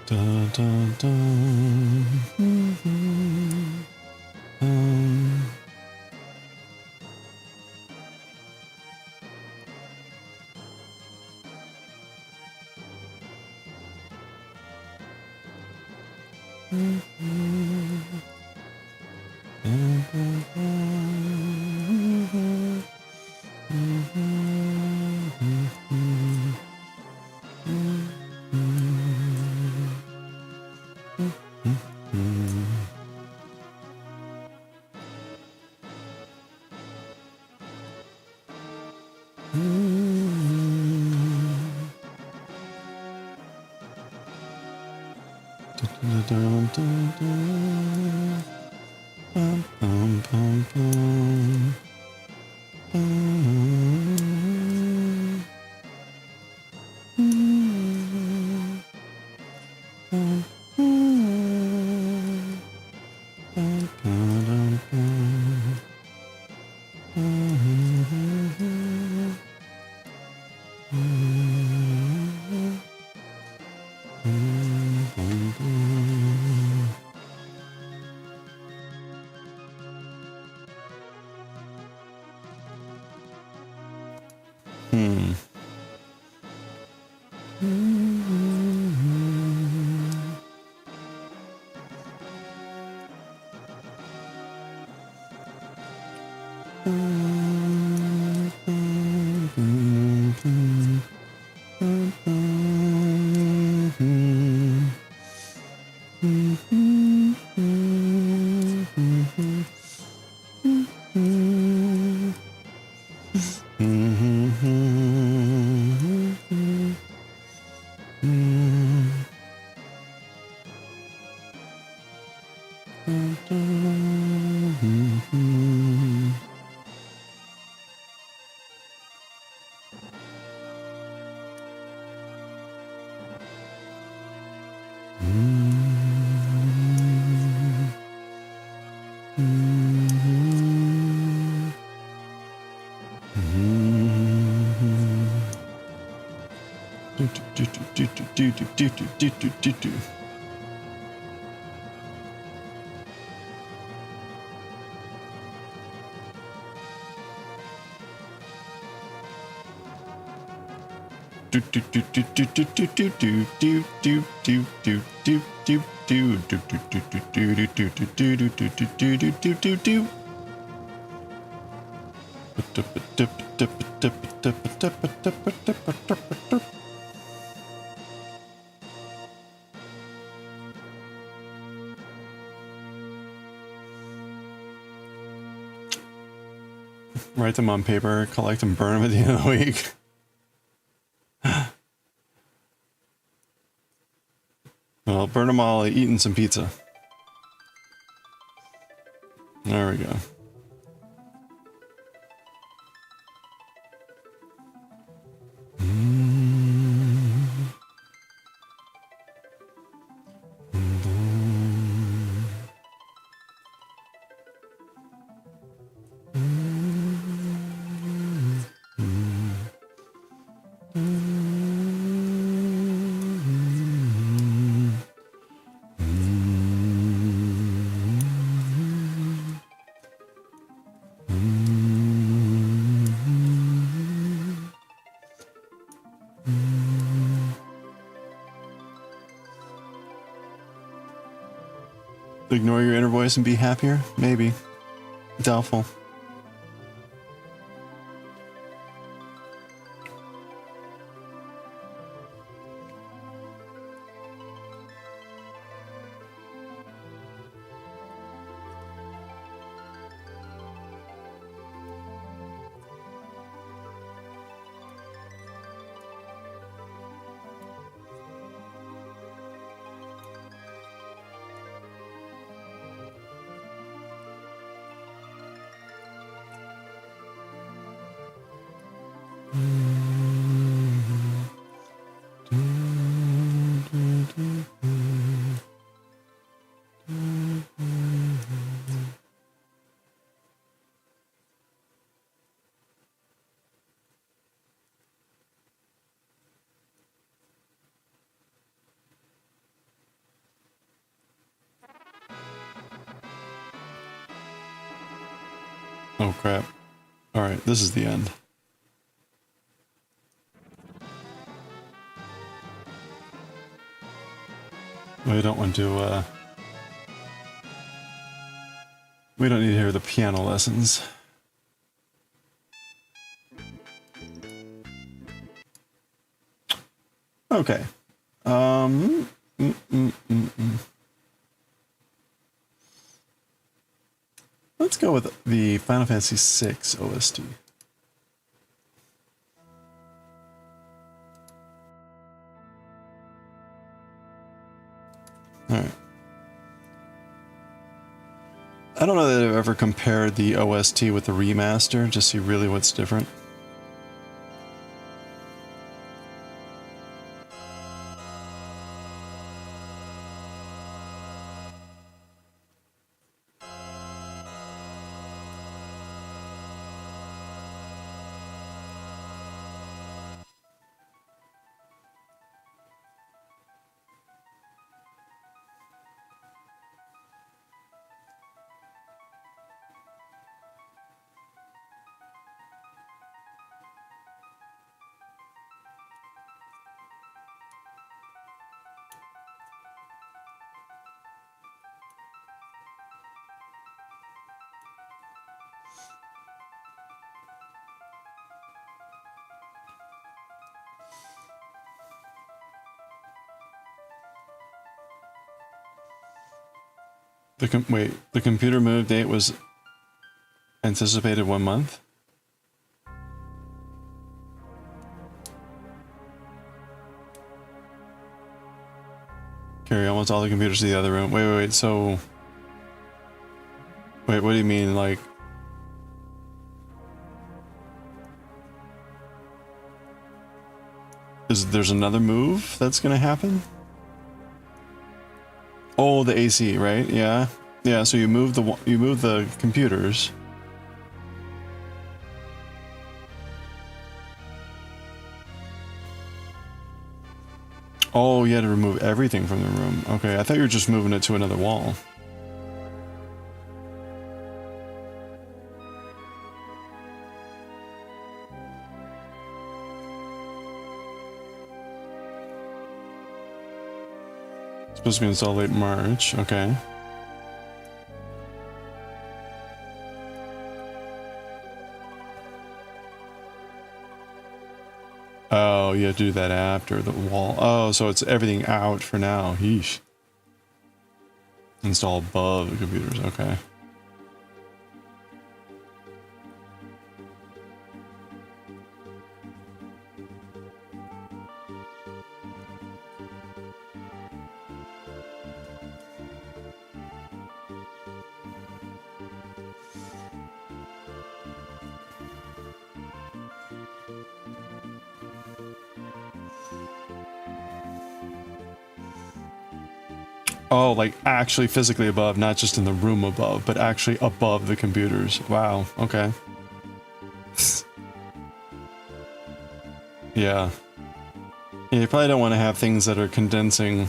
Dun, dun, dun. Dun, dun, dun. Bum, bum, bum, bum. Write them on paper, collect them, burn them at the end of the week. Well, burn them all eating some pizza. There we go. Ignore your inner voice and be happier? Maybe. Doubtful. Oh crap. Alright, this is the end. We don't want to, we don't need to hear the piano lessons. Okay. Let's go with the Final Fantasy VI OST. Alright. I don't know that I've ever compared the OST with the remaster to see really what's different. Wait, the computer move date was anticipated 1 month? Carry almost all the computers to the other room. Wait, so... Wait, what do you mean, like... There's another move that's gonna happen? Oh, the AC, right? Yeah. Yeah, so you move the computers. Oh, you had to remove everything from the room. Okay, I thought you were just moving it to another wall. Supposed to be installed late March. Okay. Oh, you have to do that after the wall. Oh, so it's everything out for now. Yeesh. Install above the computers. Okay. Oh, like actually physically above, not just in the room above, but actually above the computers. Wow, okay. Yeah. Yeah, you probably don't want to have things that are condensing,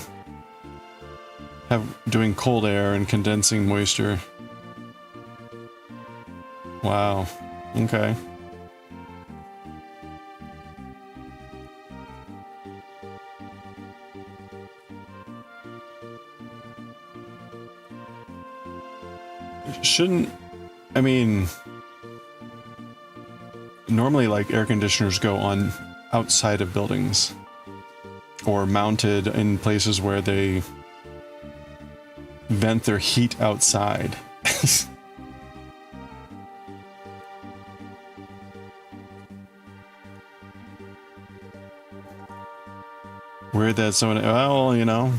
doing cold air and condensing moisture. Wow, okay. Shouldn't, I mean, normally like air conditioners go on outside of buildings or mounted in places where they vent their heat outside. Weird that someone, well, you know.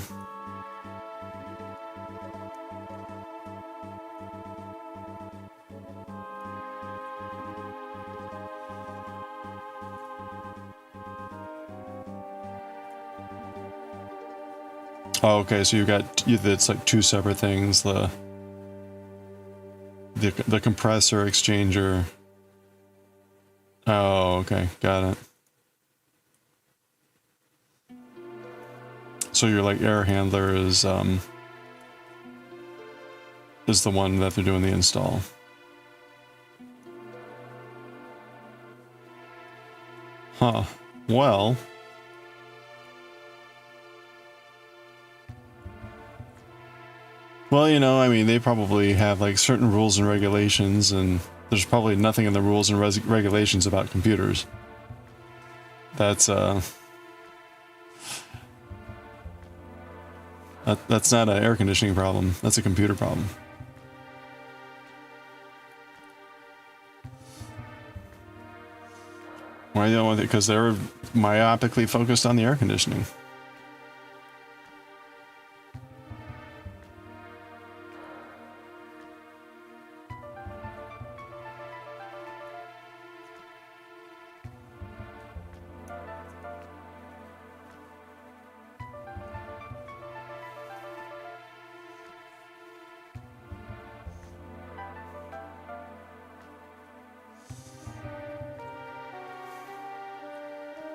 Oh, okay, so you've got, it's like two separate things, the compressor exchanger. Oh, okay, got it. So your like air handler is the one that they're doing the install. Huh. Well, you know, I mean, they probably have like certain rules and regulations, and there's probably nothing in the rules and regulations about computers. That's that's not an air conditioning problem. That's a computer problem. Why are you dealing with it? Because they're myopically focused on the air conditioning.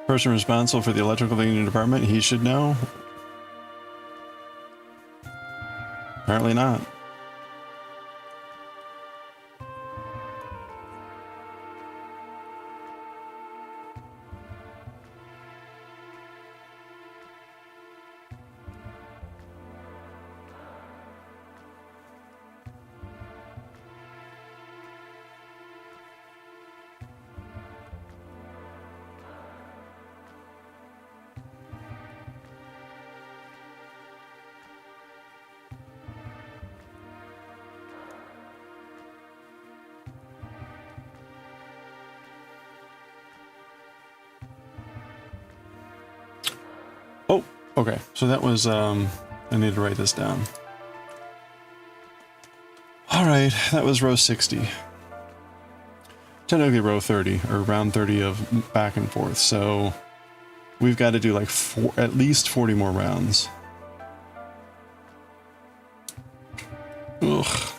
Person responsible for the electrical cleaning department, he should know. Apparently not. Oh, okay. So that was, I need to write this down. All right, that was row 60. Technically row 30, or round 30 of back and forth. So we've got to do like at least 40 more rounds. Ugh.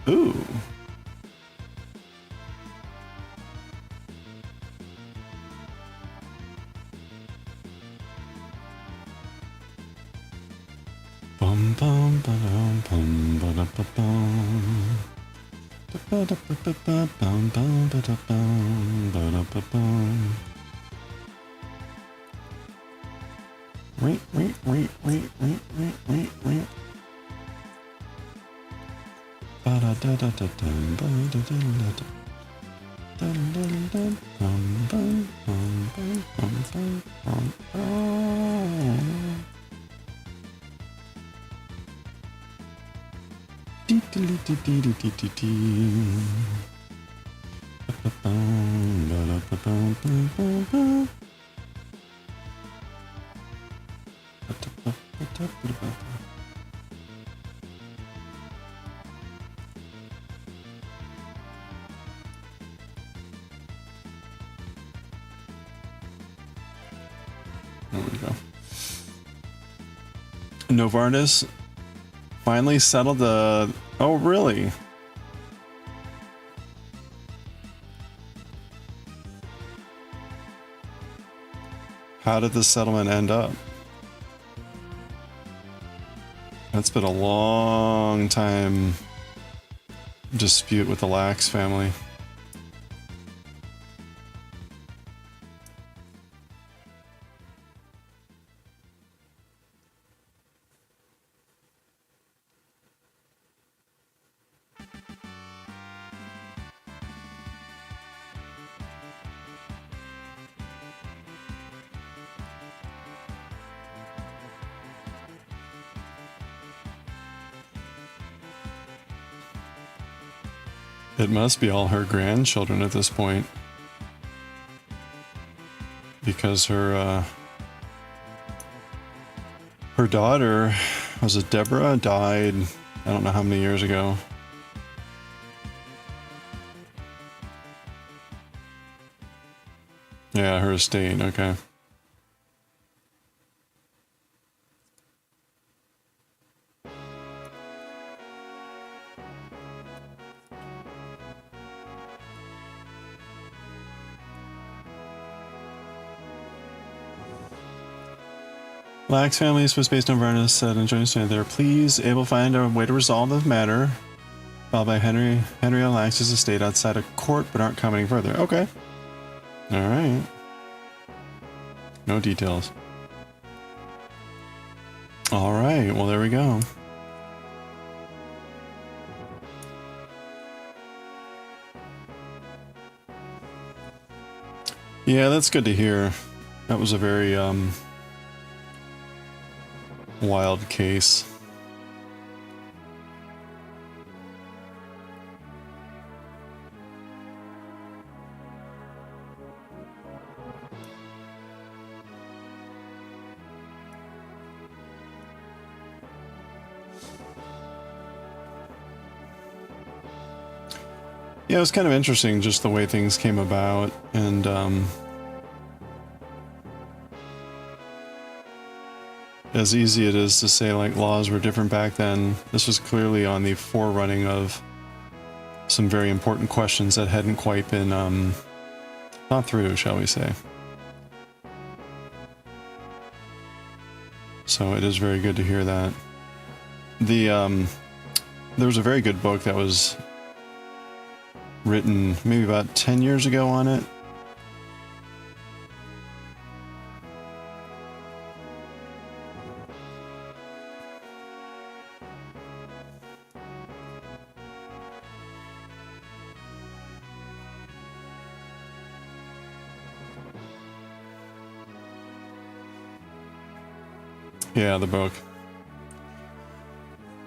Ooh. Bum bum ba-dum bum ba-da-ba-bum. Ba-da-ba-ba-ba-bum bum ba-da-bum ba-da-ba-bum. Wait. Ba-da-da-da-da-dum ba-da-da-da-da. Dum-dum-dum bum bum bum bum bum bum bum. There we go. Novartis finally settled the... Oh, really? How did the settlement end up? That's been a long time dispute with the Lax family. It must be all her grandchildren at this point. Because her daughter, was it Deborah, died I don't know how many years ago. Yeah, her estate, okay. Lax family was based on Varnas said and joint stand there. Please able find a way to resolve the matter filed by Henry L. Lax's estate outside of court but aren't commenting further. Okay. Alright. No details. Alright, well there we go. Yeah, that's good to hear. That was a very wild case. Yeah, it was kind of interesting just the way things came about, and as easy it is to say like laws were different back then, this was clearly on the forerunning of some very important questions that hadn't quite been thought through, shall we say. So it is very good to hear that. There was a very good book that was written maybe about 10 years ago on it. Yeah, the book.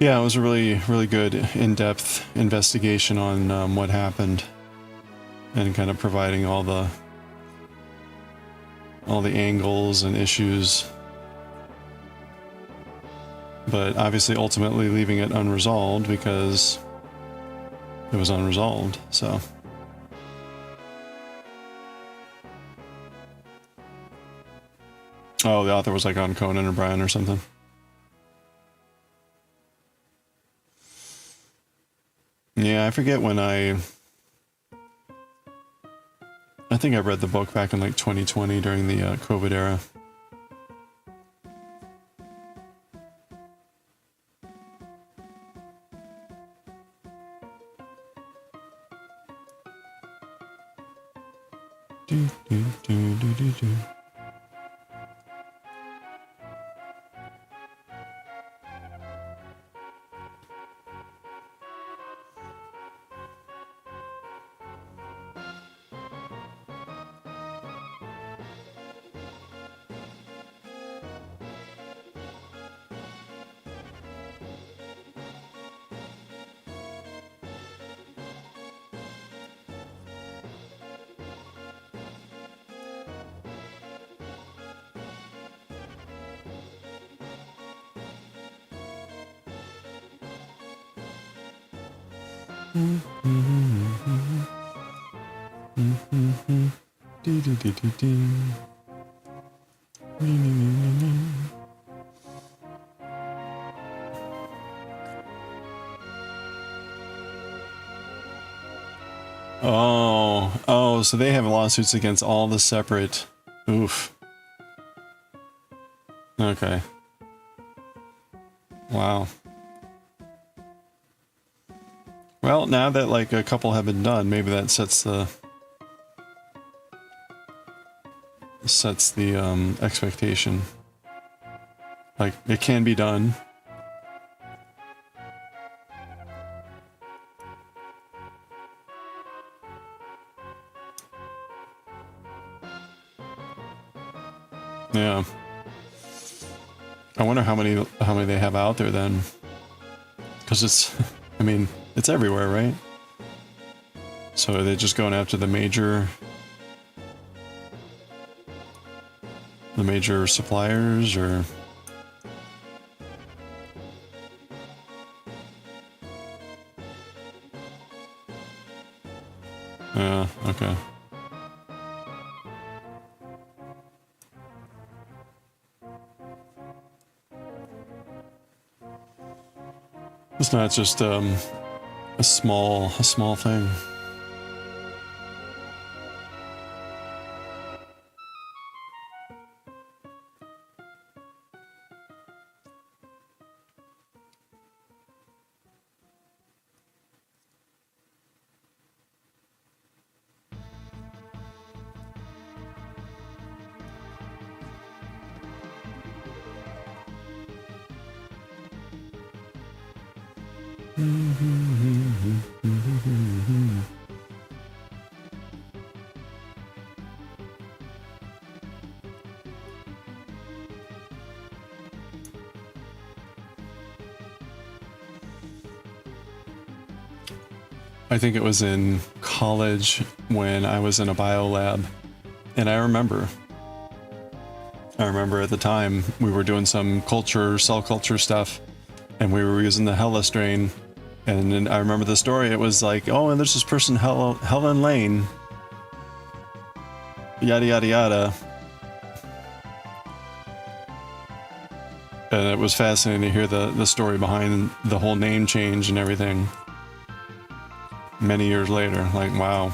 Yeah, it was a really, really good in-depth investigation on what happened, and kind of providing all the angles and issues, but obviously ultimately leaving it unresolved because it was unresolved. So oh, the author was like on Conan O'Brien or something. Yeah, I forget when I think I read the book back in like 2020 during the COVID era. Do, do, do, do, do, do. Oh, so they have lawsuits against all the separate... Oof. Okay. Wow. Well, now that like a couple have been done, maybe that sets the expectation. Like, it can be done. Yeah. I wonder how many they have out there then. Because it's, I mean, it's everywhere, right? So are they just going after the major suppliers, or? Yeah, okay. It's not just a small thing. I think it was in college when I was in a bio lab, and I remember at the time we were doing some cell culture stuff, and we were using the Hella strain, and then I remember the story. It was like, oh, and there's this person, Helen Lane, yada yada yada. And it was fascinating to hear the story behind the whole name change and everything. Many years later, like, wow.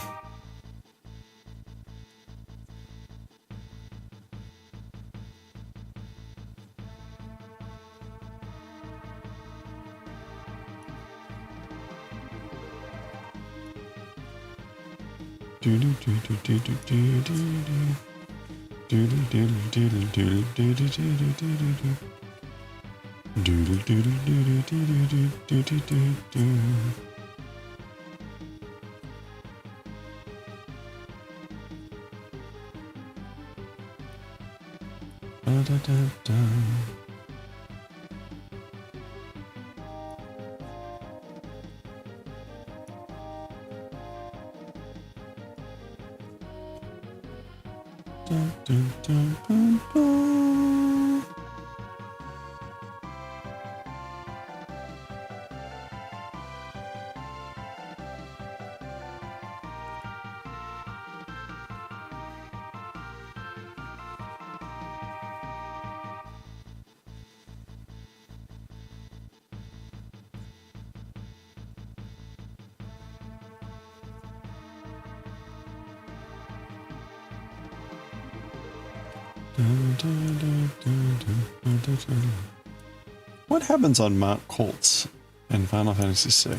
What happens on Mount Colts in Final Fantasy VI?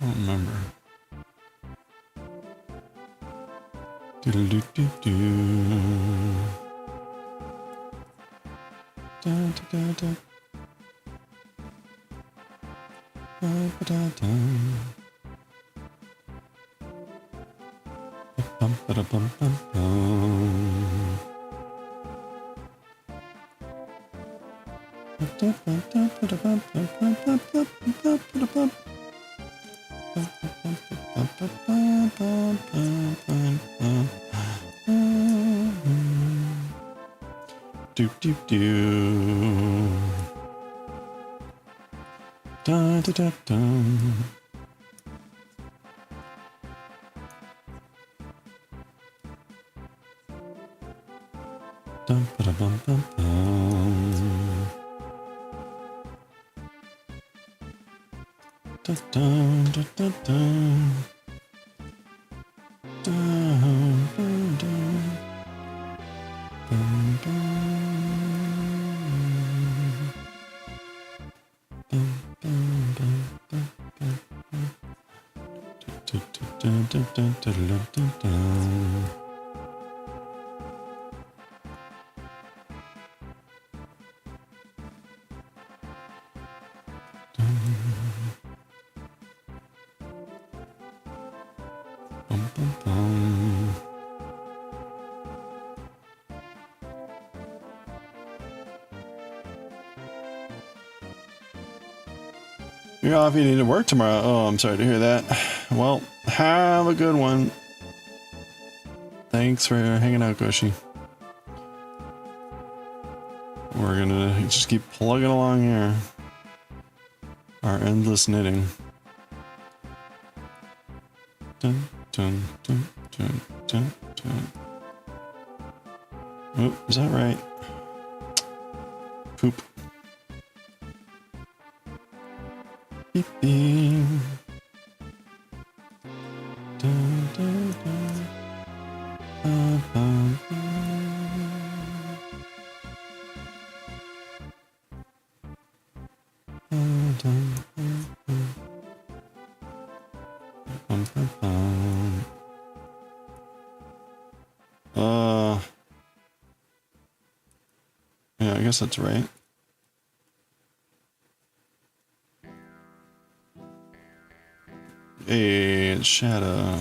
I don't remember. Doop doop doo. Da da da da. Dum ba da bum bum bum. You're off, you need to work tomorrow. Oh, I'm sorry to hear that. Well, have a good one. Thanks for hanging out, Goshi. We're gonna just keep plugging along here. Our endless knitting. Dun, dun, dun, dun, dun, dun. Oh, is that right? Poop. Beep, beep. Dun, dun, dun. Dun, dun, dun, dun, dun, dun, dun, dun. Yeah, I guess that's right. Hey, it's Shadow.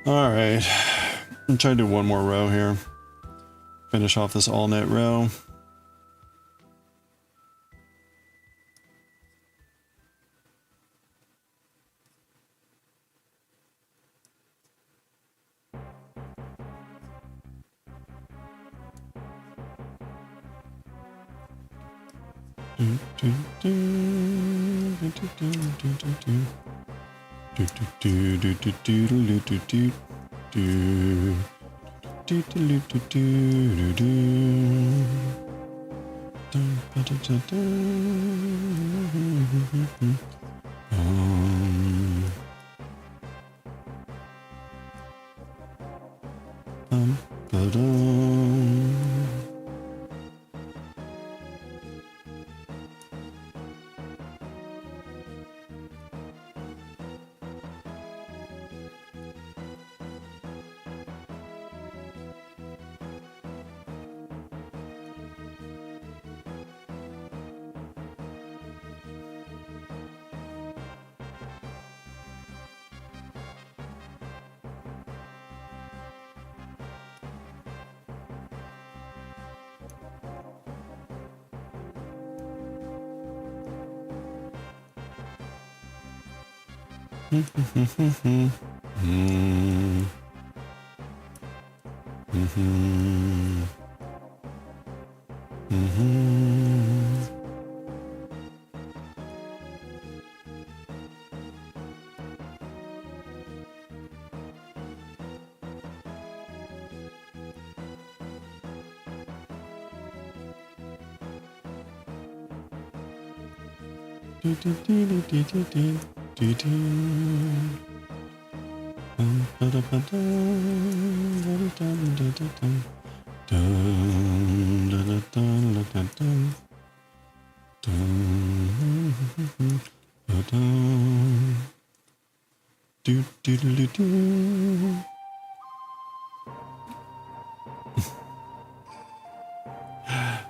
All right, I'm trying to do one more row here. Finish off this all knit row.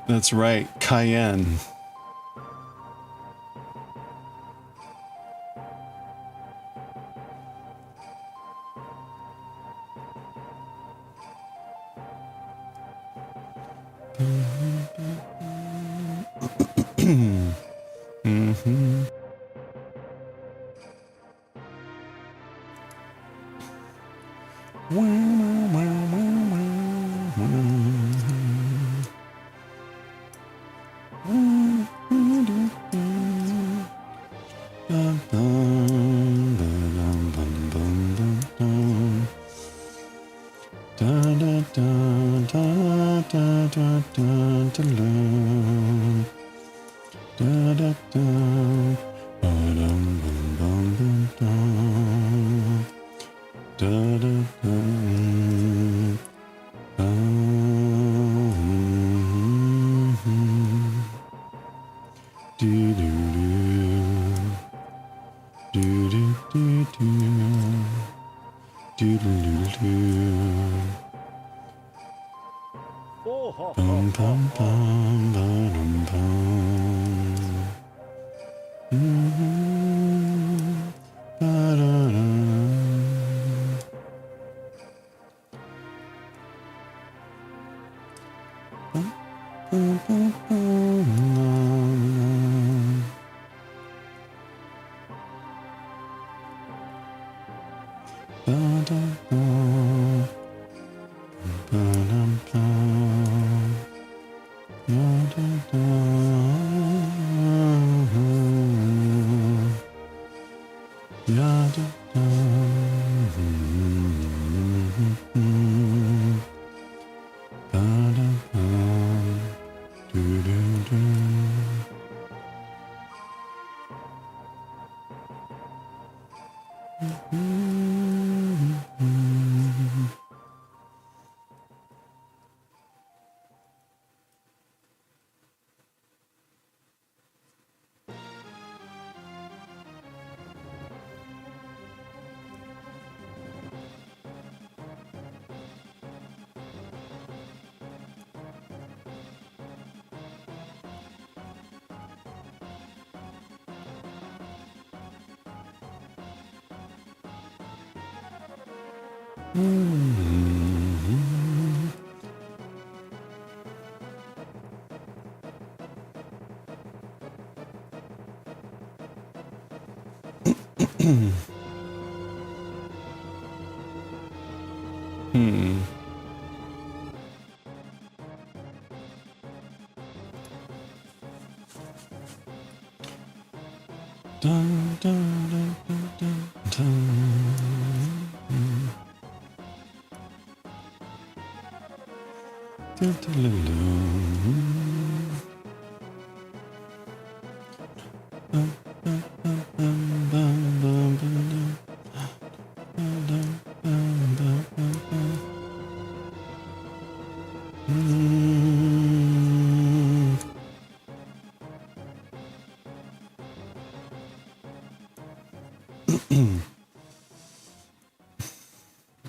That's right, Cayenne.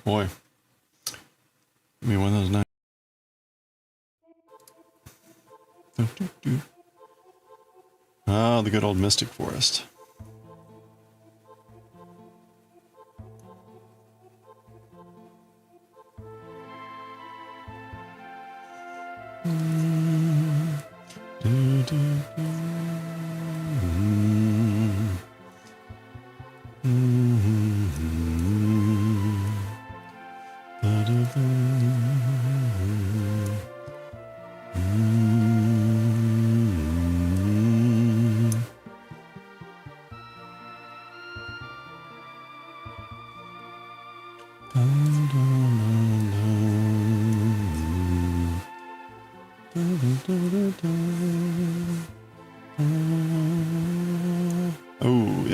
Boy, I mean, one of those nights. Ah, the good old Mystic Forest.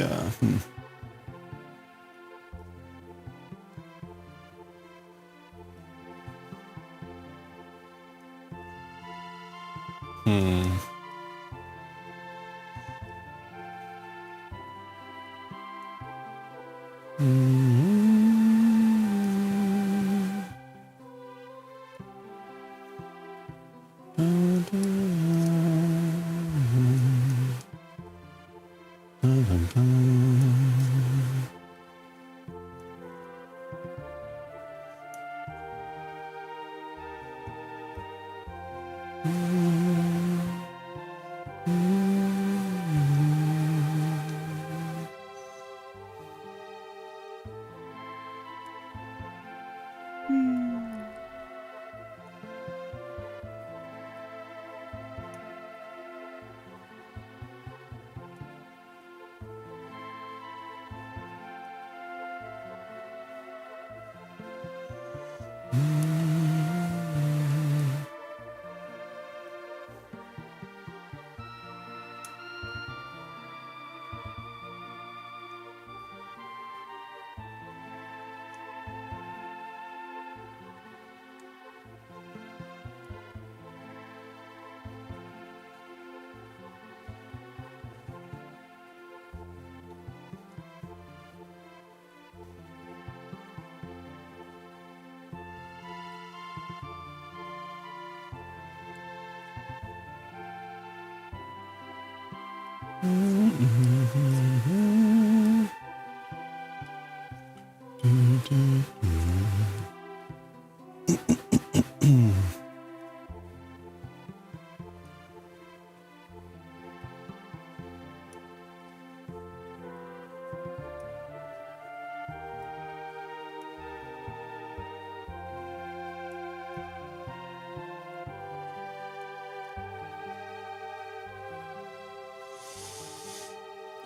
Yeah.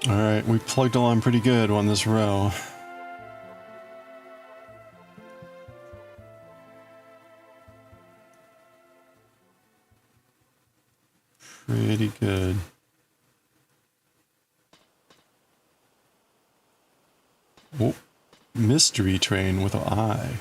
All right, we plugged along pretty good on this row. Pretty good. Oh, mystery train with an eye.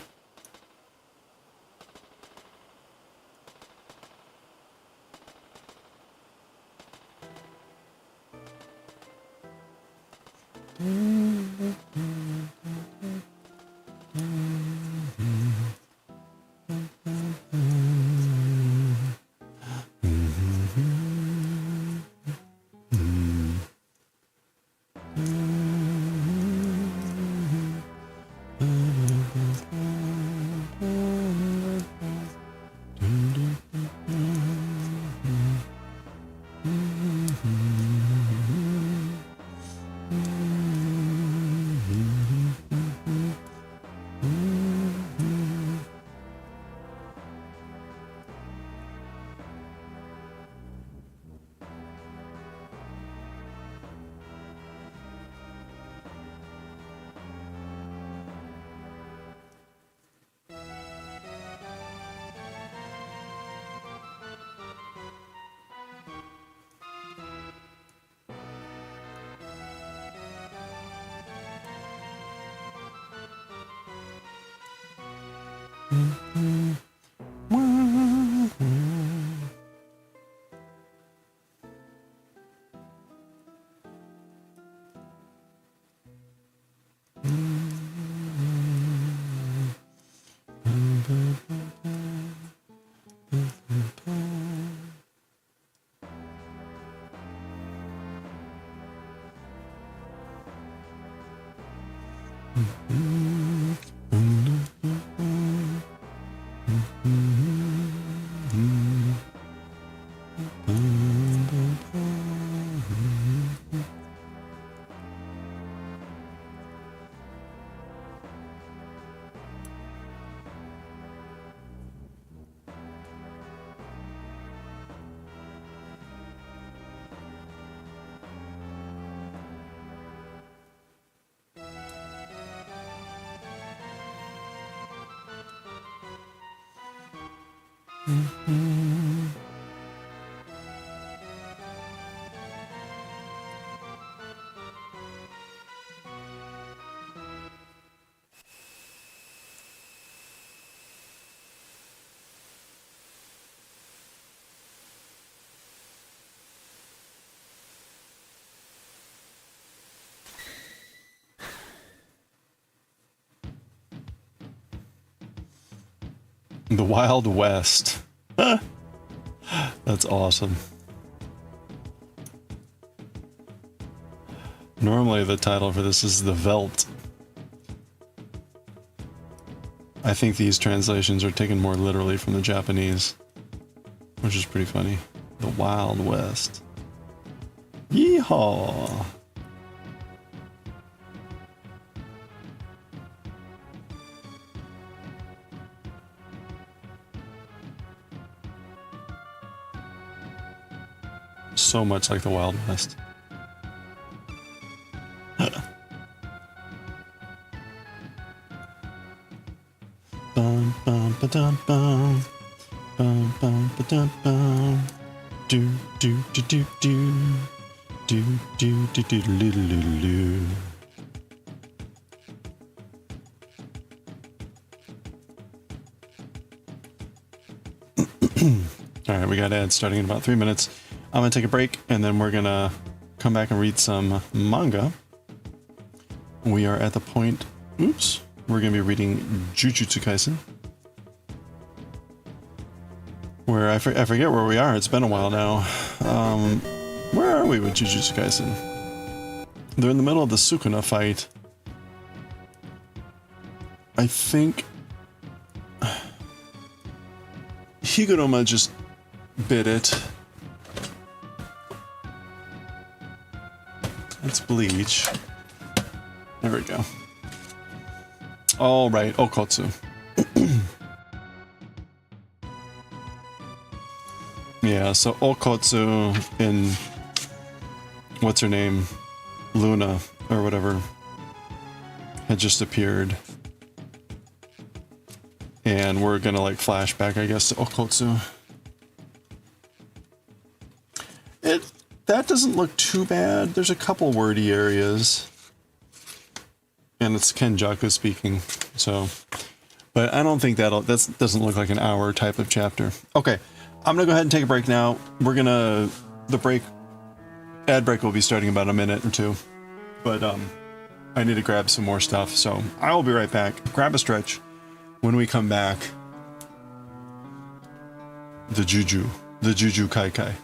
The Wild West. That's awesome. Normally the title for this is The Veldt. I think these translations are taken more literally from the Japanese, which is pretty funny. The Wild West. Yeehaw! So much like the Wild West. Bum bum ba dum bum. Bum bum ba dum bum. Do do do do do. Do do do do do do do. Alright, we got ads starting in about 3 minutes. I'm gonna take a break and then we're gonna come back and read some manga. We are at the point, oops, we're gonna be reading Jujutsu Kaisen. Where I forget where we are, it's been a while now. Where are we with Jujutsu Kaisen? They're in the middle of the Sukuna fight. I think Higuruma just bit it. Let's bleach. There we go. All right, Okotsu. Yeah, so Okotsu in what's her name, Luna or whatever, had just appeared, and we're gonna like flashback, I guess, to Okotsu. That doesn't look too bad. There's a couple wordy areas. And it's Kenjaku speaking, so. But I don't think that doesn't look like an hour type of chapter. Okay, I'm gonna go ahead and take a break now. The ad break will be starting in about a minute or two. But I need to grab some more stuff, so I will be right back. Grab a stretch. When we come back, the Juju Kai Kai.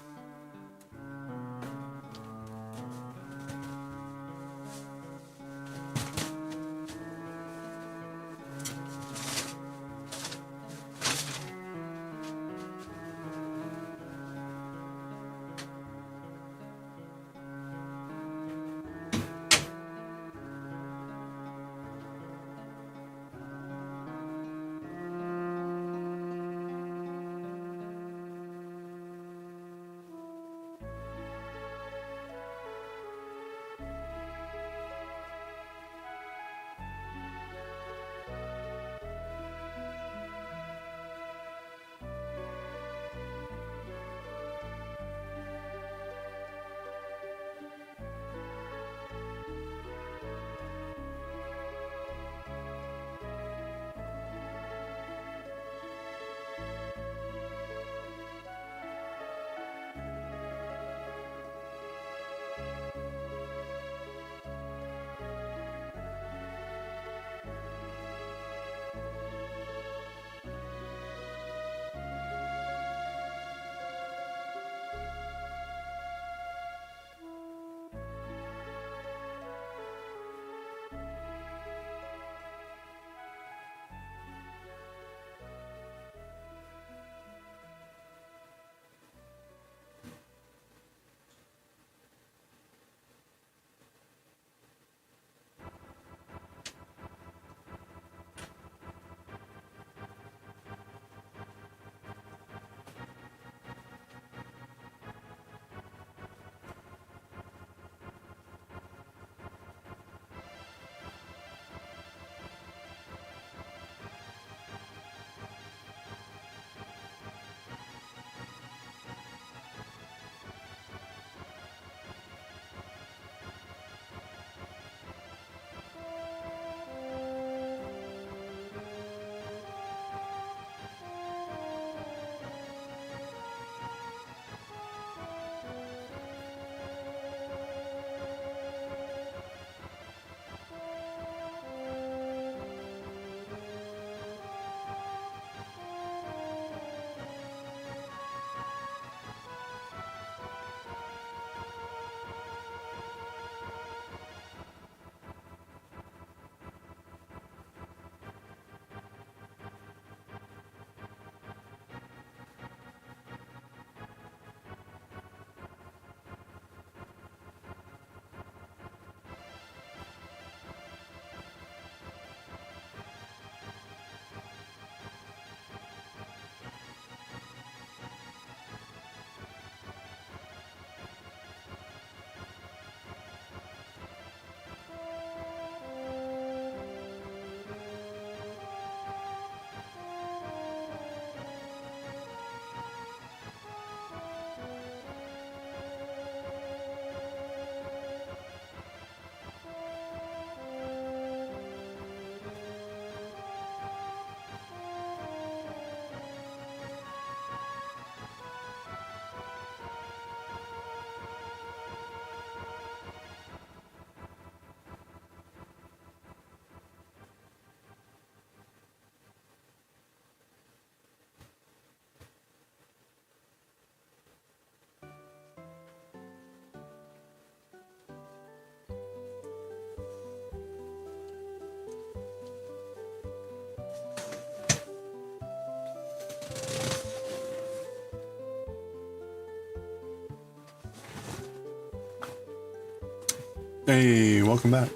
Hey, welcome back.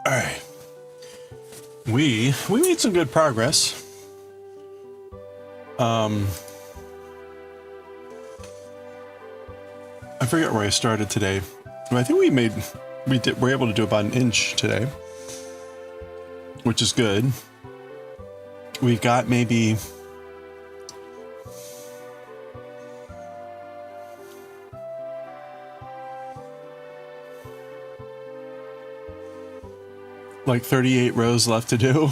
All right. We made some good progress. I forget where I started today. I think we're able to do about an inch today, which is good. We've got maybe like 38 rows left to do,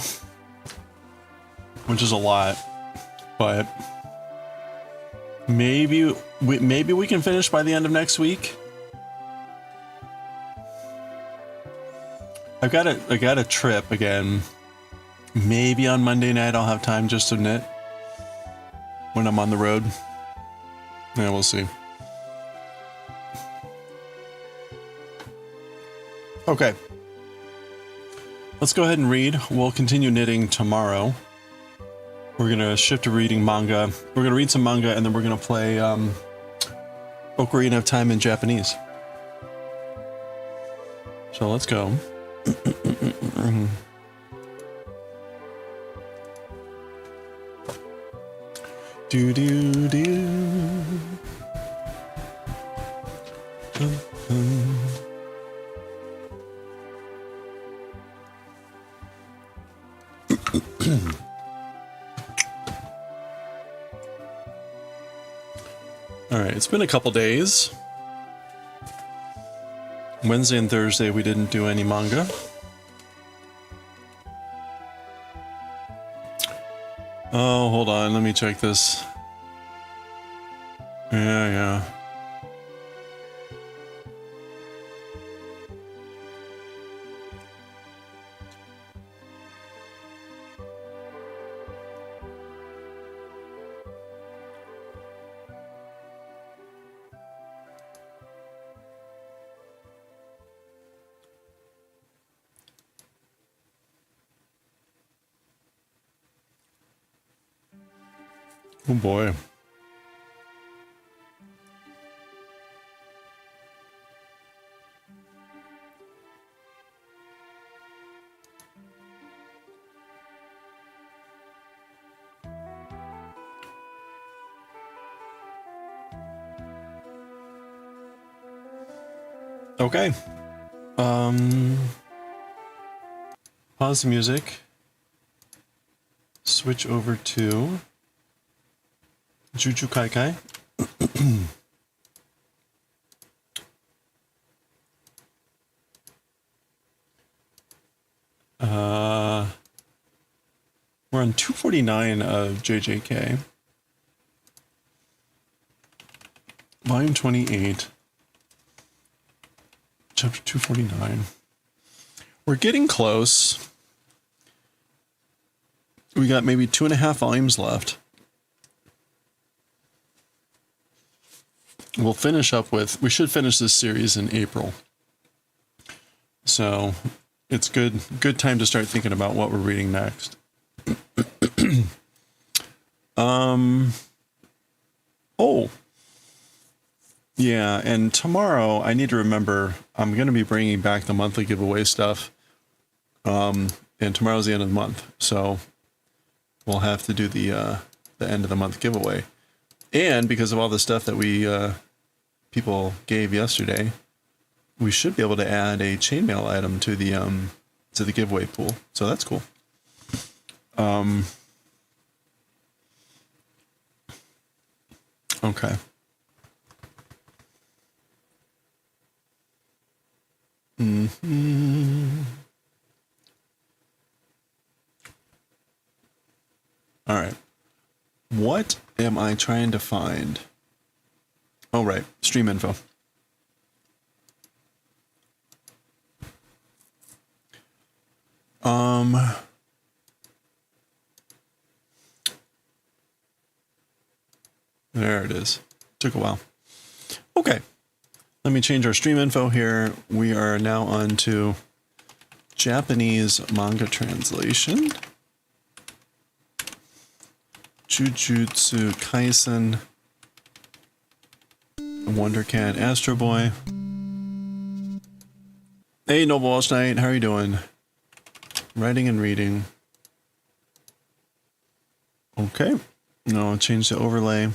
which is a lot, but maybe we can finish by the end of next week. I got a trip again. Maybe on Monday night I'll have time just to knit when I'm on the road. Yeah, we'll see. Okay. Let's go ahead and read. We'll continue knitting tomorrow. We're going to shift to reading manga. We're going to read some manga, and then we're going to play Ocarina of Time in Japanese. So let's go. Do do do. All right, it's been a couple days. Wednesday and Thursday we didn't do any manga. Oh, hold on, let me check this. Yeah. Oh boy. Okay. Pause the music. Switch over to Juju Kai Kai. We're on 249 of JJK. Volume 28. Chapter 249. We're getting close. We got maybe 2.5 volumes left. We'll finish up with, we should finish this series in April. So it's good time to start thinking about what we're reading next. Oh. Yeah, and tomorrow I need to remember I'm going to be bringing back the monthly giveaway stuff. And tomorrow's the end of the month, so we'll have to do the end of the month giveaway. And because of all the stuff that we people gave yesterday, we should be able to add a chainmail item to the giveaway pool. So that's cool. Okay. All right. What am I trying to find? Oh, right. Stream info. There it is. Took a while. Okay. Let me change our stream info here. We are now on to Japanese manga translation. Jujutsu Kaisen Wonder Cat, Astro Boy. Hey, Noble Walsh Knight, how are you doing? Writing and reading. Okay. No, I'll change the overlay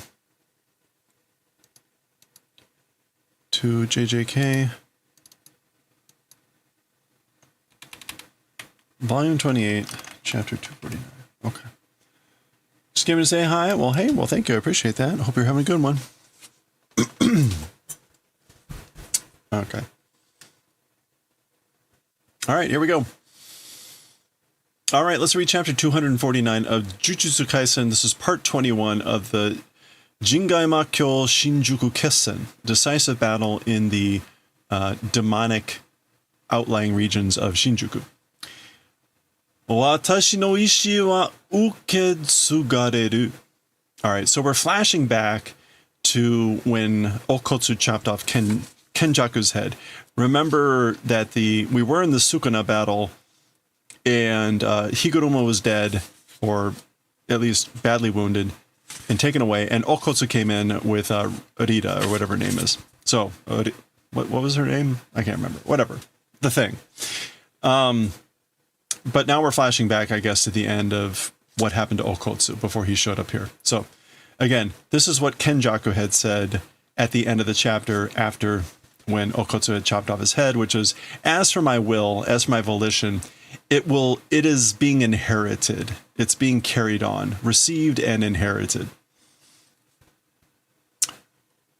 to JJK. Volume 28, chapter 249. Okay. Just came to say hi. Well, hey, well, thank you. I appreciate that. I hope you're having a good one. Okay. All right, here we go. All right, let's read chapter 249 of Jujutsu Kaisen. This is part 21 of the Jingaima-kyo Shinjuku Kessen, decisive battle in the demonic outlying regions of Shinjuku. Watashi no ishi wa uketsugareru. All right, so we're flashing back to when Okotsu chopped off Kenjaku's head. Remember that we were in the Sukuna battle, and Higuruma was dead, or at least badly wounded, and taken away, and Okotsu came in with Rita, or whatever her name is. So, what was her name? I can't remember. Whatever. The thing. But now we're flashing back, I guess, to the end of what happened to Okotsu before he showed up here. So, again, this is what Kenjaku had said at the end of the chapter after when Okotsu had chopped off his head, which is, as for my will, as for my volition, it is being inherited. It's being carried on, received and inherited.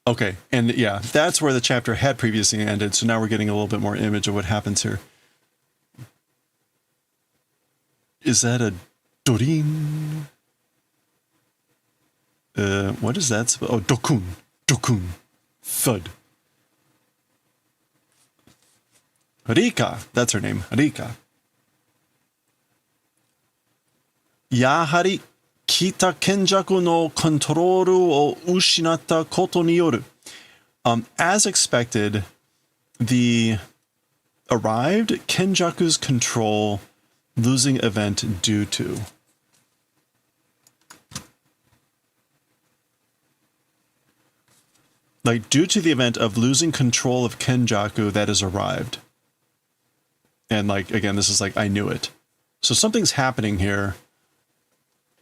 Okay, and yeah, that's where the chapter had previously ended, so now we're getting a little bit more image of what happens here. Is that a dorin? What is that? Oh, dokun. Dokun. Thud. Rika. That's her name. Rika. Yahari kita Kenjaku no controlu o ushinatta koto ni yoru. As expected, the arrived Kenjaku's control losing event due to. Like, due to the event of losing control of Kenjaku that has arrived. And, like, again, this is like, I knew it. So something's happening here.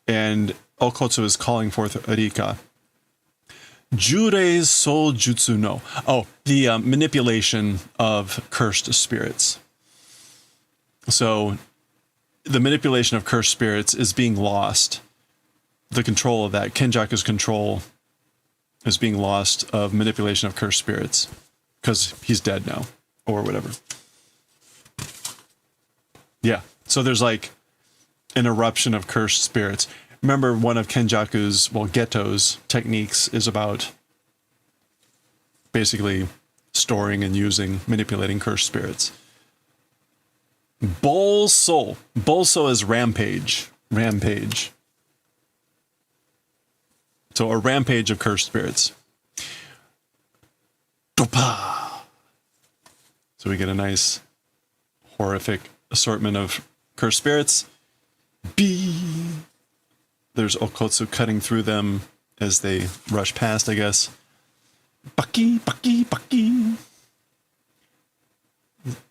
And Okotsu is calling forth Rika. Jurei Soul Jutsu no. Oh, the manipulation of cursed spirits. So the manipulation of cursed spirits is being lost. The control of that, Kenjaku's control, is being lost of manipulation of cursed spirits. Because he's dead now. Or whatever. Yeah. So there's like an eruption of cursed spirits. Remember, one of Kenjaku's, well, Geto's techniques is about basically storing and using, manipulating cursed spirits. Bolso. Bolso is rampage. Rampage. So a rampage of cursed spirits. Dopa. So we get a nice, horrific assortment of cursed spirits. B. There's Okotsu cutting through them as they rush past, I guess. Baki, baki, baki.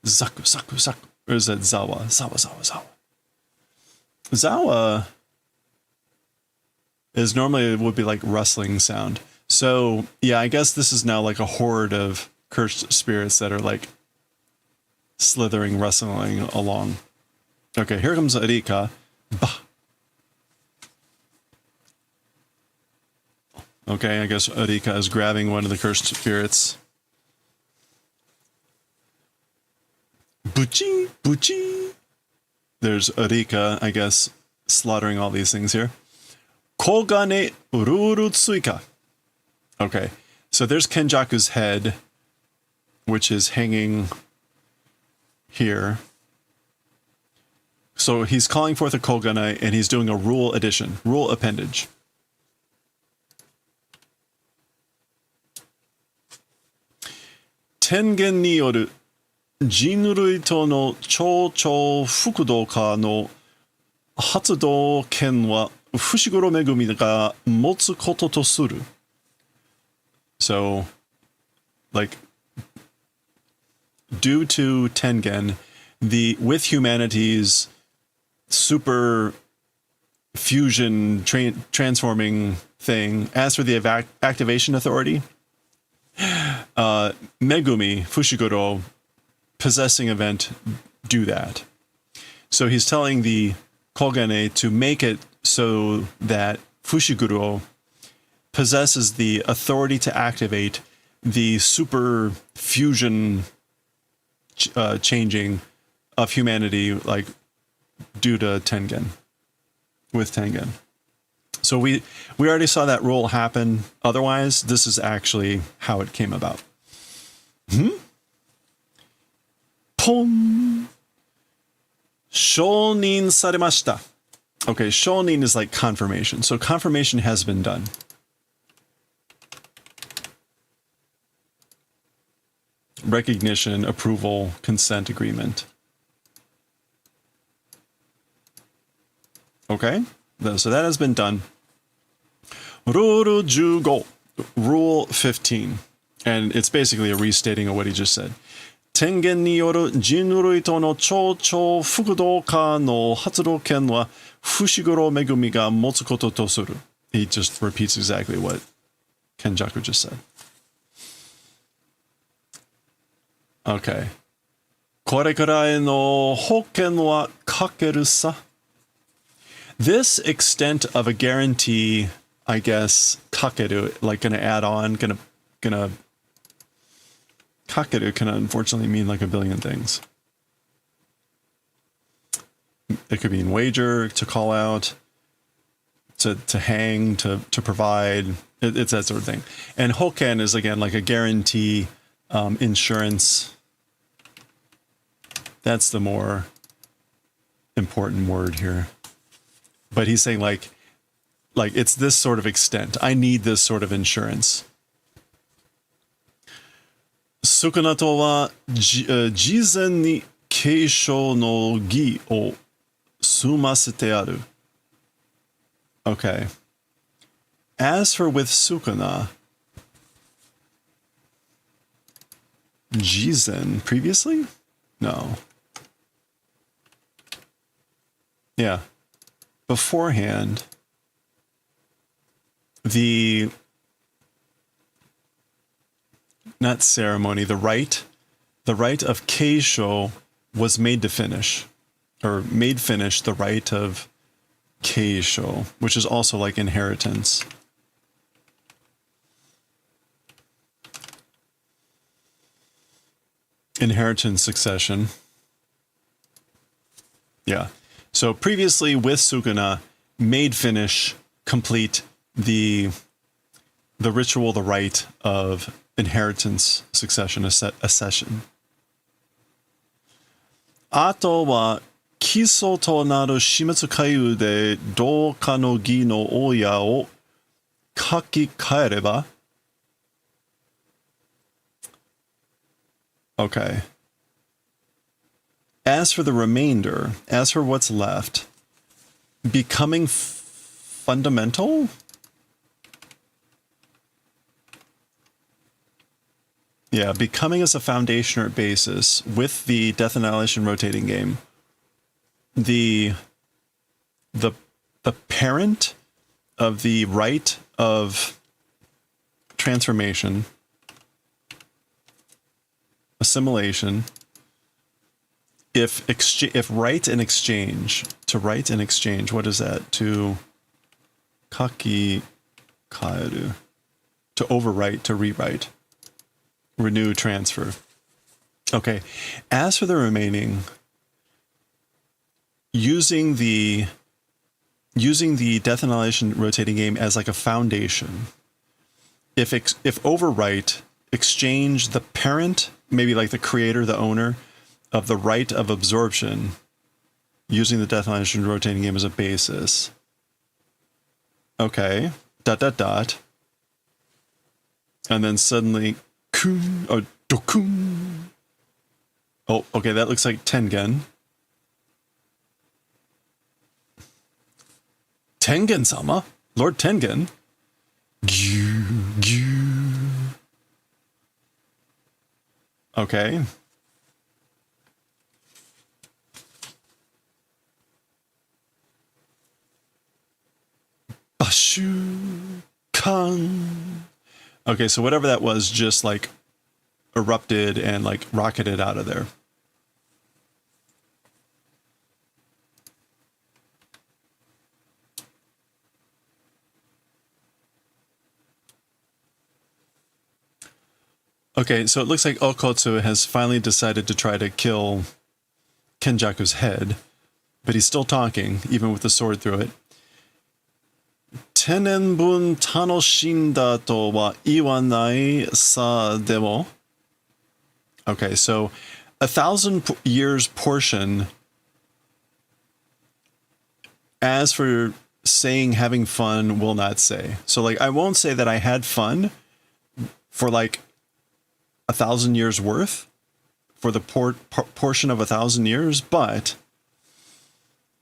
Zaku, zaku, zaku. Or is that Zawa? Zawa, Zawa, Zawa. Zawa is normally, it would be like rustling sound. So, yeah, I guess this is now like a horde of cursed spirits that are like slithering, rustling along. Okay, here comes Rika. Bah. Okay, I guess Rika is grabbing one of the cursed spirits. Buchi, buchi. There's Rika, I guess, slaughtering all these things here. Kogane Ruru Tsuika. Okay, so there's Kenjaku's head, which is hanging here. So he's calling forth a Kogane, and he's doing a rule addition, rule appendage. Tengen ni yoru jinrui to no chouchou fukudoka no hatsudou ken wa fushiguro megumi ga motsu koto to suru. So like due to Tengen, with humanity's super fusion transforming thing, as for the activation authority, Megumi Fushiguro possessing event do that. So he's telling the Kogane to make it so that Fushiguro possesses the authority to activate the super fusion changing of humanity, like due to Tengen, with Tengen. So we already saw that rule happen. Otherwise, this is actually how it came about. Pon! Shonin saremashita. Okay, shonin is like confirmation. So confirmation has been done. Recognition, approval, consent agreement. Okay, so that has been done. Rule 15. Rule 15. And it's basically a restating of what he just said. Tengen ni yoru jinrui to no chouchou fukudoka no hatsuroken wa Fushiguro Megumi ga motsu koto to suru. He just repeats exactly what Kenjaku just said. Okay. これくらいの保険はかけるさ. This extent of a guarantee, I guess, kakeru, like gonna add on, gonna kakeru can unfortunately mean like a billion things. It could mean wager, to call out, to hang, to provide. It's that sort of thing. And hoken is again like a guarantee, insurance. That's the more important word here. But he's saying like it's this sort of extent. I need this sort of insurance. Sukunato wa jizen ni keisho no gi o sumasete aru. Okay. As for with Sukuna, jizen previously? No. Yeah. Beforehand, not ceremony, the rite of Keisho was made to finish, or made finish the rite of Keisho, which is also like inheritance. Inheritance succession. Yeah. So previously with Sukuna, made finish, complete the ritual, the rite of inheritance succession, accession. Ato wa kiso to naru shimitsu kaiu de douka no gi no oya o kakikaereba. Okay. As for the remainder, as for what's left, becoming fundamental? Yeah, becoming as a foundation or basis with the Death Annihilation rotating game. The parent of the rite of transformation, assimilation, if write and exchange, to write and exchange, what is that? To kaki kaeru, to overwrite, to rewrite, renew, transfer. Okay, as for the remaining, using the Death Annihilation rotating game as like a foundation, if overwrite, exchange the parent, maybe like the creator, the owner, of the rite of absorption, using the Death Annihilation rotating game as a basis. Okay. ... And then suddenly, kun, or dokun. Oh, okay, that looks like Tengen. Tengen-sama? Lord Tengen? Gyu, gyu. Okay. Bashu Kan. Okay, so whatever that was just like erupted and like rocketed out of there. Okay, so it looks like Okotsu has finally decided to try to kill Kenjaku's head, but he's still talking, even with the sword through it. Tenenbun tanoshinda to wa iwanai sa demo. Okay, so 1,000 years portion. As for saying having fun, will not say. So like, I won't say that I had fun for like 1,000 years worth for the portion of 1,000 years, but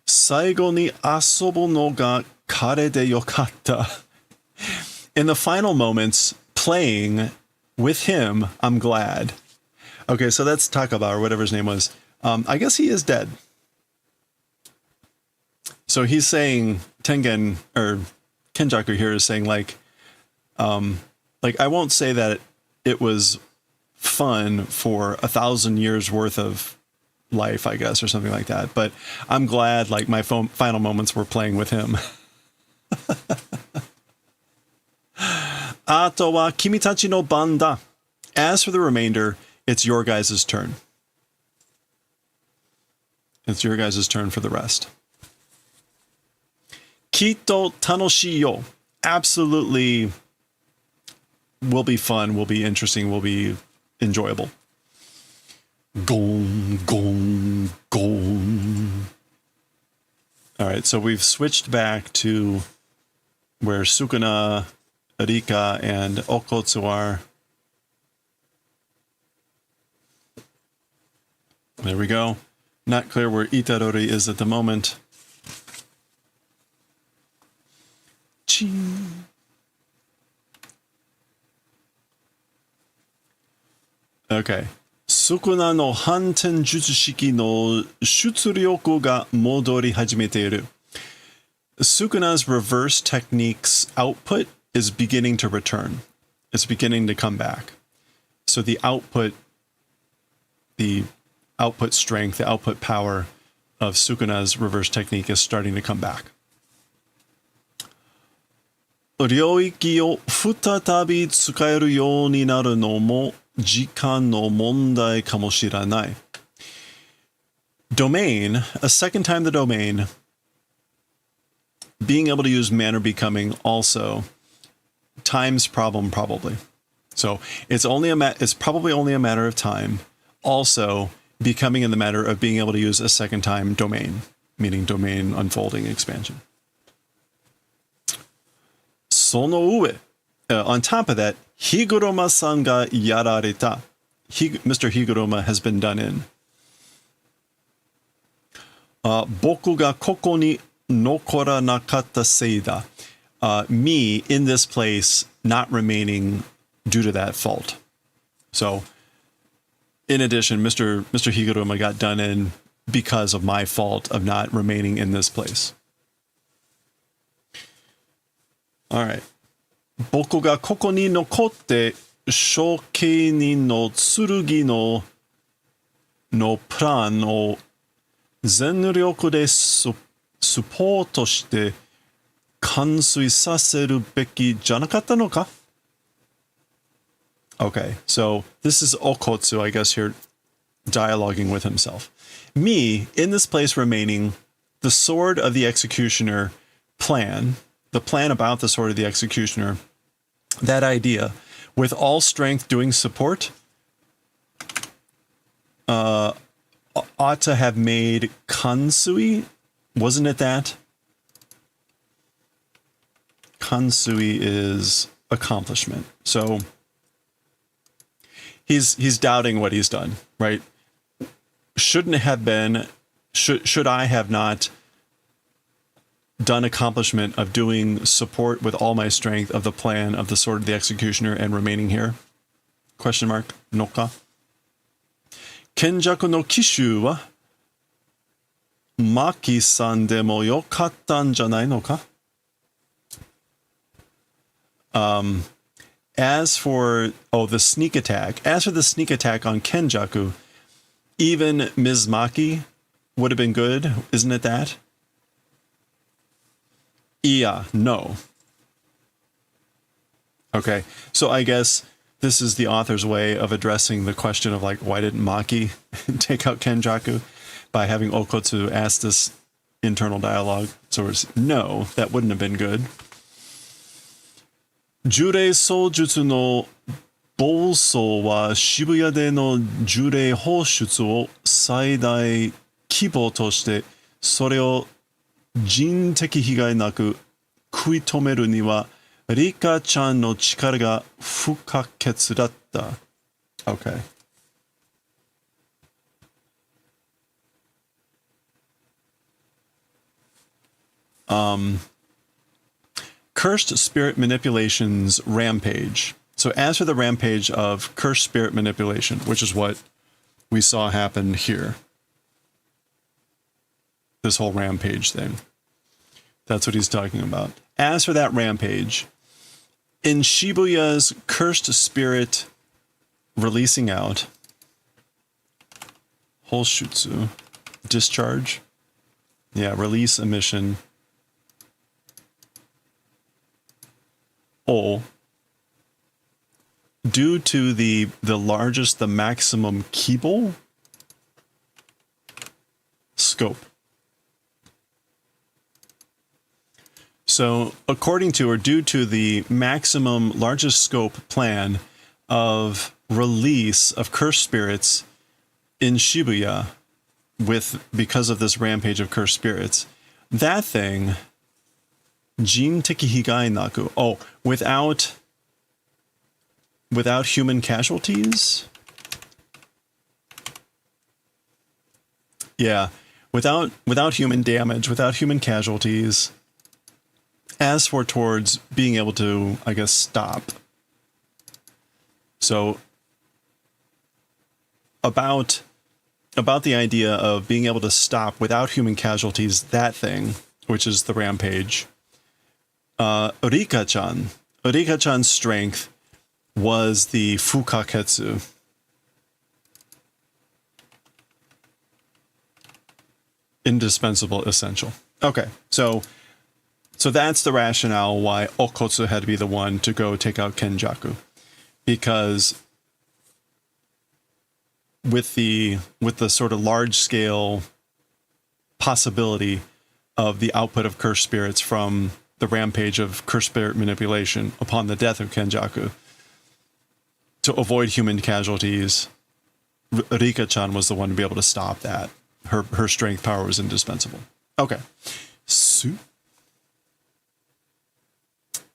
saigo ni asobu no ga kare de yokatta. In the final moments, playing with him, I'm glad. Okay, so that's Takaba, or whatever his name was. I guess he is dead. So he's saying, Tengen, or Kenjaku here is saying like I won't say that it was fun for 1,000 years worth of life, I guess, or something like that. But I'm glad like my final moments were playing with him. Ato wa kimitachi no banda. As for the remainder, it's your guys' turn. It's your guys' turn for the rest. Kito tanoshii yo. Absolutely will be fun, will be interesting, will be enjoyable. Gong, gong, gong. All right, so we've switched back to where Sukuna, Rika, and Okotsu are. There we go. Not clear where Itarori is at the moment. Ching. Okay. Sukuna no hanten jutsushiki no shutsuryoku ga modori hajimete. Sukuna's reverse technique's output is beginning to return. It's beginning to come back. So the output strength, the output power of Sukuna's reverse technique is starting to come back. 領域を再び使えるようになるのも時間の問題かもしれない。Domain, a second time the domain, being able to use manner becoming also, time's problem probably. So it's probably only a matter of time. Also, becoming in the matter of being able to use a second time domain, meaning domain unfolding expansion. その上, on top of that, Higuruma-san ga yarareta. Mr. Higuruma has been done in. Boku ga koko ni nokoranakatta seida. Me in this place not remaining due to that fault. So, in addition, Mr. Higuruma got done in because of my fault of not remaining in this place. All right. 僕がここに残って処刑人の剣のプランを全力でサポートして完遂させるべきじゃなかったのか? Okay, so this is Okotsu, I guess, here dialoguing with himself. Me, in this place remaining, the Sword of the Executioner plan, the plan about the Sword of the Executioner, that idea, with all strength doing support, ought to have made Kansui, wasn't it that? Kansui is accomplishment. So he's doubting what he's done, right? Should I have not done accomplishment of doing support with all my strength of the plan of the Sword of the Executioner and remaining here? Question mark, Noka? Kenjaku no kishu wa Maki-san de mo yokatta n janai no ka? As for the sneak attack. As for the sneak attack on Kenjaku, even Ms. Maki would have been good, isn't it that? Yeah, no. Okay, so I guess this is the author's way of addressing the question of like, why didn't Maki take out Kenjaku by having Okotsu ask this internal dialogue? So it's no, that wouldn't have been good. Jurei soujutsu no bousou wa Shibuya de no jurei hoshutsu o saidai kibo to shite, sore o jin-teki higai naku kuitomeru ni wa Rika-chan no chikara ga fukaketsu datta. Okay. Cursed Spirit Manipulation's rampage. So as for the rampage of Cursed Spirit Manipulation, which is what we saw happen here. This whole rampage thing. That's what he's talking about. As for that rampage, in Shibuya's Cursed Spirit releasing out, Hoshutsu, discharge. Yeah, release emission. Due to the maximum kibo scope. So according to or due to the maximum largest scope plan of release of cursed spirits in Shibuya because of this rampage of cursed spirits, that thing Jin-teki higai naku. Without human casualties? Yeah, without human damage, without human casualties. As for towards being able to, I guess, stop. So about the idea of being able to stop without human casualties, that thing, which is the rampage. Rika-chan's strength was the fukaketsu. Indispensable, essential. Okay, so that's the rationale why Okotsu had to be the one to go take out Kenjaku. Because with the sort of large scale possibility of the output of cursed spirits from the rampage of cursed spirit manipulation upon the death of Kenjaku, to avoid human casualties, Rika-chan was the one to be able to stop that. Her strength power was indispensable. Okay.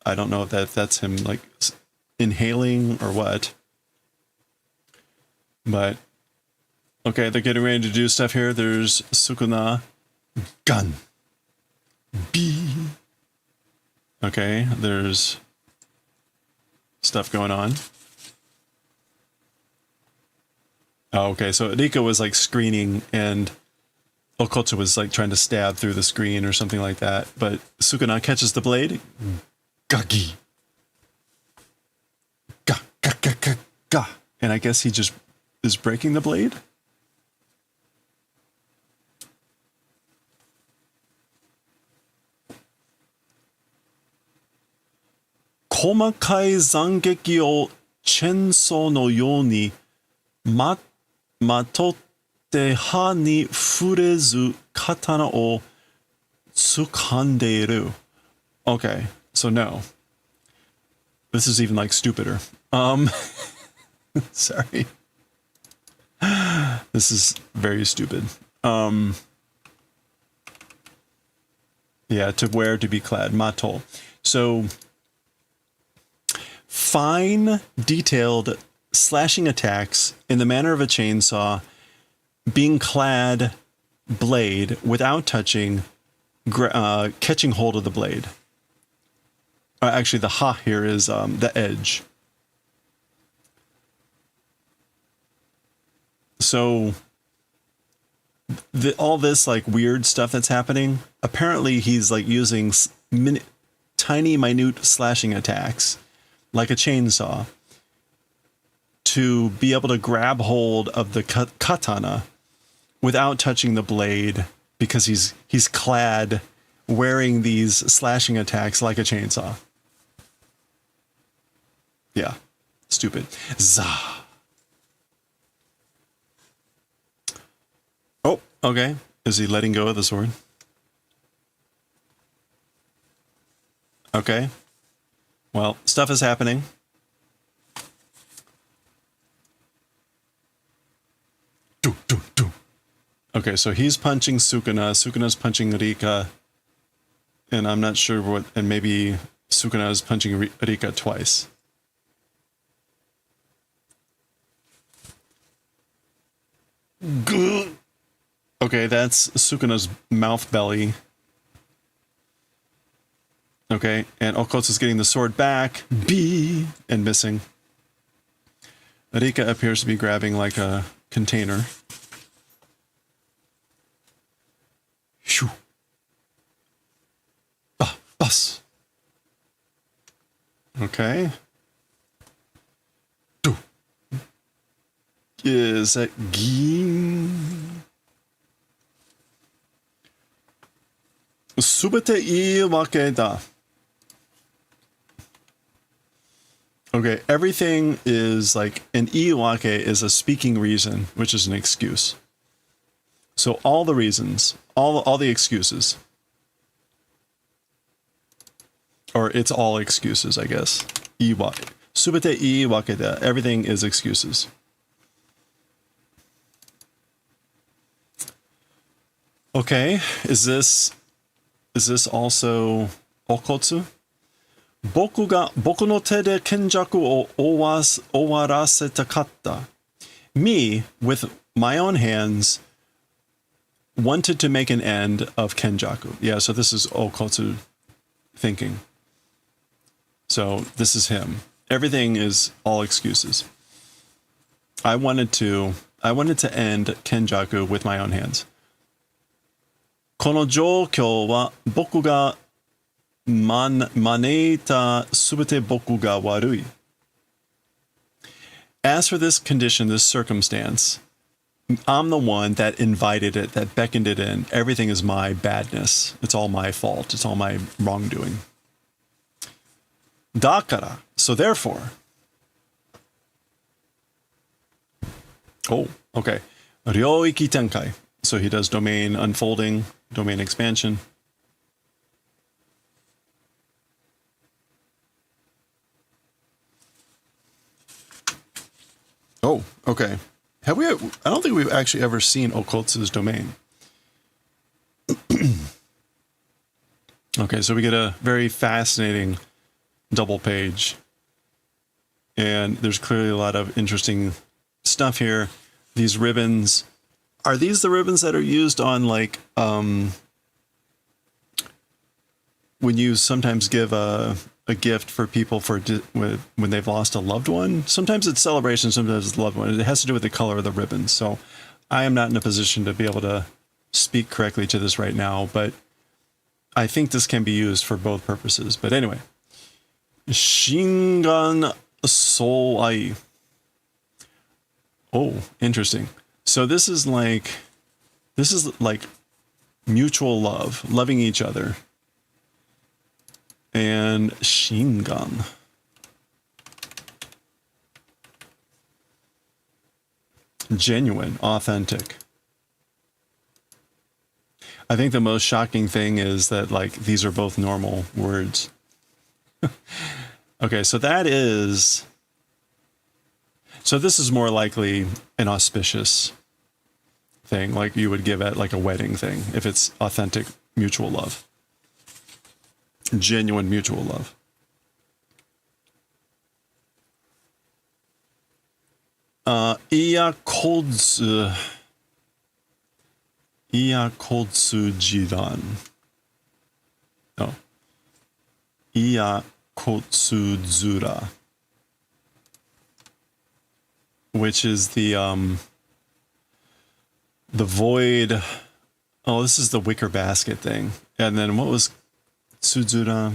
I don't know if that's him like inhaling or what. But okay, they're getting ready to do stuff here. There's Sukuna Gun B. Okay, there's stuff going on. Oh, okay, so Rika was like screening and Okotsu was like trying to stab through the screen or something like that. But Sukuna catches the blade. Gagi. Ga, ga, ga, ga, ga. And I guess he just is breaking the blade? Komakai zangeki o chenso no you ni matotte ha ni furezu katana o tsukandeiru. Okay, so no. This is even like stupider. Sorry. This is very stupid. Yeah, to wear, to be clad. Mato. So fine, detailed slashing attacks in the manner of a chainsaw, being clad blade without touching, catching hold of the blade. Actually, the ha here is the edge. So all this like weird stuff that's happening, apparently he's like using tiny, minute slashing attacks like a chainsaw to be able to grab hold of the katana without touching the blade, because he's clad wearing these slashing attacks like a chainsaw. Yeah, stupid. Zah. Oh, okay. Is he letting go of the sword? Okay. Well, stuff is happening. Okay, so he's punching Sukuna. Sukuna's punching Rika. And I'm not sure what... And maybe Sukuna is punching Rika twice. Okay, that's Sukuna's mouth belly. Okay, and Okotsu's getting the sword back. B and missing. Rika appears to be grabbing like a container. Shoo. Bus. Okay. Do. Is that Gin? Subete ii wake da. Okay, everything is like an iwake is a speaking reason, which is an excuse. So all the reasons, all the excuses, or it's all excuses, I guess. Iwake. Subete iwake da. Everything is excuses. Okay, is this also Okotsu? Boku no te de kenjaku o owaraseta katta. Me, with my own hands, wanted to make an end of kenjaku. Yeah, so this is Okotsu thinking. So this is him. Everything is all excuses. I wanted to end kenjaku with my own hands. この状況は僕が招いたすべて僕が悪い. As for this condition, this circumstance, I'm the one that invited it, that beckoned it in. Everything is my badness. It's all my fault. It's all my wrongdoing. だから, so therefore. Oh, okay. 領域展開. So he does domain unfolding, domain expansion. Oh, okay. Have we? I don't think we've actually ever seen Okotsu's domain. Okay, so we get a very fascinating double page. And there's clearly a lot of interesting stuff here. These ribbons. Are these the ribbons that are used on, like, when you sometimes give a gift for people when they've lost a loved one? Sometimes it's celebration, sometimes it's a loved one. It has to do with the color of the ribbons. So I am not in a position to be able to speak correctly to this right now, but I think this can be used for both purposes. But anyway. Shingan Soai. Oh, interesting. So this is like mutual love, loving each other. And Shingan. Genuine, authentic. I think the most shocking thing is that, like, these are both normal words. Okay, so that is... So this is more likely an auspicious thing, like you would give at like a wedding thing, if it's authentic mutual love. Genuine mutual love. Iyakodzu jiran. Oh. Iyakotsuzura. Which is the The void. Oh, this is the wicker basket thing. And then what was Tsuzura?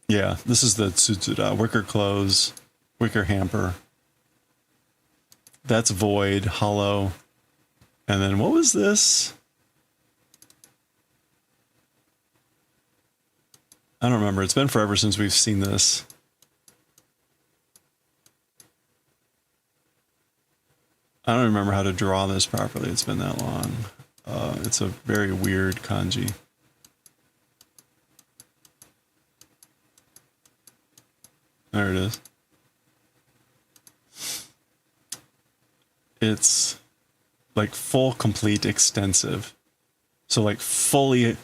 Yeah, this is the Tsuzura. Wicker clothes, wicker hamper. That's void, hollow. And then what was this? I don't remember. It's been forever since we've seen this. I don't remember how to draw this properly. It's been that long. It's a very weird kanji. There it is. It's like full, complete, extensive. So like fully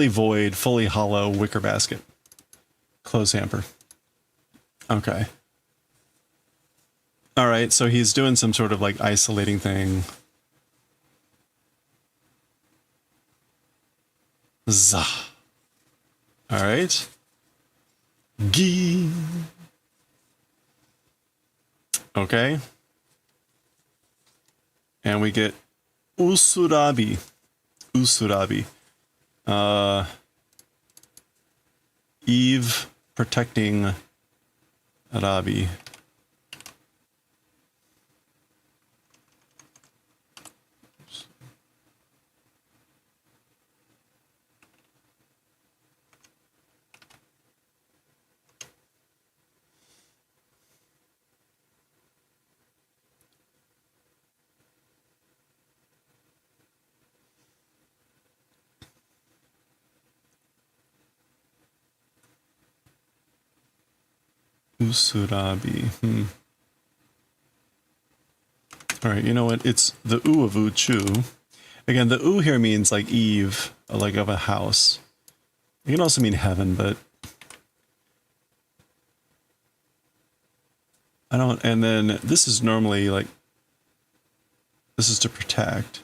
void, fully hollow wicker basket. Clothes hamper. Okay. All right, so he's doing some sort of like isolating thing. Za. All right. Gi. Okay. And we get Usurabi. Usurabi. Eve protecting Arabi. Usurabi. All right, you know what? It's the U of Uchu. Again, the U here means like Eve, like of a house. It can also mean heaven, but I don't. And then this is normally like, this is to protect,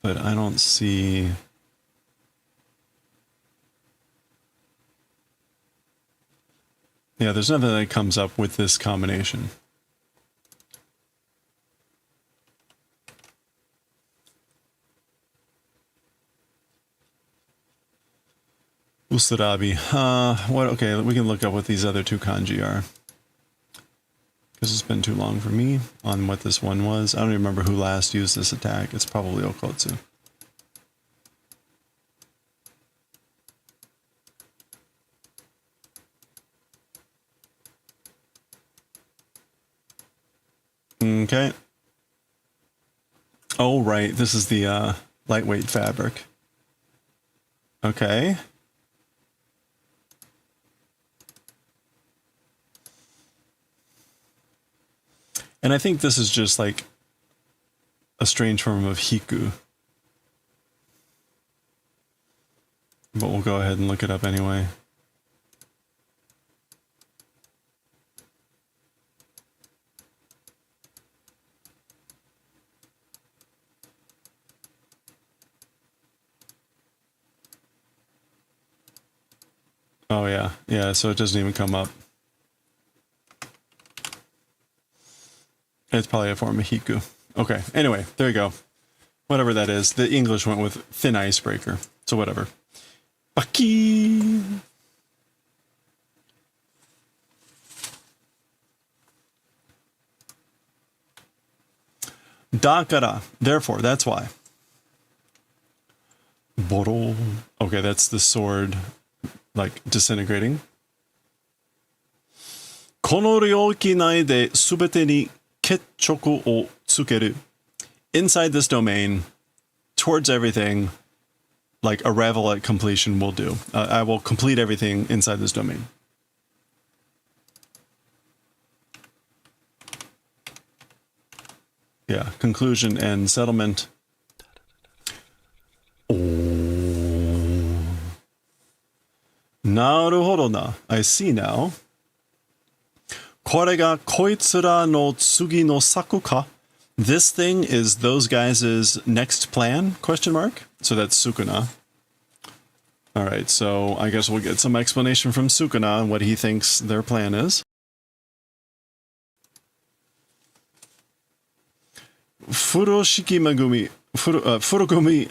but I don't see. Yeah, there's nothing that comes up with this combination. Usurabi. What? Okay, we can look up what these other two kanji are. Because it's been too long for me on what this one was. I don't even remember who last used this attack. It's probably Okotsu. Okay. Oh, right. This is the lightweight fabric. Okay. And I think this is just like a strange form of hiku. But we'll go ahead and look it up anyway. Oh yeah, yeah, so it doesn't even come up. It's probably a form of hiku. Okay, anyway, there you go. Whatever that is. The English went with thin icebreaker, so whatever. Baki! Dakara, therefore, that's why. Boro. Okay, that's the sword, like, disintegrating. この領域内で全てに決着をつける. Inside this domain, towards everything, like a ravel at completion will do. I will complete everything inside this domain. Yeah, conclusion and settlement. Oh. Naruhodo na. I see now. これがこいつらの次の策か? This thing is those guys' next plan? Question mark. So that's Sukuna. All right, so I guess we'll get some explanation from Sukuna on what he thinks their plan is. Furoshiki megumi. Furogumi.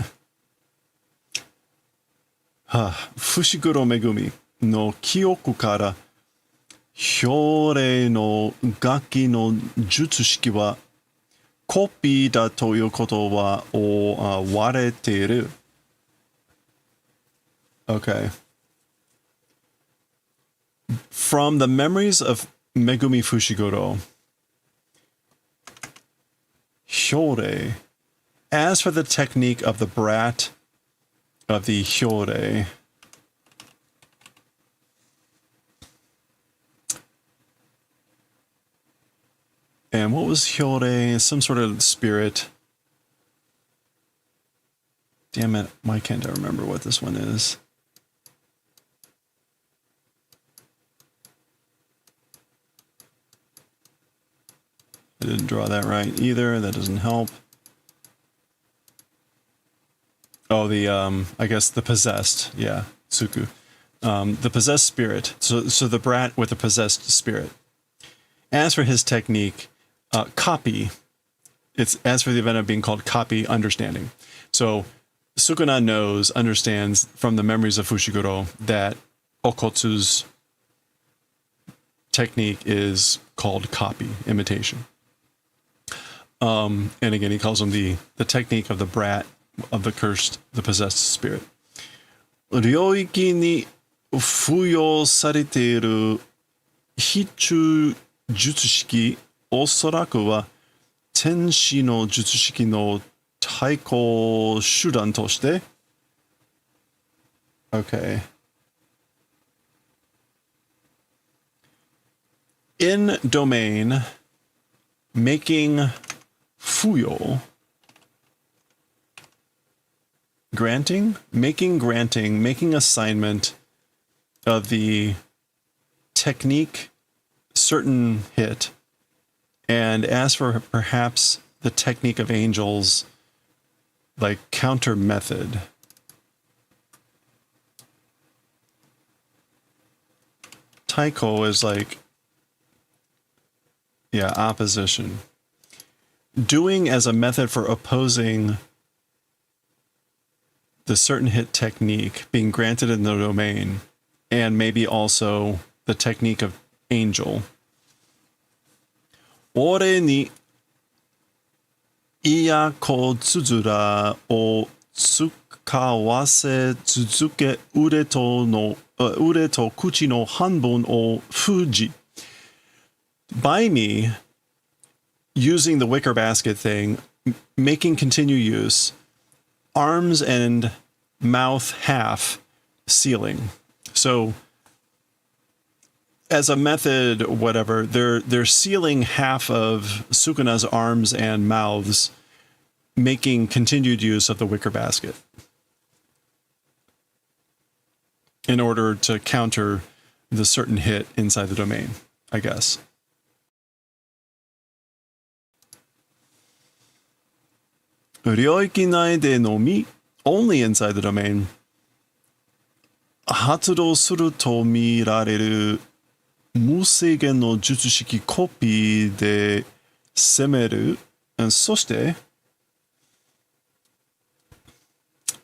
Fushiguro megumi no kyoku kara Hyōrei no gaki no jutsushiki wa kopi da toyu koto wa o wareteiru. Okay. From the memories of Megumi Fushiguro, Hyōrei. As for the technique of the brat of the Hyōrei, and what was Hyōrei? Some sort of spirit. Damn it, why can't I remember what this one is? I didn't draw that right either. That doesn't help. Oh, I guess the possessed. Yeah, Tsuku. The possessed spirit. So the brat with the possessed spirit. As for his technique, copy. It's as for the event of being called copy, understanding. So Sukuna understands from the memories of Fushiguro that Okotsu's technique is called copy, imitation. And again, he calls him the technique of the brat, of the cursed, the possessed spirit. Ryoiki ni fuyo sarete hichu jutsushiki osoraku wa tenshi no jutsushiki no taiko shudan toshite. Okay. In domain, making fuyo, granting, making assignment of the technique certain hit, and as for perhaps the technique of angels, like counter method. Taiko is like, yeah, opposition. Doing as a method for opposing the certain hit technique being granted in the domain, and maybe also the technique of angel. Ore ni iya ko tsuzura o tsukawase tsuzuke ure to kuchi no hanbon o fuji. By me using the wicker basket thing, making continue use, arms and mouth half sealing. So as a method, whatever, they're sealing half of Sukuna's arms and mouths, making continued use of the wicker basket in order to counter the certain hit inside the domain, I guess. Ryoiki nai de no mi, only inside the domain. Hatsudou suru to mirareru museigen no jutsushiki kopi de semeru, and soshite.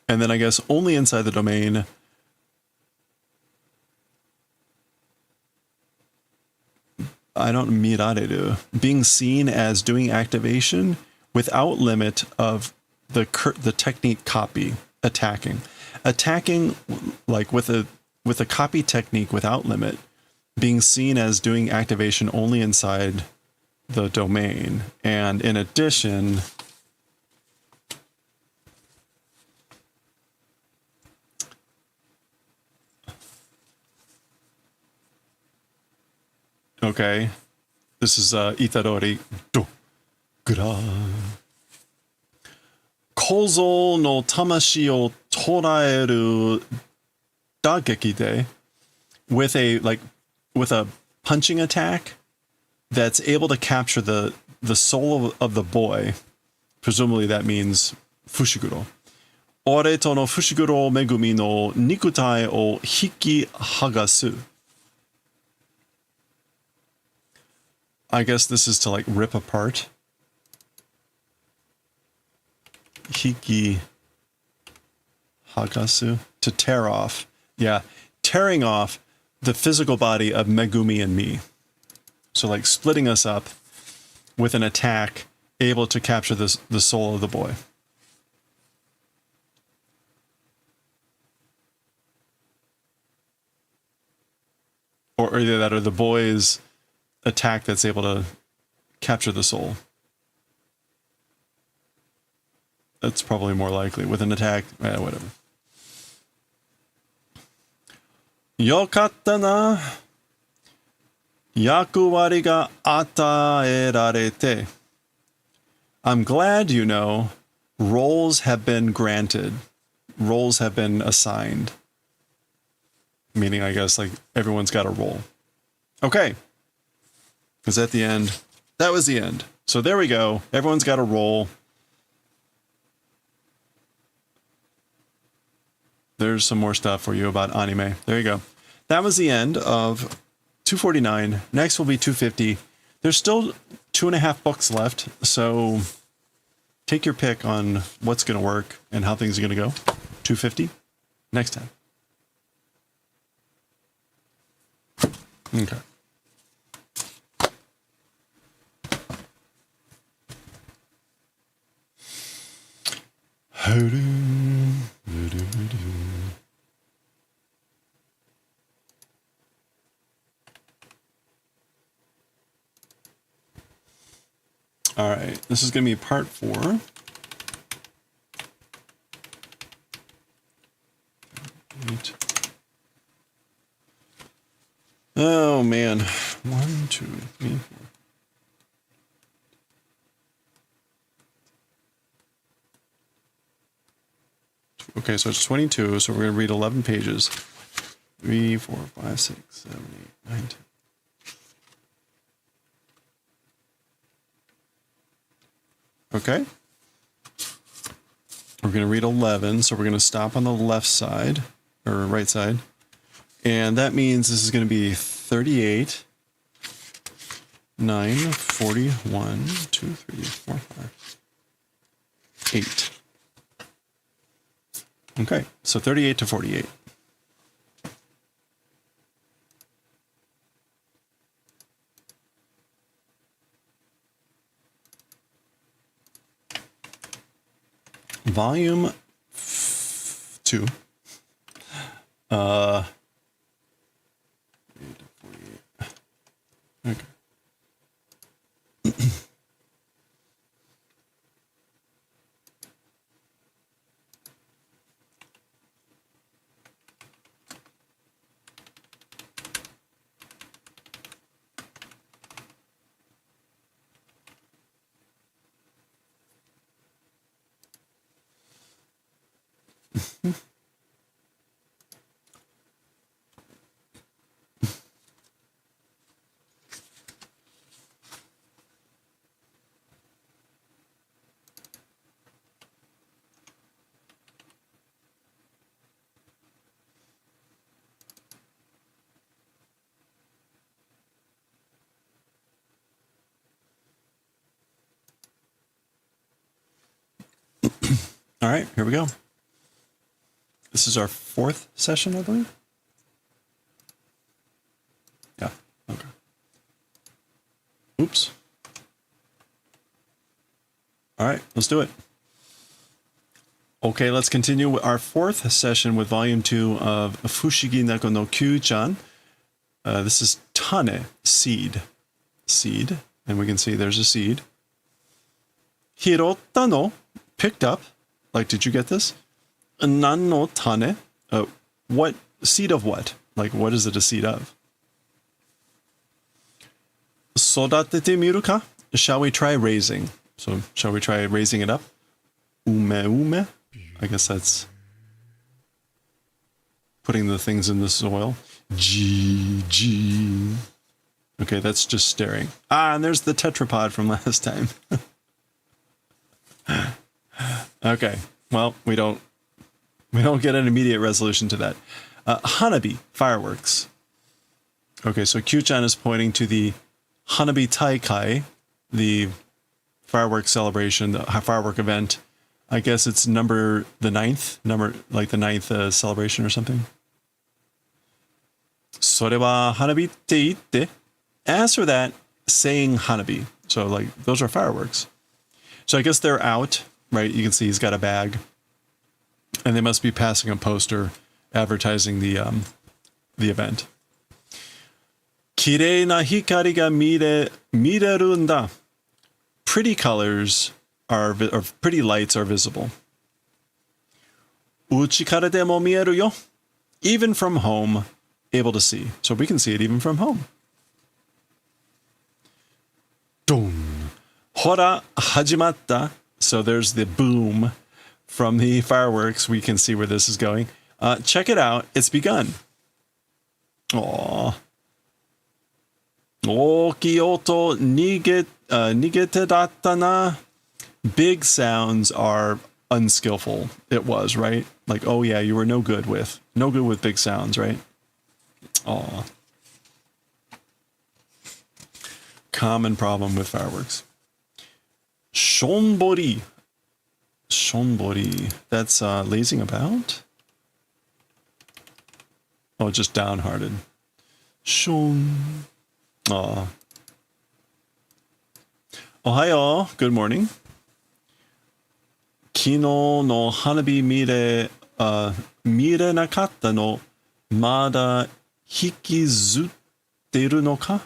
And then I guess only inside the domain. I don't mirareru, being seen as doing activation without limit of the technique copy, attacking like with a copy technique without limit, being seen as doing activation only inside the domain, and in addition, okay, this is Itadori do gra. Kozo no tamashi o toraeru dageki de, with a punching attack that's able to capture the soul of the boy. Presumably that means Fushiguro. Ore to no Fushiguro megumi no nikutai o hiki hagasu. I guess this is to like rip apart. Hiki Hagasu, to tear off. Yeah, tearing off the physical body of Megumi and me. So like splitting us up with an attack, able to capture the soul of the boy. Or either that or the boy's attack that's able to capture the soul. That's probably more likely. With an attack, whatever. Yokatta na. Yakuwari ga ataerarete. I'm glad you know roles have been granted. Roles have been assigned. Meaning, I guess, like, everyone's got a role. Okay. Because at the end, that was the end. So there we go. Everyone's got a role. There's some more stuff for you about anime. There you go. That was the end of 249. Next will be 250. There's still 2.5 books left. So take your pick on what's going to work and how things are going to go. 250 next time. Okay. All right, this is going to be part 4. Oh man, 1, 2, 3, 4. Okay, so it's 22, so we're going to read 11 pages. 3, 4, 5, 6, 7, 8, 9, 10. Okay. We're going to read 11, so we're going to stop on the left side, or right side. And that means this is going to be 38, 9, 41, 2, 3, 4, 5, 8. Okay, so 38 to 48. Volume 2. 48. Okay. All right, here we go. This is our 4th session, I believe. Yeah, okay. Oops. All right, let's do it. Okay, let's continue with our 4th session with Volume 2 of Fushigi Neko no Kyuu-chan. This is Tane, seed. Seed, and we can see there's a seed. Hirotta no, picked up. Like, did you get this? Nan no tane. What seed of what? Like, what is it a seed of? Sodatete miru ka? Shall we try raising? So, shall we try raising it up? Ume. I guess that's putting the things in the soil. G. Okay, that's just staring. Ah, and there's the tetrapod from last time. Okay, well, we don't get an immediate resolution to that. Hanabi, fireworks. Okay, so Kyuu-chan is pointing to the Hanabi Taikai, the fireworks celebration, the firework event I guess it's the ninth celebration or something. それは花火って言って. As for that, saying hanabi. So like those are fireworks. So I guess they're out, right? You can see he's got a bag, and they must be passing a poster advertising the event. 綺麗な光が見れるんだ. Pretty colors or pretty lights are visible. 家からでも見えるよ. Even from home, able to see. So we can see it even from home. ドン. ほら、始まった. So there's the boom from the fireworks. We can see where this is going. Check it out. It's begun. Aww. 大きい音逃げてだったな. Big sounds are unskillful. It was, right? Like, oh yeah, you were no good with big sounds, right? Aw. Common problem with fireworks. Shonbori. Shonbori. That's lazing about? Oh, just downhearted. Shon. Aw. Ohayo. Good morning. 昨日の花火見れなかったのまだ引きずってるのか?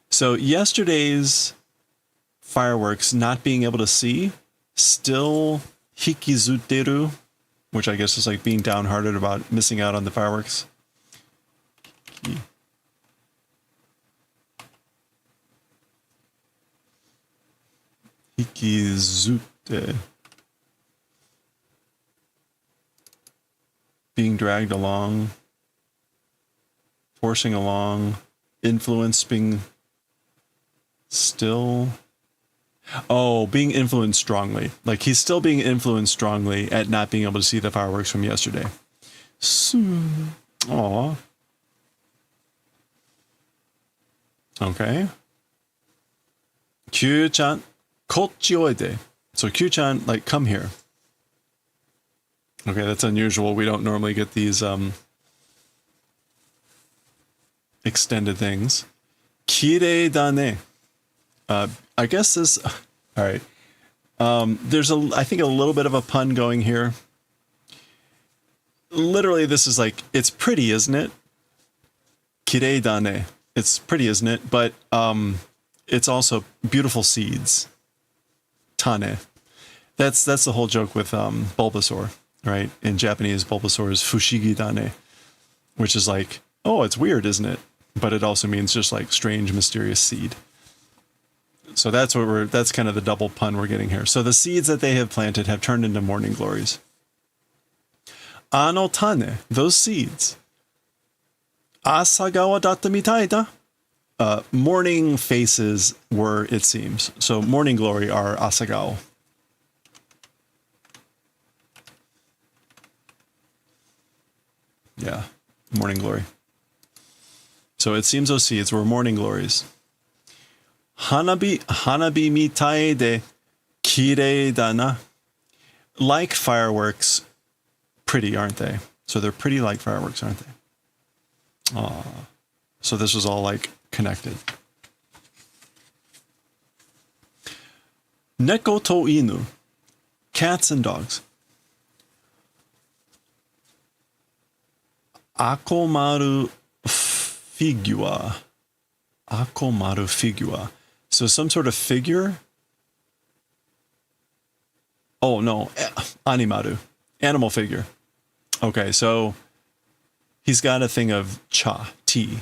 So yesterday's fireworks not being able to see, still 引きずってる, which I guess is like being downhearted about missing out on the fireworks. 引きずって being dragged along, forcing along, influence being still. Oh, being influenced strongly. Like he's still being influenced strongly at not being able to see the fireworks from yesterday. Aw. Okay. Kyuu-chan, kochi oide. So Kyuu-chan, like, come here. Okay, that's unusual. We don't normally get these extended things. Kirei da ne. I guess this. All right. There's I think a little bit of a pun going here. Literally, this is like, it's pretty, isn't it? Kirei da ne. It's pretty, isn't it? But it's also beautiful seeds. Tane. That's the whole joke with Bulbasaur, right? In Japanese, Bulbasaur is fushigi dane, which is like, oh, it's weird, isn't it? But it also means just like strange, mysterious seed. So that's kind of the double pun we're getting here. So the seeds that they have planted have turned into morning glories. Ano tane, those seeds. Asagawa datta mitai da. Morning faces were, it seems. So morning glory are asagao. Yeah, morning glory. So it seems those seeds were morning glories. Hanabi mitai de kirei da na. Like fireworks, pretty, aren't they? So they're pretty like fireworks, aren't they? Aww. So this was all like connected. Neko to inu. Cats and dogs. Akomaru figure. Akomaru figure. So some sort of figure? Oh, no. Animaru. Animal figure. Okay, so he's got a thing of cha, tea.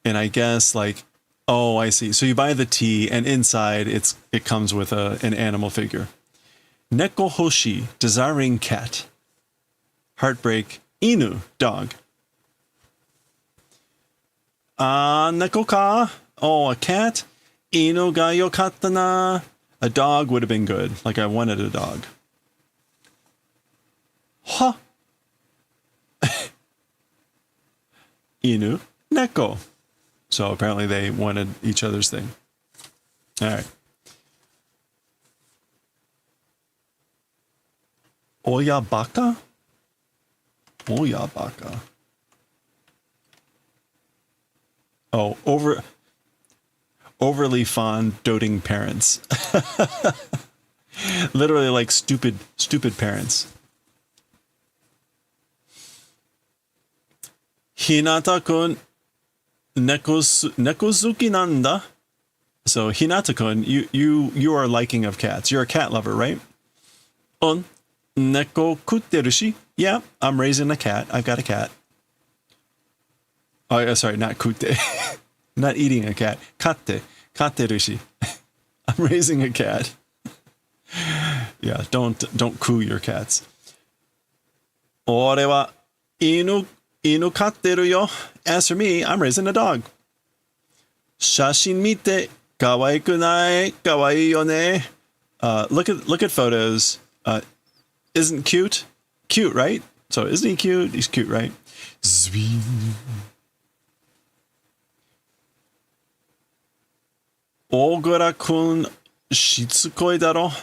And I guess like, oh, I see. So you buy the tea and inside it comes with an animal figure. Neko hoshi, desiring cat. Heartbreak, inu, dog. Neko ka? Oh, a cat? Inu ga yokatta na. A dog would have been good. Like I wanted a dog. Ha. Inu, neko. So apparently they wanted each other's thing. All right. Oyabaka? Oyabaka. Oh, overly fond, doting parents. Literally like stupid parents. Hinata-kun nekosuki nanda. So Hinata-kun, you are liking of cats. You're a cat lover, right? On neko kutterushi. Yeah, I'm raising a cat. I've got a cat. Oh, sorry, not kutte. Not eating a cat. Katte. Katterushi. I'm raising a cat. Yeah, don't coo your cats. Ore wa inu katteru yo. As for me, I'm raising a dog. Shashin mite kawaiku nai? Kawaii yo ne. Look at photos. Isn't cute? Cute, right? So isn't he cute? He's cute, right? Zwee. Ogura-kun shitsukoi daro.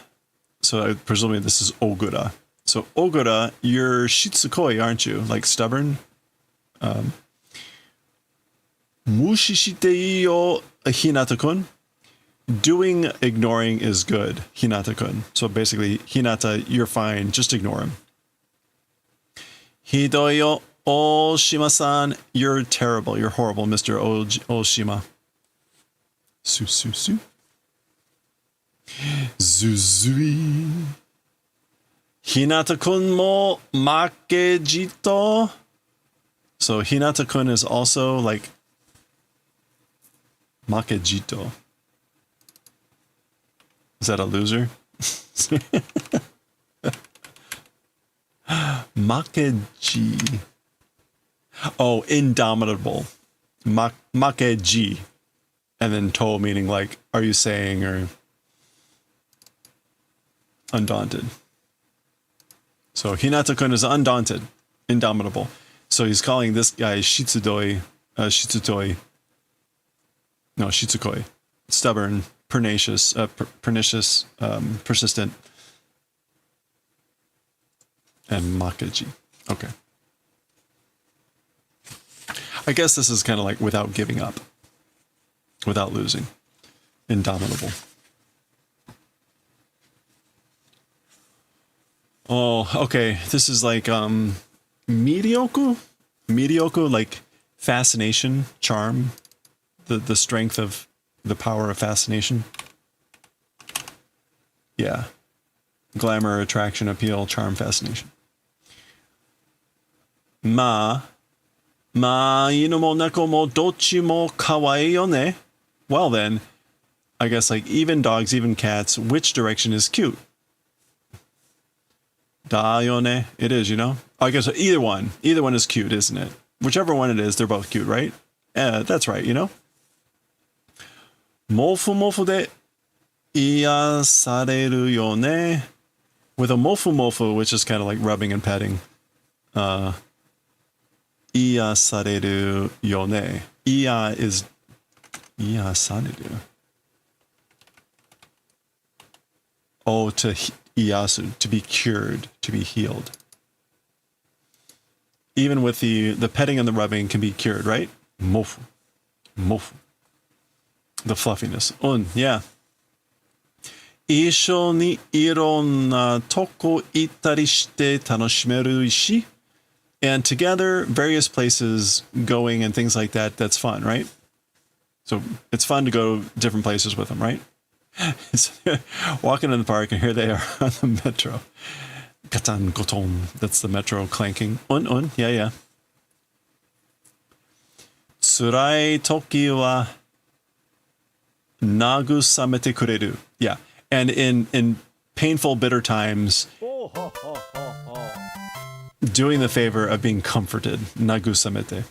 So presumably this is Ogura. So Ogura, you're shitsukoi, aren't you? Like stubborn? Mushi shite ii yo, Hinata-kun. Doing ignoring is good, Hinata-kun. So basically, Hinata, you're fine. Just ignore him. Hidoi yo, Oshima-san. You're terrible. You're horrible, Mr. Oshima. Su. Zuzui. Hinata-kun mo makejito. So Hinata-kun is also like makejito. Is that a loser? Makeji. Oh, indomitable. Makeji. And then to meaning like, are you saying, or undaunted. So Hinata-kun is undaunted, indomitable. So he's calling this guy shitsukoi, stubborn, pernicious, persistent, and makeji. Okay. I guess this is kind of like without giving up, without losing, indomitable. Oh, okay. This is like mediocre, like fascination, charm, the strength of the power of fascination. Yeah. Glamour, attraction, appeal, charm, fascination. Inu mo neko mo dochi mo kawaii yo ne. Well then, I guess like even dogs, even cats, which direction is cute? Da yo ne. It is, you know? I guess either one is cute, isn't it? Whichever one it is, they're both cute, right? That's right, you know? Mofu mofu de iyasareru yo ne. With a mofu, which is kind of like rubbing and petting. Iyasareru yo ne. Iya is iyasareru. Oh, to iyasu, to be cured, to be healed. Even with the petting and the rubbing can be cured, right? Mofu. The fluffiness. Yeah. Isho ni ironna toko ittari shite tanoshimeru ishi. And together, various places going and things like that, that's fun, right? So it's fun to go different places with them, right? Walking in the park and here they are on the metro. Gatan goton. That's the metro clanking. Yeah. Tsurai toki wa nagusamete kureru. Yeah. And in painful, bitter times, doing the favor of being comforted. Nagusamete.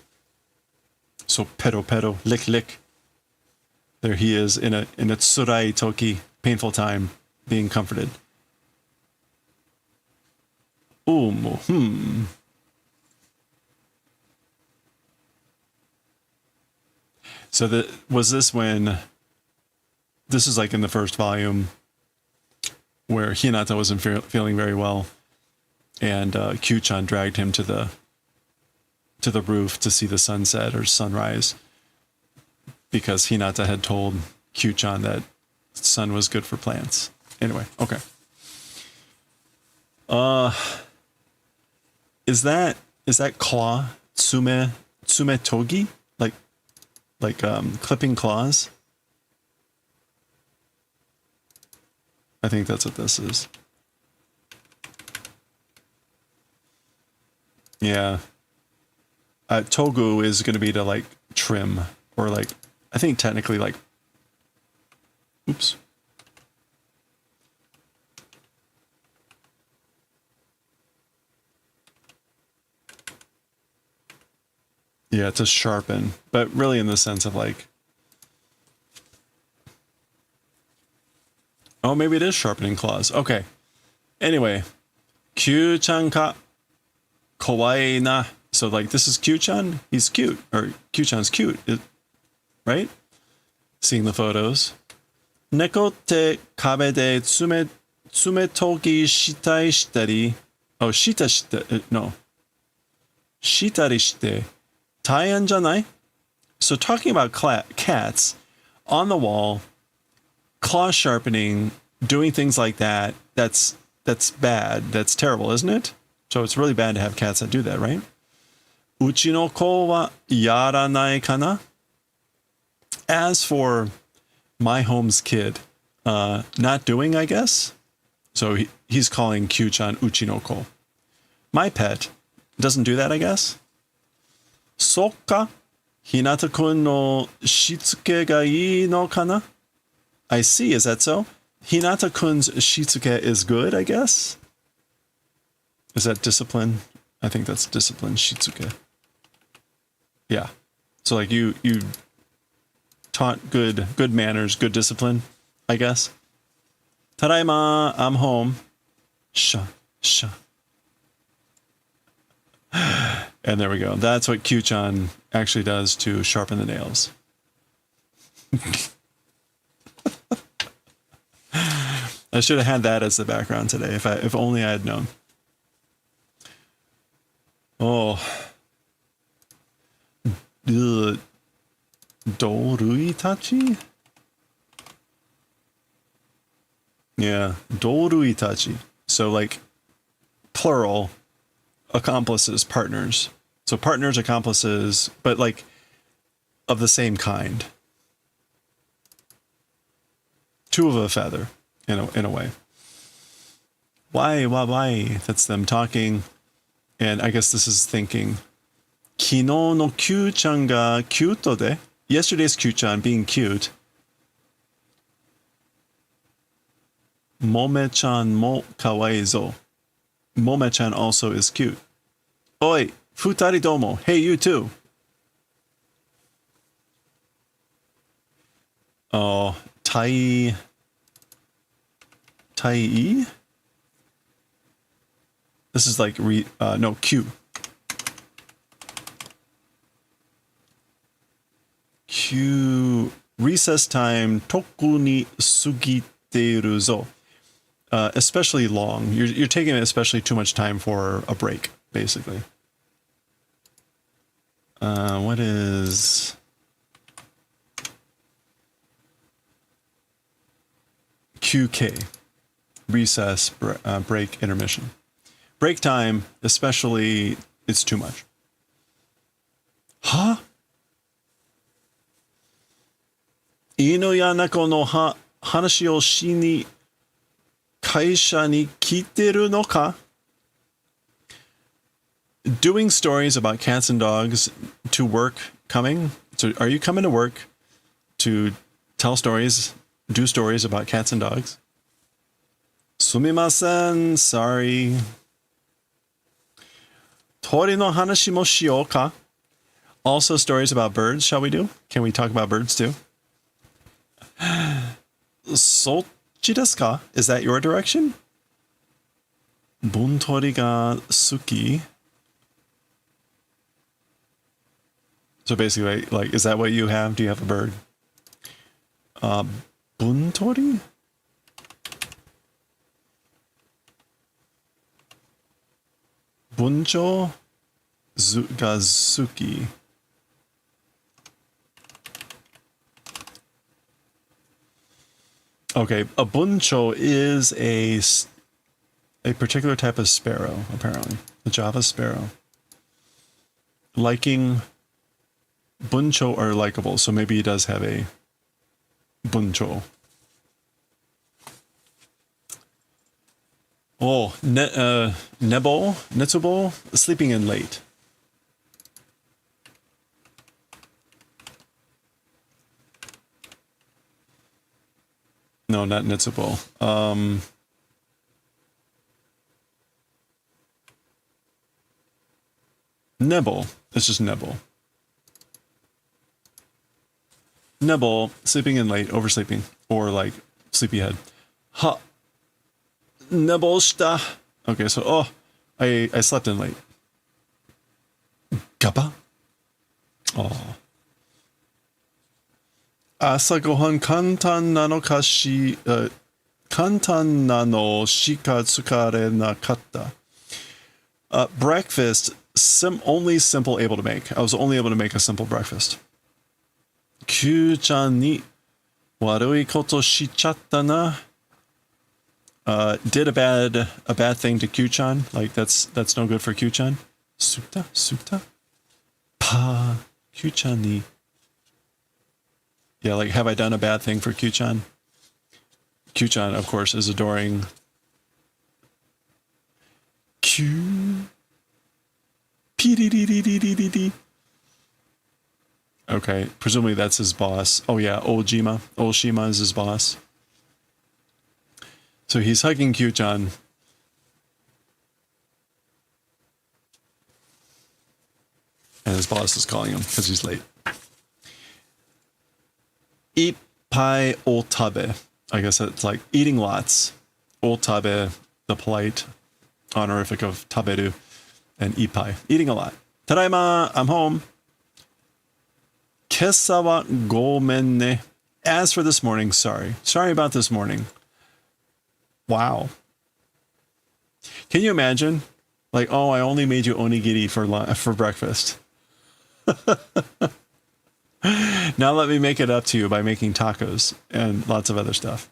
So pero, lick. There he is in a tsurai toki, painful time, being comforted. So was this when, this is like in the first volume, where Hinata wasn't feeling very well, and Kyuu-chan dragged him to the roof to see the sunset or sunrise because Hinata had told Kyuu-chan that sun was good for plants. Anyway, okay. Is that claw tsumetogi? Like clipping claws? I think that's what this is. Yeah. Togu is going to be to like trim or like, I think technically like, oops. Yeah, to sharpen, but really in the sense of like, oh, maybe it is sharpening claws. Okay. Anyway, Kyuu-chan ka kawaii na. So like this is Kyuu-chan. He's cute, or Kyuu-chan's cute, right? Seeing the photos. Neko te kabe de tsumetogi shitai shitari. Oh, shita shite. No. Shitari shite. Taian janai? So talking about cats on the wall, claw sharpening, doing things like that, that's bad. That's terrible, isn't it? So it's really bad to have cats that do that, right? Uchi no ko wa yaranai kana? As for my home's kid, not doing, I guess. So he's calling Kyuu-chan Uchi no ko. My pet doesn't do that, I guess. Sokka, Hinata-kun no shitsuke ga ii no kana? I see, is that so? Hinata-kun's shitsuke is good, I guess? Is that discipline? I think that's discipline, shitsuke. Yeah. So like you taught good manners, good discipline, I guess. Tadaima, I'm home. Sha. And there we go. That's what Kyuu-chan actually does to sharpen the nails. I should have had that as the background today, if only I had known. Oh. Doruitachi? Yeah, doruitachi. So like plural accomplices, partners. So partners, accomplices, but like of the same kind. Two of a feather, in a way. Why? That's them talking. And I guess this is thinking. Kino no Kyuu-chan ga cute de. Yesterday's Kyuu-chan being cute. Mome-chan mo kawaii zo. Mome-chan also is cute. Oi, futari domo. Hey, you too. Oh, Tai. This is like no Q. Q recess time toku ni sugiteru zo. Especially long. You're taking especially too much time for a break, basically. What is QK? Recess, break, intermission. Break time, especially, it's too much. Huh? Ino ya nako no hanashi o shi ni kaisha ni kiteru no ka? Doing stories about cats and dogs to work coming? So are you coming to work to tell stories, do stories about cats and dogs? Sumimasen, sorry. Tori no hanashi mo shiyou ka? Also stories about birds, shall we do? Can we talk about birds too? Sochi desu ka? Is that your direction? Buntori ga suki. So basically, like, is that what you have? Do you have a bird? Buntori? buncho gazuki. Okay, a buncho is a particular type of sparrow, apparently. The Java sparrow. Liking buncho are likable, so maybe he does have a buncho. Oh, netsubo, sleeping in late. No, not netsubo. Nebo. It's just nebo. Nebo, sleeping in late, oversleeping, or like sleepyhead. Ha. Nebo shita. Okay, so, oh, I slept in late. Gappa? Oh. Asa gohan kantan nano kashi, kantan nano shika tsukare nakatta. Breakfast, only simple able to make. I was only able to make a simple breakfast. Kyuu-chan ni warui koto shichatta na. Did a bad thing to Kyuu-chan. Like that's no good for Kyuu-chan. Sukta? Pa Kyuu-chan ni. Yeah, like have I done a bad thing for Kyuu-chan? Kyuu-chan, of course, is adoring Q. P-D-D-D-D-D-D-D. Okay, presumably that's his boss. Oh yeah, Oshima is his boss. So he's hugging Kyuu-chan. And his boss is calling him because he's late. Ippai otabe. I guess it's like eating lots. Otabe, the polite honorific of taberu, and ippai, eating a lot. Tadaima, I'm home. Kessa wa gomen ne. As for this morning, sorry. Sorry about this morning. Wow. Can you imagine? Like, oh, I only made you onigiri for breakfast. Now let me make it up to you by making tacos and lots of other stuff.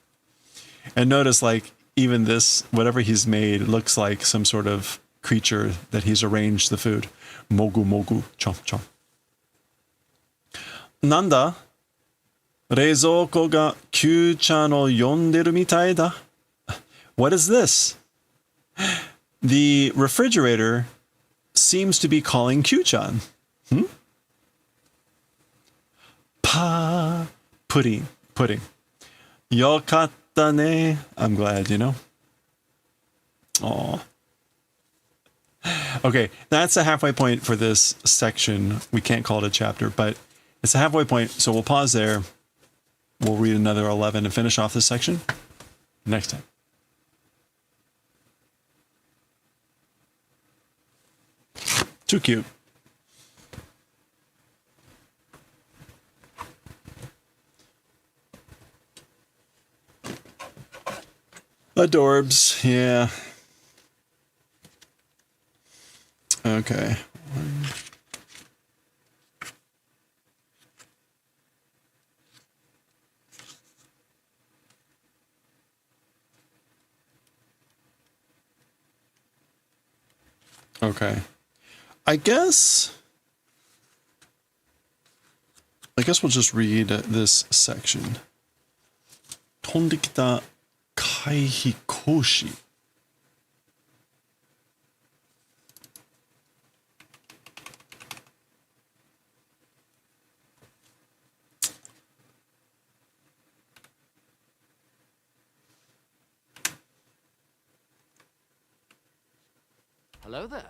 And notice, like, even this, whatever he's made, looks like some sort of creature that he's arranged the food. Mogu mogu, chomp chomp. Nanda? Reizouko ga Kyuu-chan o yonderu mitai da. What is this? The refrigerator seems to be calling Kyuu-chan. Pa pudding. Yokatta ne. I'm glad, you know. Aw. Okay, that's a halfway point for this section. We can't call it a chapter, but it's a halfway point. So we'll pause there. We'll read another 11 and finish off this section next time. Too cute. Adorbs, yeah. Okay. Okay. I guess we'll just read this section. Tondekita kaihikoshi. Hello there.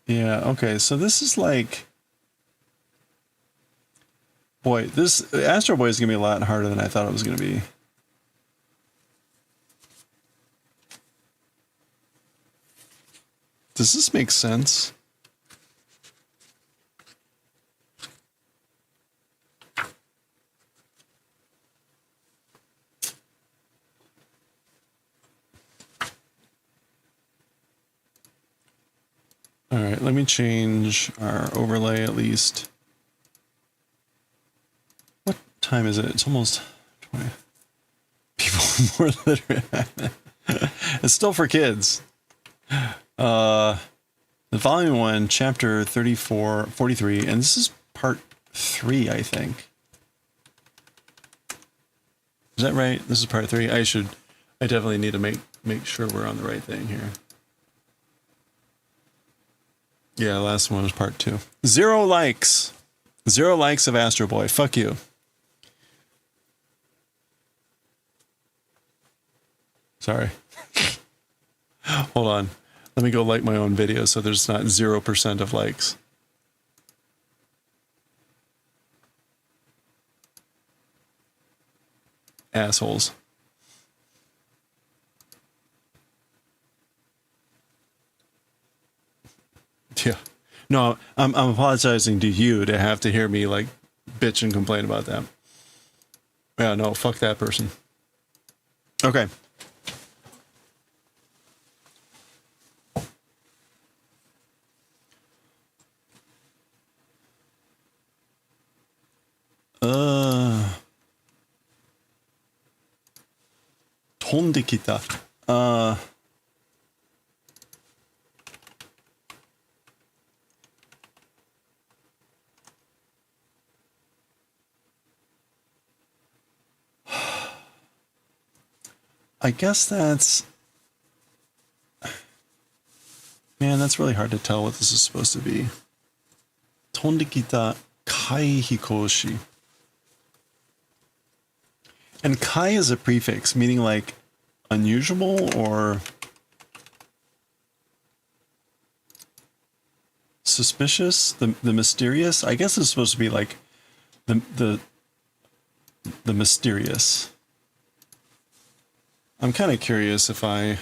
Yeah, okay, so this is like... Boy, this Astro Boy is going to be a lot harder than I thought it was going to be. Does this make sense? All right, let me change our overlay at least. What time is it? It's almost 20. People more literate. It's still for kids. The volume 1, chapter 43, and this is part 3, I think. Is that right? This is part 3. I definitely need to make sure we're on the right thing here. Yeah, last one was part 2. 0 likes. 0 likes of Astro Boy. Fuck you. Sorry. Hold on. Let me go like my own video so there's not 0% of likes. Assholes. Yeah. No, I'm apologizing to you to have to hear me like bitch and complain about that. Yeah, no, fuck that person. Okay. Tondekita. I guess that's... Man, that's really hard to tell what this is supposed to be. Tondekita kai hikoshi. And kai is a prefix, meaning like unusual or suspicious, the mysterious. I guess it's supposed to be like the mysterious. I'm kind of curious if I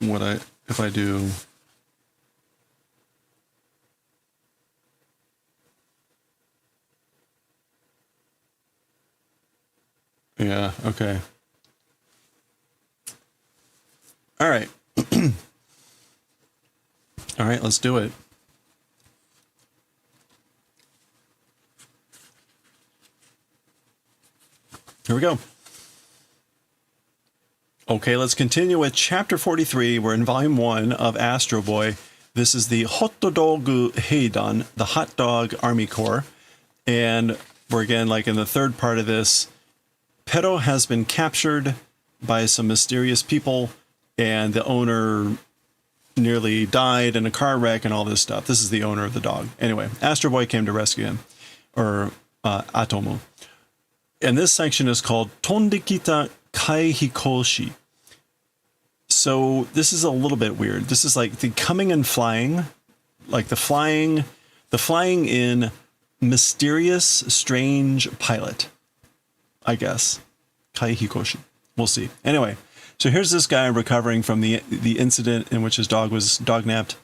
do. Yeah, okay. All right. All right, let's do it. Here we go. Okay, let's continue with chapter 43. We're in volume 1 of Astro Boy. This is the Hotdogu Heidan, the Hot Dog Army Corps. And we're again like in the third part of this. Pero has been captured by some mysterious people, and the owner nearly died in a car wreck and all this stuff. This is the owner of the dog. Anyway, Astro Boy came to rescue him, or Atomu. And this section is called Tondekita Kai Hikoshi. So this is a little bit weird. This is like the coming and flying, like the flying in mysterious, strange pilot, I guess. Kai Hikoshi. We'll see. Anyway, so here's this guy recovering from the incident in which his dog was dog-napped.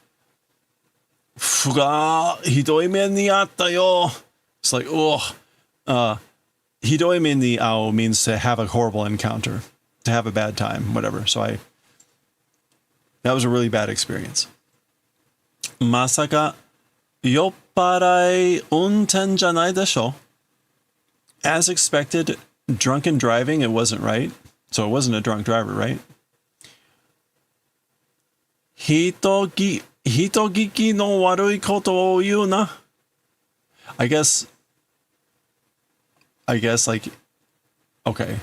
Fuga hidoi men ni atta yo. It's like, oh. Hidoi men ni ao means to have a horrible encounter, to have a bad time, whatever. So that was a really bad experience. Masaka yopparai unten janai desho. As expected, drunken driving, it wasn't right. So it wasn't a drunk driver, right? Hitogiki no warui koto o iu na. I guess like, okay.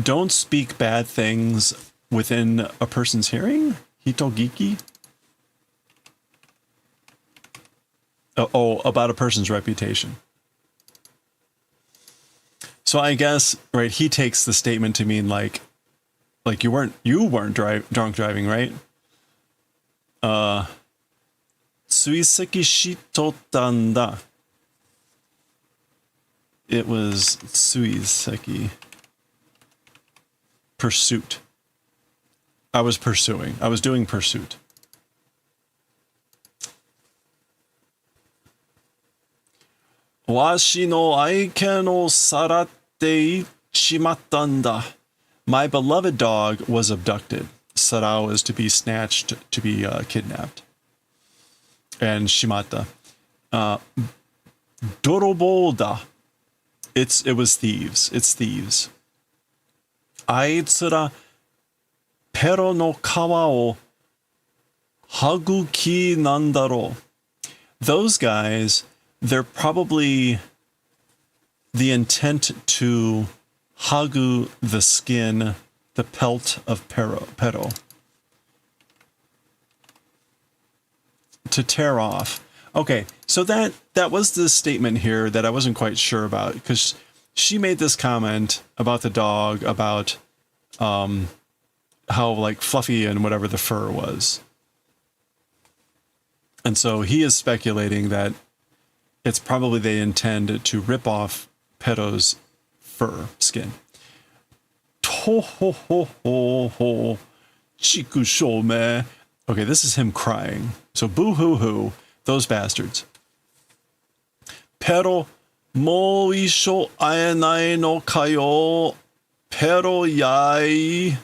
Don't speak bad things within a person's hearing? Hitogiki? Oh, about a person's reputation. So I guess, right, he takes the statement to mean like you weren't drunk driving, right? Tsuiseki shitotanda. It was tsuiseki. Pursuit. I was pursuing. I was doing pursuit. Washi no aiken o saratte ichimatta. My beloved dog was abducted. Sarao is to be snatched, to be kidnapped. and shimata. Dorobo it was thieves. It's thieves. Aitsura pero no kawa o haguki nandaro. Those guys, they're probably the intent to hagu the skin, the pelt of pero. To tear off. Okay, so that was the statement here that I wasn't quite sure about, because she made this comment about the dog, about how like fluffy and whatever the fur was. And so he is speculating that it's probably they intend to rip off Pero's fur skin. Tohohoho, chikusho. Okay, this is him crying. So boo-hoo-hoo, those bastards. Pero mo isho aenai no kayo, pero yai.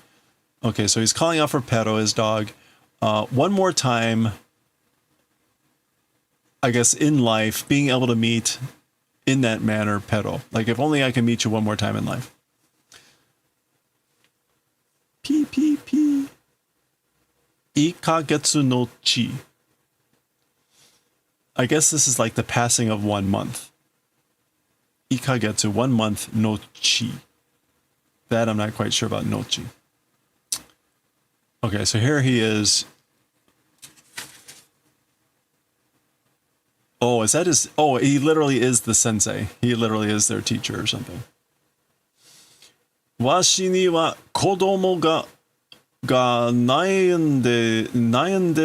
Okay, so he's calling out for Pero, his dog. One more time, I guess, in life, being able to meet in that manner Pero. Like, if only I can meet you one more time in life. P. Ikagetsu no chi. I guess this is like the passing of 1 month. Ikagetsu, 1 month, no chi. That I'm not quite sure about no chi. Okay, so here he is. Oh, is that his? Oh, he literally is the sensei. He literally is their teacher or something. Washi ni wa kodomo ga nayande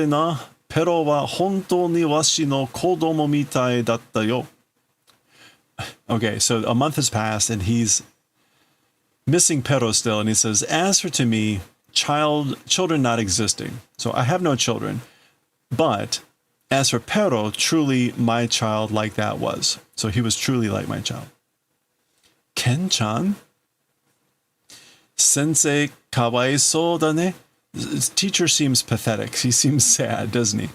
na, pero wa hontou ni washi no kodomo mitai datta yo. Okay, so a month has passed and he's missing Pero still, and he says, as for to me, children not existing. So I have no children, but as for Pero, truly my child like that was. So he was truly like my child. Ken-chan? Sensei kawaisou da ne? His teacher seems pathetic. He seems sad, doesn't he?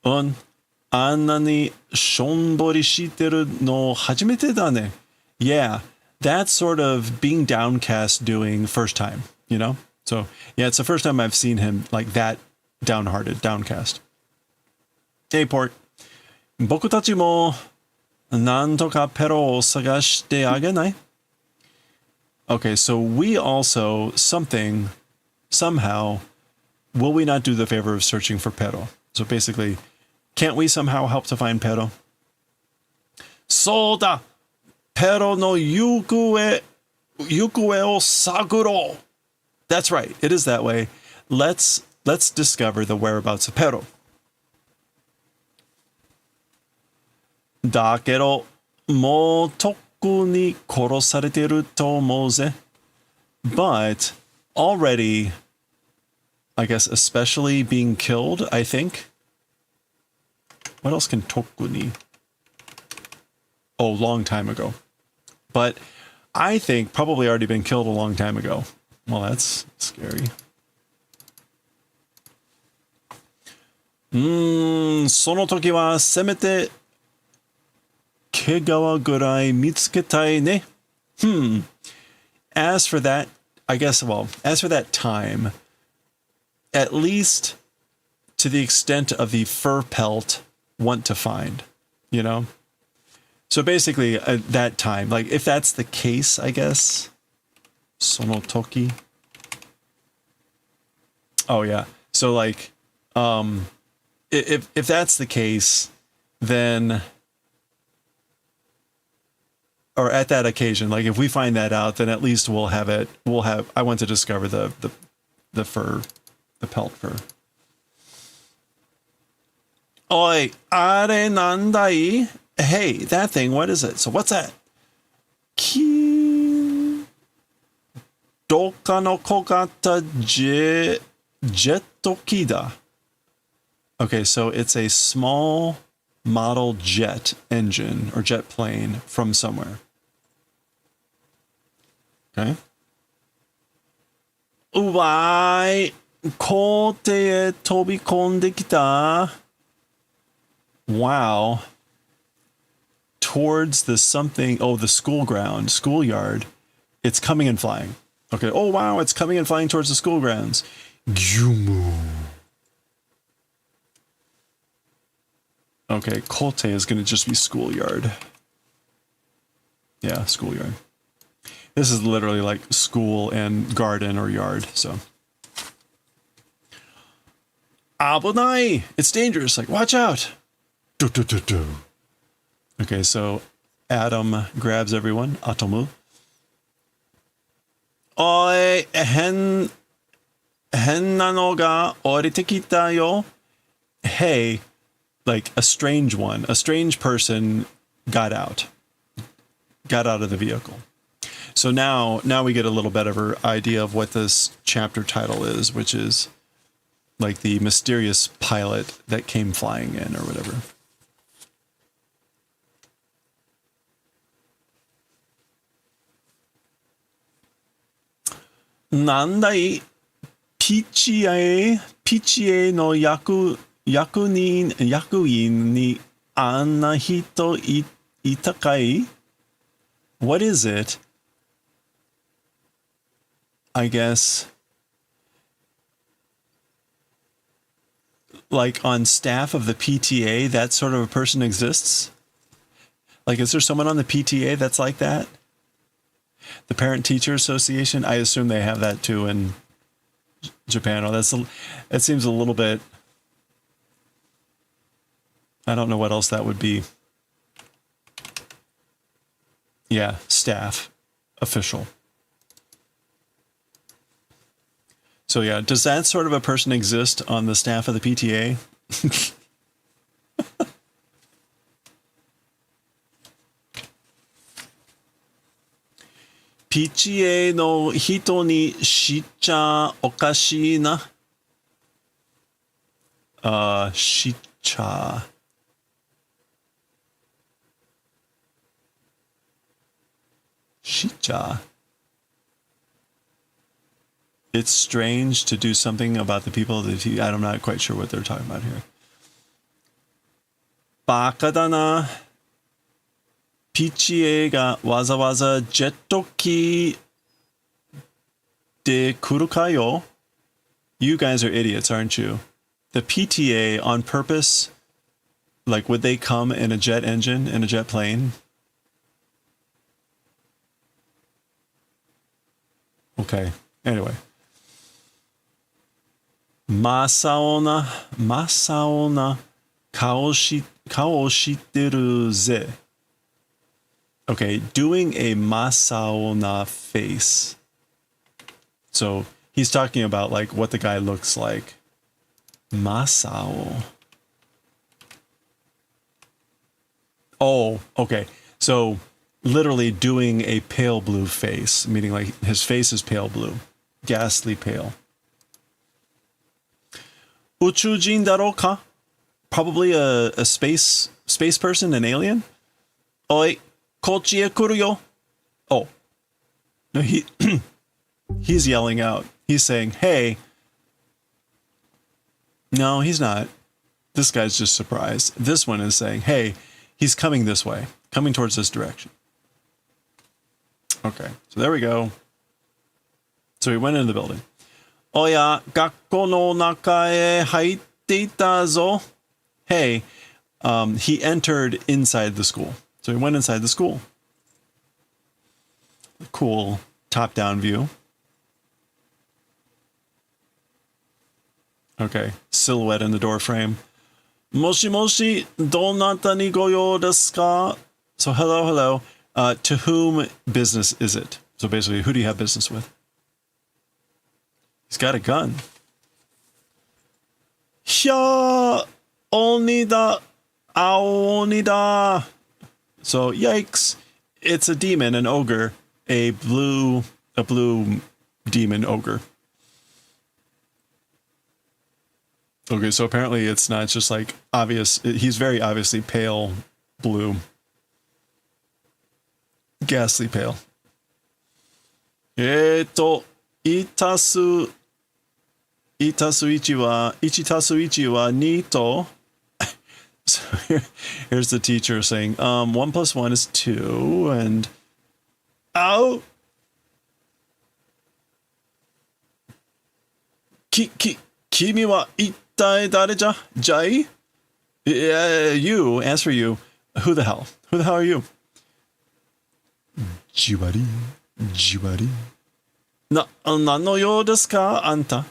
Anna ni shonbori shiteru no hajimete da ne? Yeah, that's sort of being downcast doing first time, you know? So, yeah, it's the first time I've seen him like that downhearted, downcast. Hey, Port. Boku tachi mo nanto ka Pero o sagashite agenai? Okay, so we also, somehow, will we not do the favor of searching for Pero? So basically, can't we somehow help to find Pero? Soda! Pero no yukue o saguro! That's right, it is that way. Let's discover the whereabouts of Pero. Dakedo, mo toku ni korosareteru to omou ze. But already, I guess especially being killed, I think. What else can toku ni? Oh, long time ago. But I think probably already been killed a long time ago. Well, that's scary. その時はせめて毛皮ぐらい見つけたいね。As for that, I guess, well, as for that time, at least to the extent of the fur pelt, want to find, you know? So basically, that time, like, if that's the case, I guess. Sono toki. Oh, yeah. So, like, if that's the case, then, or at that occasion, like if we find that out, then at least we'll have, I want to discover the fur, the pelt fur. Oi, are nandai? Hey, that thing, what is it? So what's that? Ki doka no kogata jettoki da. Okay, so it's a small model jet engine or jet plane from somewhere. Okay. Uwai 校庭へ飛び込んできた. Wow. Towards the something, oh, the schoolyard. It's coming and flying. Okay. Oh, wow. It's coming and flying towards the school grounds. Yumu. Okay. Kote is going to just be schoolyard. Yeah, schoolyard. This is literally like school and garden or yard. So. Abunai. It's dangerous. Like, watch out. Do, do, do, do. Okay. So Adam grabs everyone. Atomu. Oi, hen nano ga orite kita yo. Hey, like a strange person got out of the vehicle. So now we get a little bit of an idea of what this chapter title is, which is like the mysterious pilot that came flying in or whatever. Nandai PTA no yakuin ni anna hito itakai. What is it? I guess like on staff of the PTA, that sort of a person exists? Like, is there someone on the PTA that's like that? The Parent Teacher Association, I assume they have that too in Japan. Oh, it seems a little bit, I don't know what else that would be. Yeah, staff, official. So yeah, does that sort of a person exist on the staff of the PTA? PTA no hito ni shicha okashi na. Shicha. Shicha. It's strange to do something about the people that I'm not quite sure what they're talking about here. Baka da na. PTA がわざわざジェット機で来るかよ? You guys are idiots, aren't you? The PTA on purpose, like would they come in a jet engine, in a jet plane? Okay, anyway. Masaona kao shiteru ze. Okay, doing a Masaona face. So he's talking about like what the guy looks like. Masao. Oh, okay. So literally doing a pale blue face, meaning like his face is pale blue, ghastly pale. Uchujin daro ka? Probably a space person, an alien. Oi. Kochi e kuru yo. Oh. No, he's yelling out. He's saying, hey. No, he's not. This guy's just surprised. This one is saying, hey, he's coming this way. Coming towards this direction. Okay, so there we go. So he went into the building. Oya, gakko no naka e haitte ita zo. Hey, he entered inside the school. So he went inside the school. Cool top-down view. Okay, silhouette in the door frame. Moshi moshi, donata ni goyo desu ka? So hello. To whom business is it? So basically, who do you have business with? He's got a gun. Hya onida aonida. So yikes, it's a demon, an ogre, a blue demon ogre. Okay, so apparently it's not just like obvious. He's very obviously pale blue. Ghastly pale. Itasu 1+1 wa 1+1 wa 2 to. So here's the teacher saying, 1 plus 1 is 2, and ow! Kimi wa ittai dare ja? Jai? You, as for you, who the hell? Who the hell are you? Jiwari, jiwari. Nano yo desu ka, anta?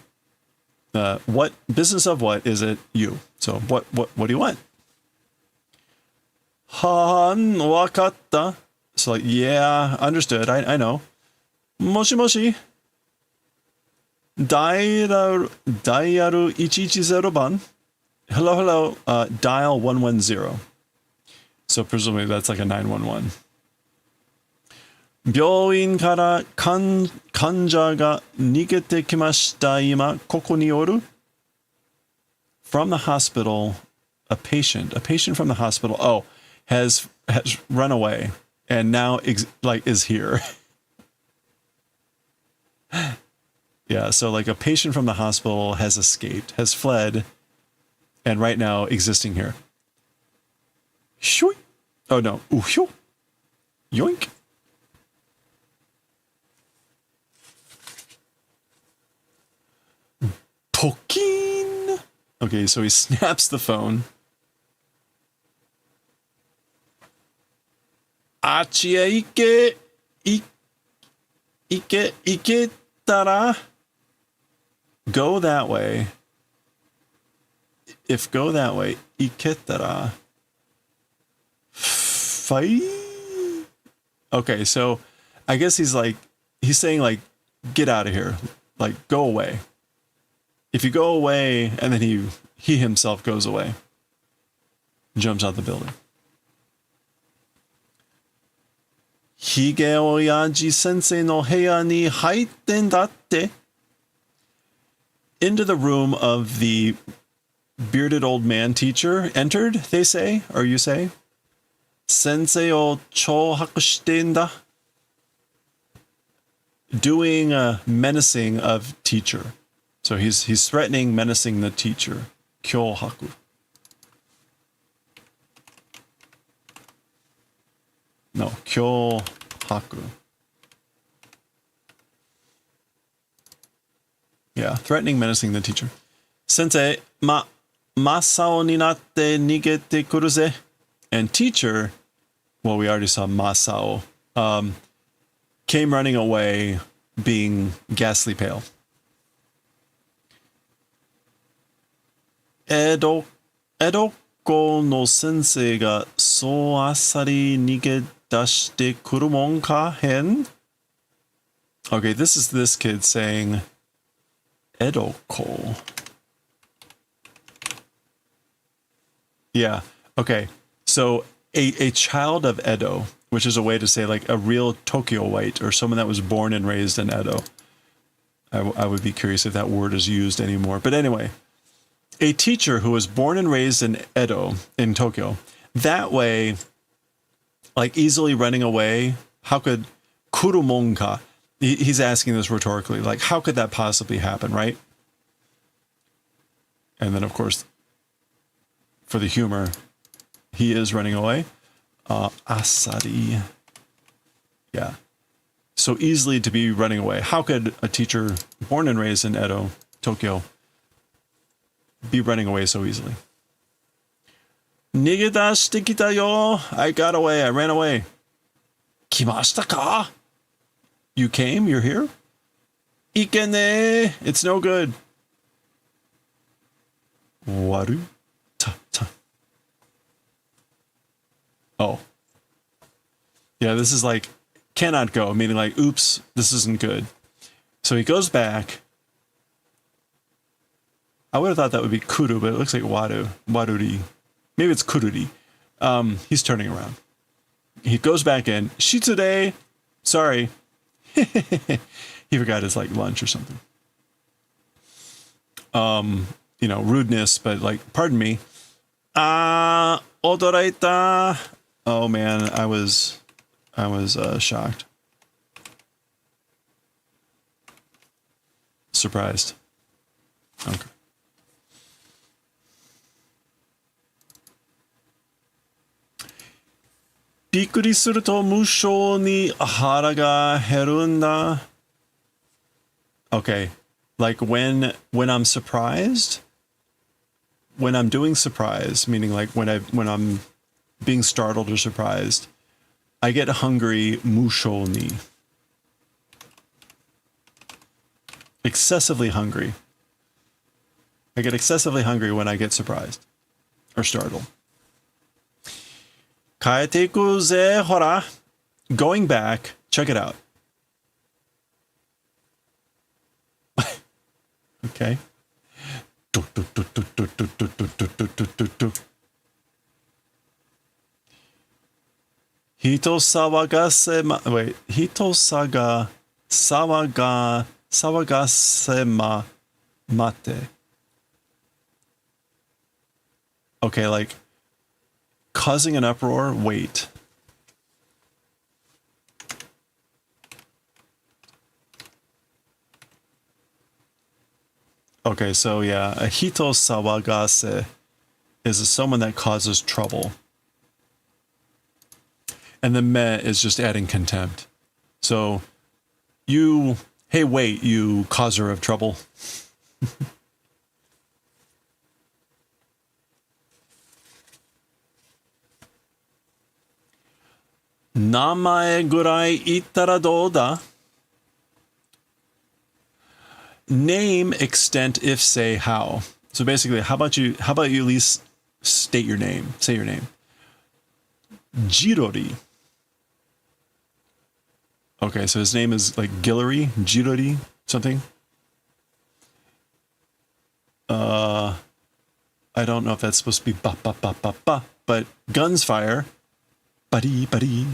What business of what is it you? So what do you want? Han wakatta. So like, yeah, understood. I know. Moshi moshi. Dial 110 ban. Hello, hello. Dial 110. So presumably that's like a 911. 病院から患者が逃げてきました。今ここにおる? From the hospital, a patient from the hospital, has run away and now is here. Yeah, so like a patient from the hospital has escaped, has fled, and right now existing here. Shui. Oh no. Uhyo. Yoink. Pokin. Okay, so he snaps the phone. Achie iketara. Go that way. If go that way, iketara. Fight. Okay, so I guess he's saying like, get out of here. Like, go away. If you go away, and then he himself goes away. Jumps out the building. Hige oyaji sensei no heya ni haitten datte. Into the room of the bearded old man teacher entered, they say, or you say. Sensei o chouhaku shite nda. Doing a menacing of teacher. So he's threatening, menacing the teacher. Kyohaku. No, kyohaku. Yeah, threatening, menacing the teacher. Sensei, masao ni natte nigete kuru ze. And teacher, well, we already saw masao, came running away, being ghastly pale. Edoko no sensei ga so asari nige dashite kuru mon ka hen? Okay, this is this kid saying Edoko. Yeah, okay. So a child of Edo, which is a way to say like a real Tokyo white or someone that was born and raised in Edo. I would be curious if that word is used anymore. But anyway, a teacher who was born and raised in Edo, in Tokyo, that way, like easily running away, how could kurumonka, he's asking this rhetorically, like how could that possibly happen, right? And then of course, for the humor, he is running away. Asari. Yeah. So easily to be running away. How could a teacher born and raised in Edo, Tokyo, be running away so easily? Nigedashite kita yo. I got away. I ran away. Kimashita ka? You came? You're here? Ikene. It's no good. Waru ta ta. Oh. Yeah, this is like cannot go, meaning like, oops, this isn't good. So he goes back. I would have thought that would be kuru, but it looks like waruri. Maybe it's kururi. He's turning around. He goes back in. Shitsude, sorry. He forgot his like lunch or something. You know, rudeness, but like, pardon me. Odoraita. Oh man, I was shocked. Okay. Bikkuri suru to mushou ni hara ga herunda. Okay. Like when I'm surprised, when I'm doing surprise, meaning like when I'm being startled or surprised, I get hungry mushou ni. Excessively hungry. I get excessively hungry when I get surprised or startled. Kaete iku ze hora. Going back, check it out. Okay. Hito sawagase wait, hito sawagase mate. Okay, like causing an uproar, wait. Okay, so yeah, a hito sawagase is someone that causes trouble. And the me is just adding contempt. So you, hey, wait, you causer of trouble. Namae gurai ittara dou da? Name, extent, if, say, how. So basically, how about you at least state your name? Say your name. Jirori. Okay, so his name is like Guillory, Jirori, something. I don't know if that's supposed to be ba ba ba ba ba, but guns fire. Buddy, buddy.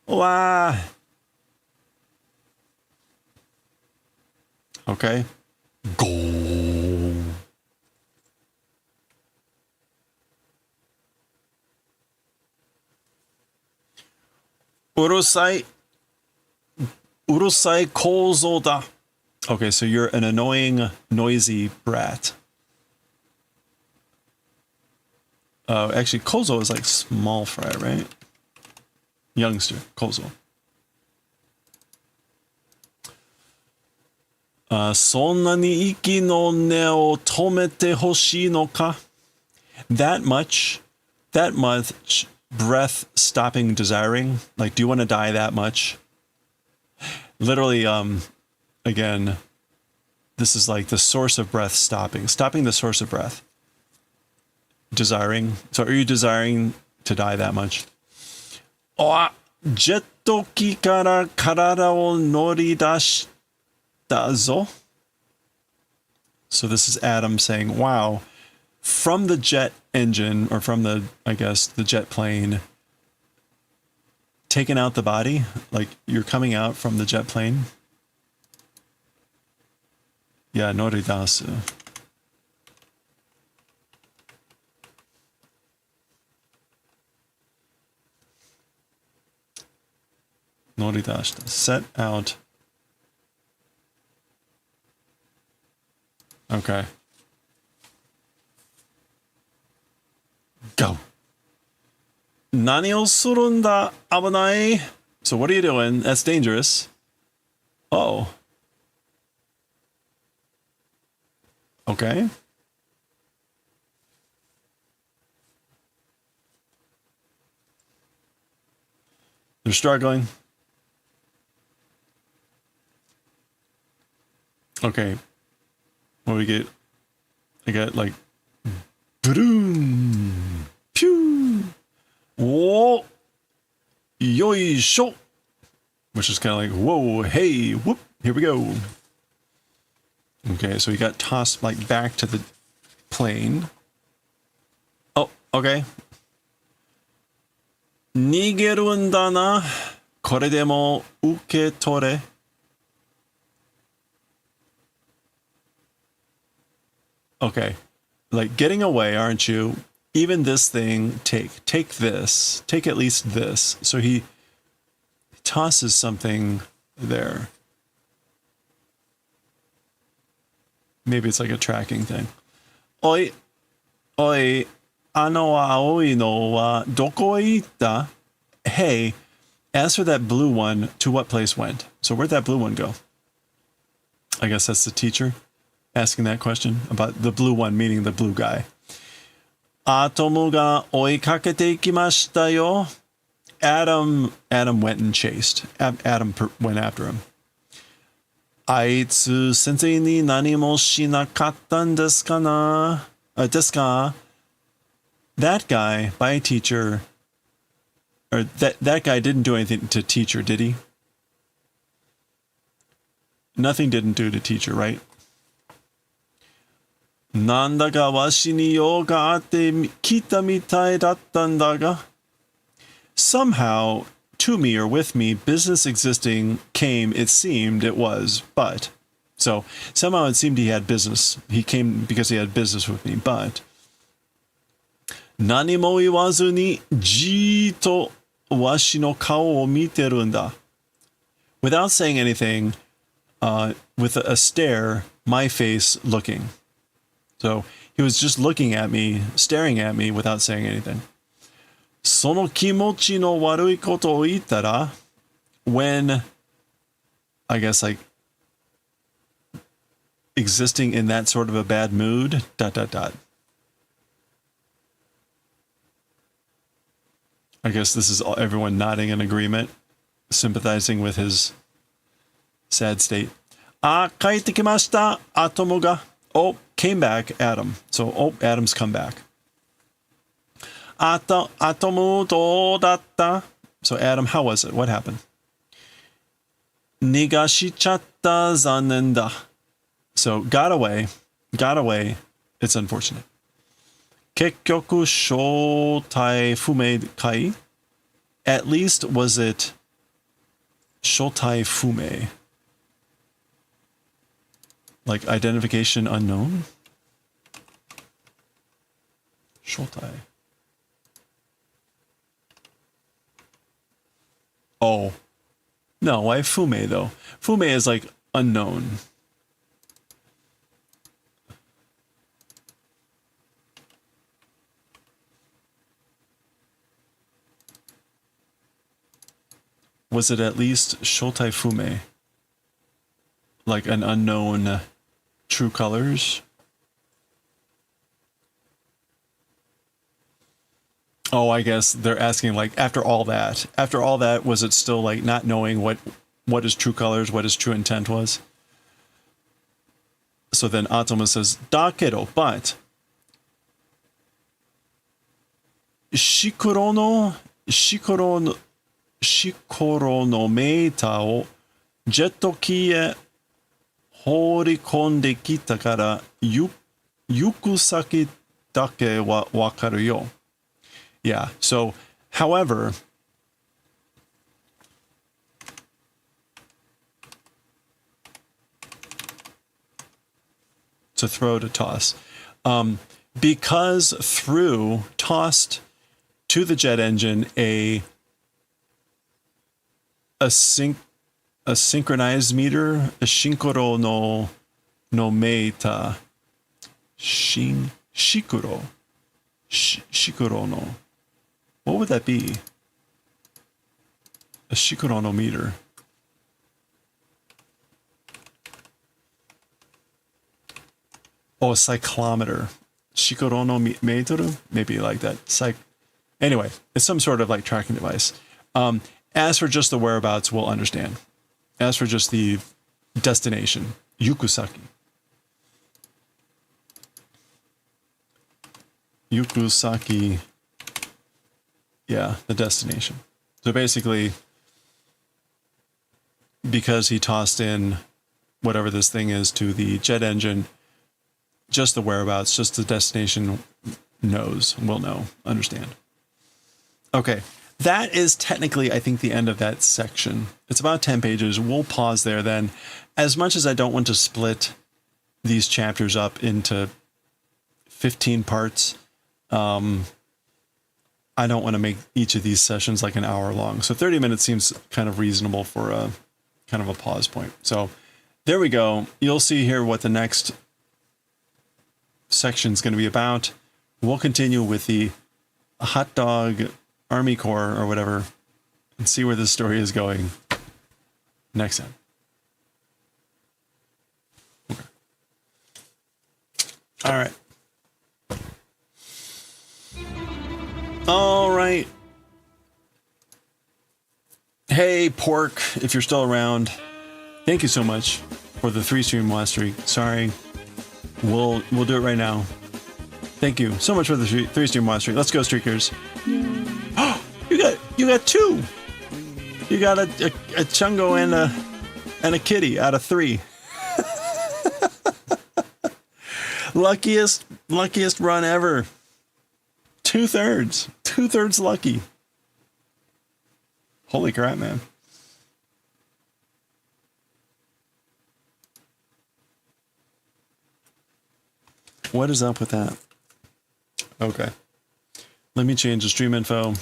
Wah. Okay. Go. Urusai kouzou da. Okay, so you're an annoying, noisy brat. Actually, kouzou is like small fry, right? Youngster, kouzou. そんなに息の根を止めてほしいのか? That much breath stopping desiring. Like, do you want to die that much? Literally, again, this is like the source of breath stopping the source of breath. Desiring. So are you desiring to die that much? Oh, ジェット機から体を乗り出し So this is Adam saying, wow, from the jet engine, or from the, I guess, the jet plane, taking out the body, like you're coming out from the jet plane. Yeah, noridasu. Noridashita. Set out. Okay. Go. Nani o suru n da? Abanai. So what are you doing? That's dangerous. Oh. Okay. They're struggling. Okay. What do we get? I got like, boom, pew, whoa, yoisho, which is kind of like, whoa, hey, whoop, here we go. Okay, so he got tossed like back to the plane. Oh, okay. Nigeru n da na, kore de mo uketore. Okay, like getting away, aren't you? Even this thing, take this, take at least this. So he tosses something there. Maybe it's like a tracking thing. Oi, oi, ano wa aoi no wa doko itta? Hey, as for that blue one, to what place went? So where'd that blue one go? I guess that's the teacher asking that question about the blue one, meaning the blue guy. Atomu ga oikakete ikimashita yo. Adam went and chased. Adam went after him. Aitsu sensei ni nani mo shinakatta desu kana? Desu ka? That guy, by a teacher, or that guy didn't do anything to teacher, did he? Nothing didn't do to teacher, right? Nanda ga washi ni you ga atte kita mitai dattan da ga. Somehow, to me or with me, business existing came, it seemed, it was, but. So, somehow it seemed he had business. He came because he had business with me, but. Nani mo iwazu ni jiito washi no kao o miteru nda. Without saying anything, with a stare, my face looking. So, he was just looking at me, staring at me without saying anything. Sono kimochi no warui koto o ittara, when, I guess, like, existing in that sort of a bad mood, ... I guess this is everyone nodding in agreement, sympathizing with his sad state. Kaite kimashita, Atomo ga. Oh, came back, Adam. So, Adam's come back. Atomu do datta. So Adam, how was it? What happened? Nigashichatta zannen da. So got away. It's unfortunate. Kekkyoku shotai fume kai. At least was it shotai fume? Like identification unknown? Shotai. Oh, no, why fume though? Fume is like unknown. Was it at least shotai fume? Like an unknown true colors? Oh, I guess they're asking, like, after all that, was it still, like, not knowing what his true colors, what his true intent was? So then Atoma says, Dakedo, but Shikoro no meita o jettoki e horikonde kita kara yukusaki dake wa wakaru yo. Yeah, so, however, to throw, to toss. Because through tossed to the jet engine a synchronized meter, a shinkoro no meita, shikuro no. What would that be? A shikuro no meter. Oh, a cyclometer. Shikuro no meteru? Maybe like that. Anyway, it's some sort of like tracking device. As for just the whereabouts, we'll understand. As for just the destination, Yukusaki. Yukusaki. Yeah, the destination. So basically, because he tossed in whatever this thing is to the jet engine, just the whereabouts, just the destination will know, understand. Okay, that is technically, I think, the end of that section. It's about 10 pages. We'll pause there then. As much as I don't want to split these chapters up into 15 parts, I don't want to make each of these sessions like an hour long. So 30 minutes seems kind of reasonable for a kind of a pause point. So there we go. You'll see here what the next section is going to be about. We'll continue with the Hot Dog Army Corps or whatever and see where this story is going next time. Okay. All right. All right. Hey, Pork, if you're still around, thank you so much for the 3-stream watch streak. Sorry. We'll do it right now. Thank you so much for the 3-stream watch streak. Let's go, streakers. Oh, you got 2. You got a Chungo and a kitty out of 3. luckiest run ever. 2/3 lucky. Holy crap, man. What is up with that? Okay. Let me change the stream info.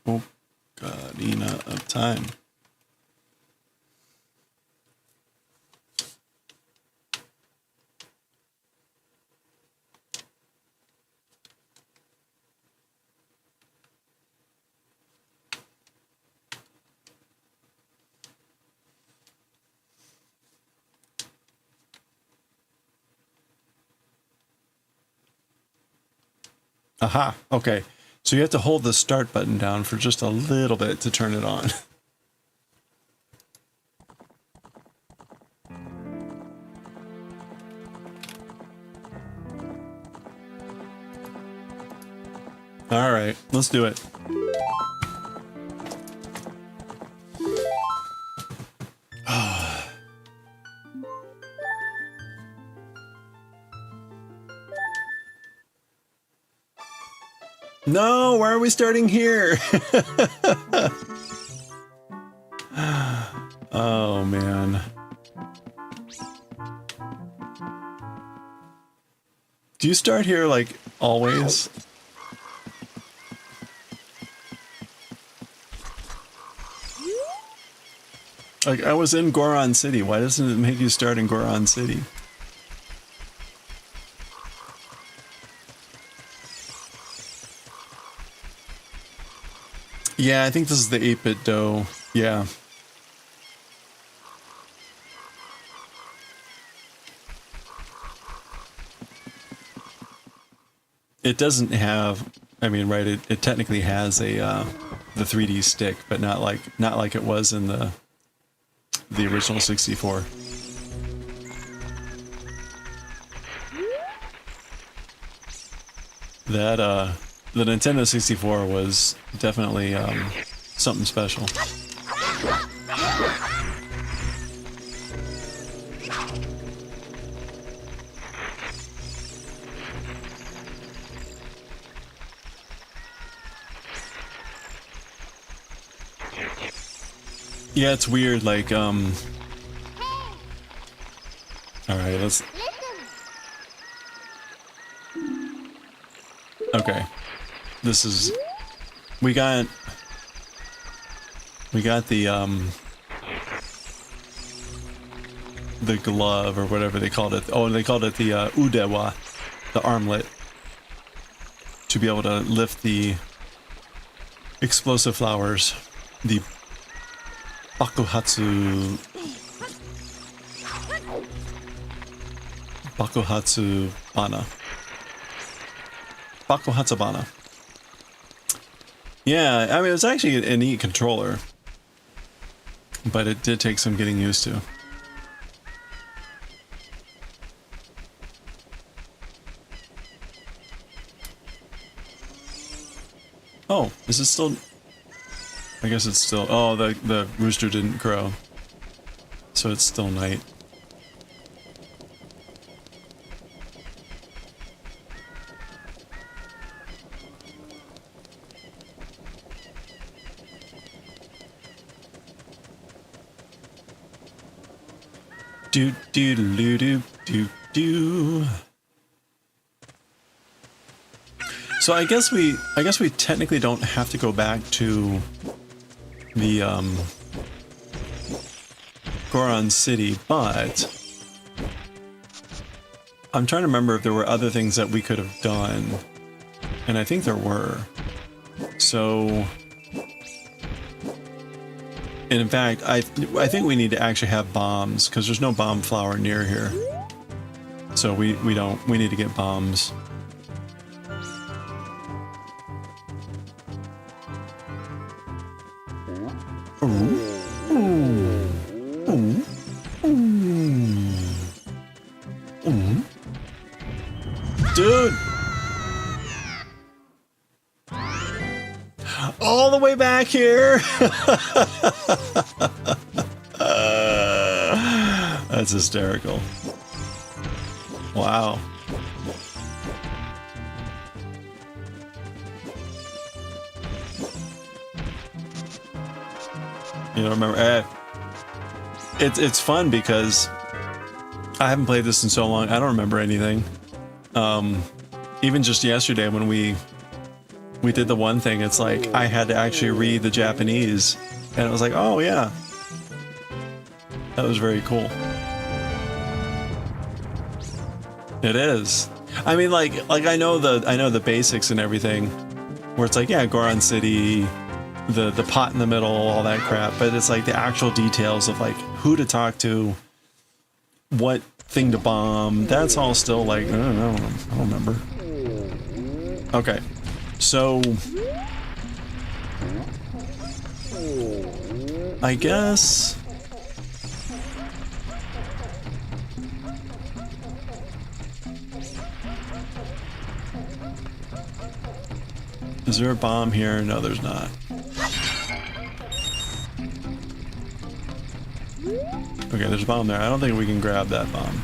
Oh, Ocarina of Time. Aha, okay. So you have to hold the start button down for just a little bit to turn it on. All right, let's do it. No, why are we starting here? Oh, man. Do you start here, like, always? Like, I was in Goron City. Why doesn't it make you start in Goron City? Yeah, I think this is the 8-bit dough. Yeah. It doesn't have, I mean, right, it technically has a the 3D stick, but not like it was in the original 64. That the Nintendo 64 was definitely something special. Yeah, it's weird, like, alright, let's... Okay. This is... We got the glove, or whatever they called it. Oh, they called it the, udewa, the armlet. To be able to lift the explosive flowers. The Bakuhatsu Bana. Bakuhatsu Bana. Yeah, I mean, it was actually a neat controller. But it did take some getting used to. Oh, is it still... I guess it's still... Oh, the rooster didn't crow. So it's still night. Do do do do do do. So I guess we technically don't have to go back to the Goron City, but I'm trying to remember if there were other things that we could have done, and I think there were. So, and in fact, I think we need to actually have bombs because there's no bomb flower near here. So we need to get bombs. Dude! All the way back here! That's hysterical. Wow. You don't remember? It's fun because I haven't played this in so long. I don't remember anything. Even just yesterday when we did the one thing, it's like I had to actually read the Japanese, and it was like, oh yeah, that was very cool. It is. I mean, like I know the basics and everything, where it's like, yeah, Goron City, the pot in the middle, all that crap, but it's like the actual details of like who to talk to, what thing to bomb, that's all still like, I don't know, I don't remember. Okay, so I guess is there a bomb here? No, there's not. Okay, there's a bomb there. I don't think we can grab that bomb.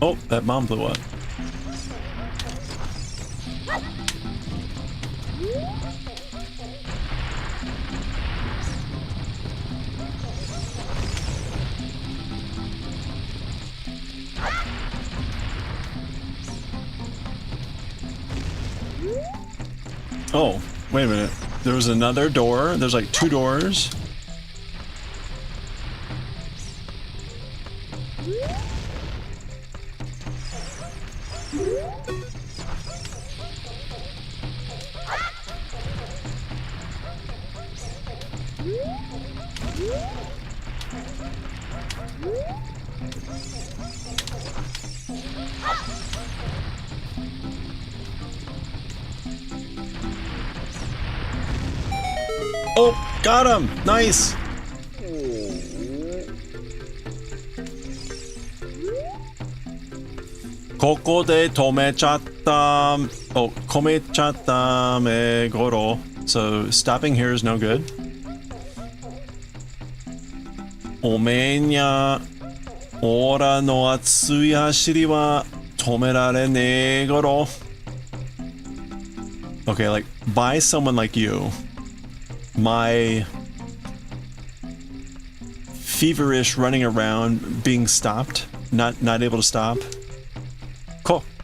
Oh, that bomb blew up. Oh, wait a minute. There was another door. There's like two doors. Oh, got him! Nice! 고고대 도매쳤다. Oh, 고매쳤다 메고로. So stopping here is no good. 오메냐 오라 노 아츠이 하시리와 도메라레 네고로. Okay, like by someone like you, my feverish running around, being stopped, not able to stop.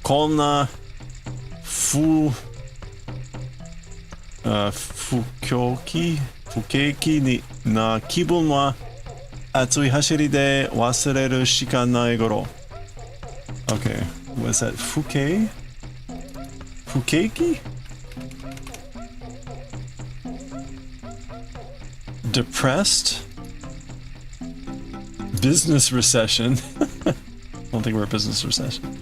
Konna fukeki ni na kibun wa atsui hashiri de wasureru shikan nai goro. Okay, what's that? Fukeki? Depressed? Business recession. I don't think we're a business recession.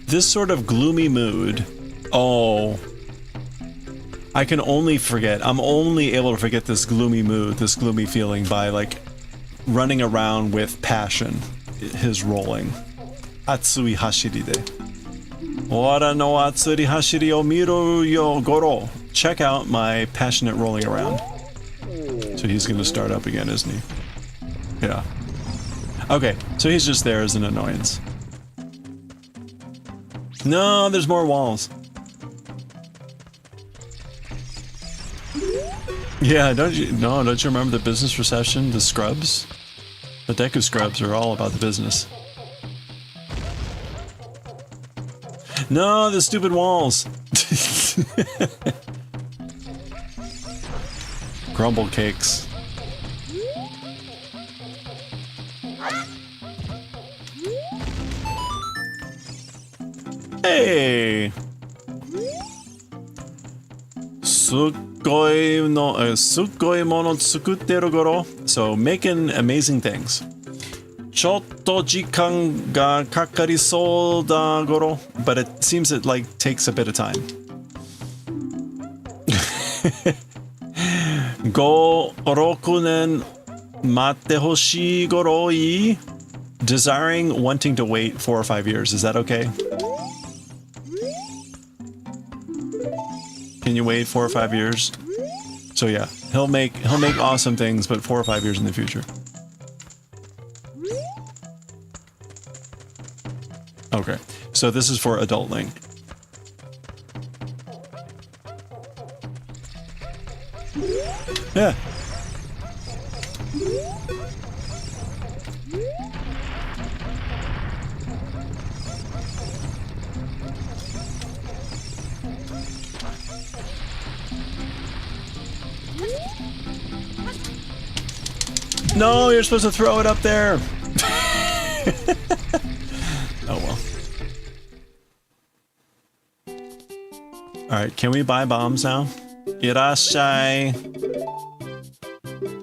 This sort of gloomy mood. Oh, I can only forget. I'm only able to forget this gloomy mood, this gloomy feeling by like running around with passion. His rolling. Atsui hashiri de. Ora no atsuri hashiri o miru yo goro. Check out my passionate rolling around. So he's going to start up again, isn't he? Yeah. Okay, so he's just there as an annoyance. No, there's more walls. Yeah, don't you remember the business reception, the scrubs? The Deku scrubs are all about the business. No, the stupid walls. Crumble cakes. Hey! Sugoi mono tsukutteru goro. So making amazing things. Chotto jikan ga kakarisou da goro. But it seems it like takes a bit of time. Go rokunen matte hoshii goro ii. Desiring, wanting to wait 4 or 5 years. Is that okay? Can you wait 4 or 5 years? So yeah, he'll make awesome things, but 4 or 5 years in the future. Okay, so this is for adult Link. Yeah. No, you're supposed to throw it up there. Oh well. Alright, can we buy bombs now? Irashai.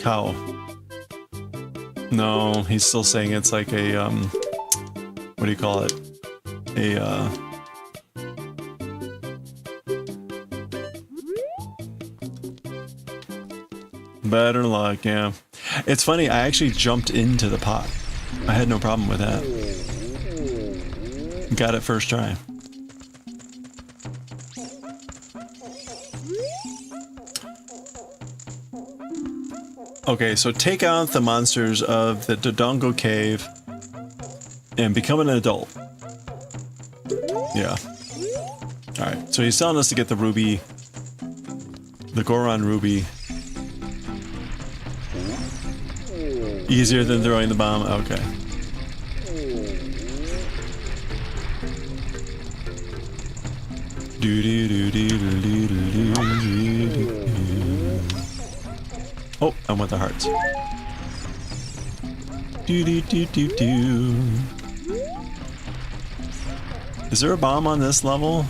Cow. No, he's still saying it's like a, what do you call it? A, better luck, yeah. It's funny, I actually jumped into the pot. I had no problem with that. Got it first try. Okay, so take out the monsters of the Dodongo Cave and become an adult. Yeah. Alright, so he's telling us to get the ruby, the Goron ruby. Easier than throwing the bomb? Okay. Oh, I want the hearts. Is there a bomb on this level?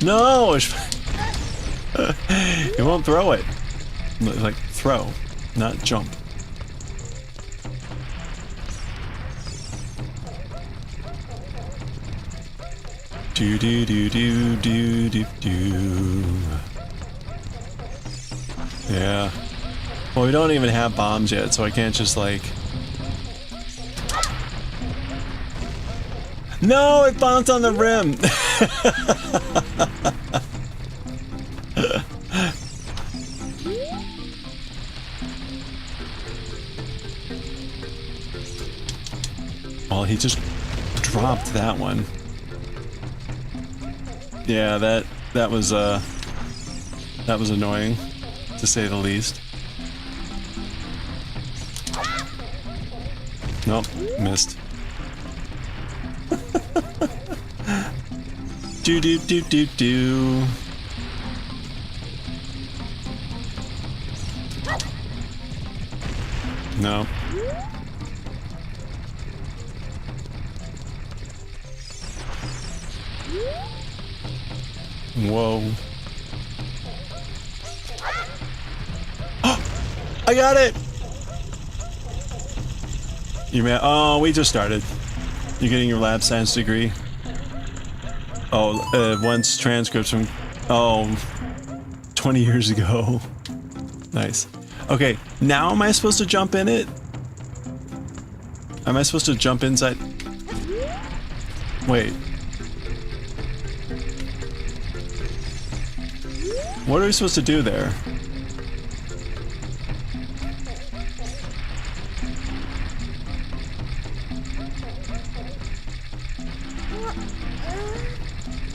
No! It won't throw it. Like, throw, not jump. Do do do do do do do. Yeah. Well, we don't even have bombs yet, so I can't just like... No, it bounced on the rim! Well, he just dropped that one. Yeah, that was annoying, to say the least. Nope, missed. Do do do do do. No. Whoa. I got it! You may— oh, we just started. You're getting your lab science degree. Oh, once transcripts from— oh, 20 years ago. Nice. Okay, now am I supposed to jump in it? Am I supposed to jump inside? Wait. What are we supposed to do there?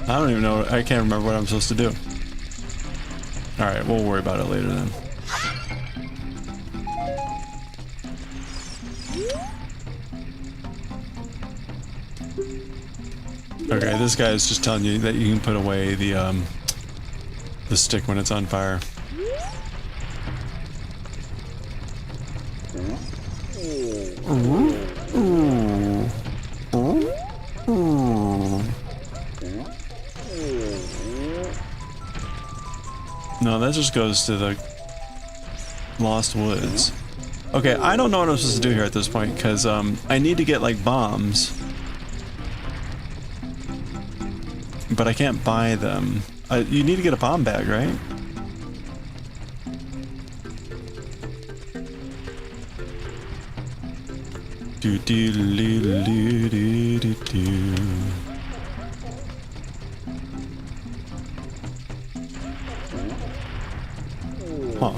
I don't even know. I can't remember what I'm supposed to do. Alright, we'll worry about it later then. Okay, this guy is just telling you that you can put away the stick when it's on fire. No, that just goes to the Lost Woods. Okay, I don't know what I'm supposed to do here at this point, because I need to get, like, bombs. But I can't buy them. You need to get a bomb bag, right? Do do do do do do do. Huh.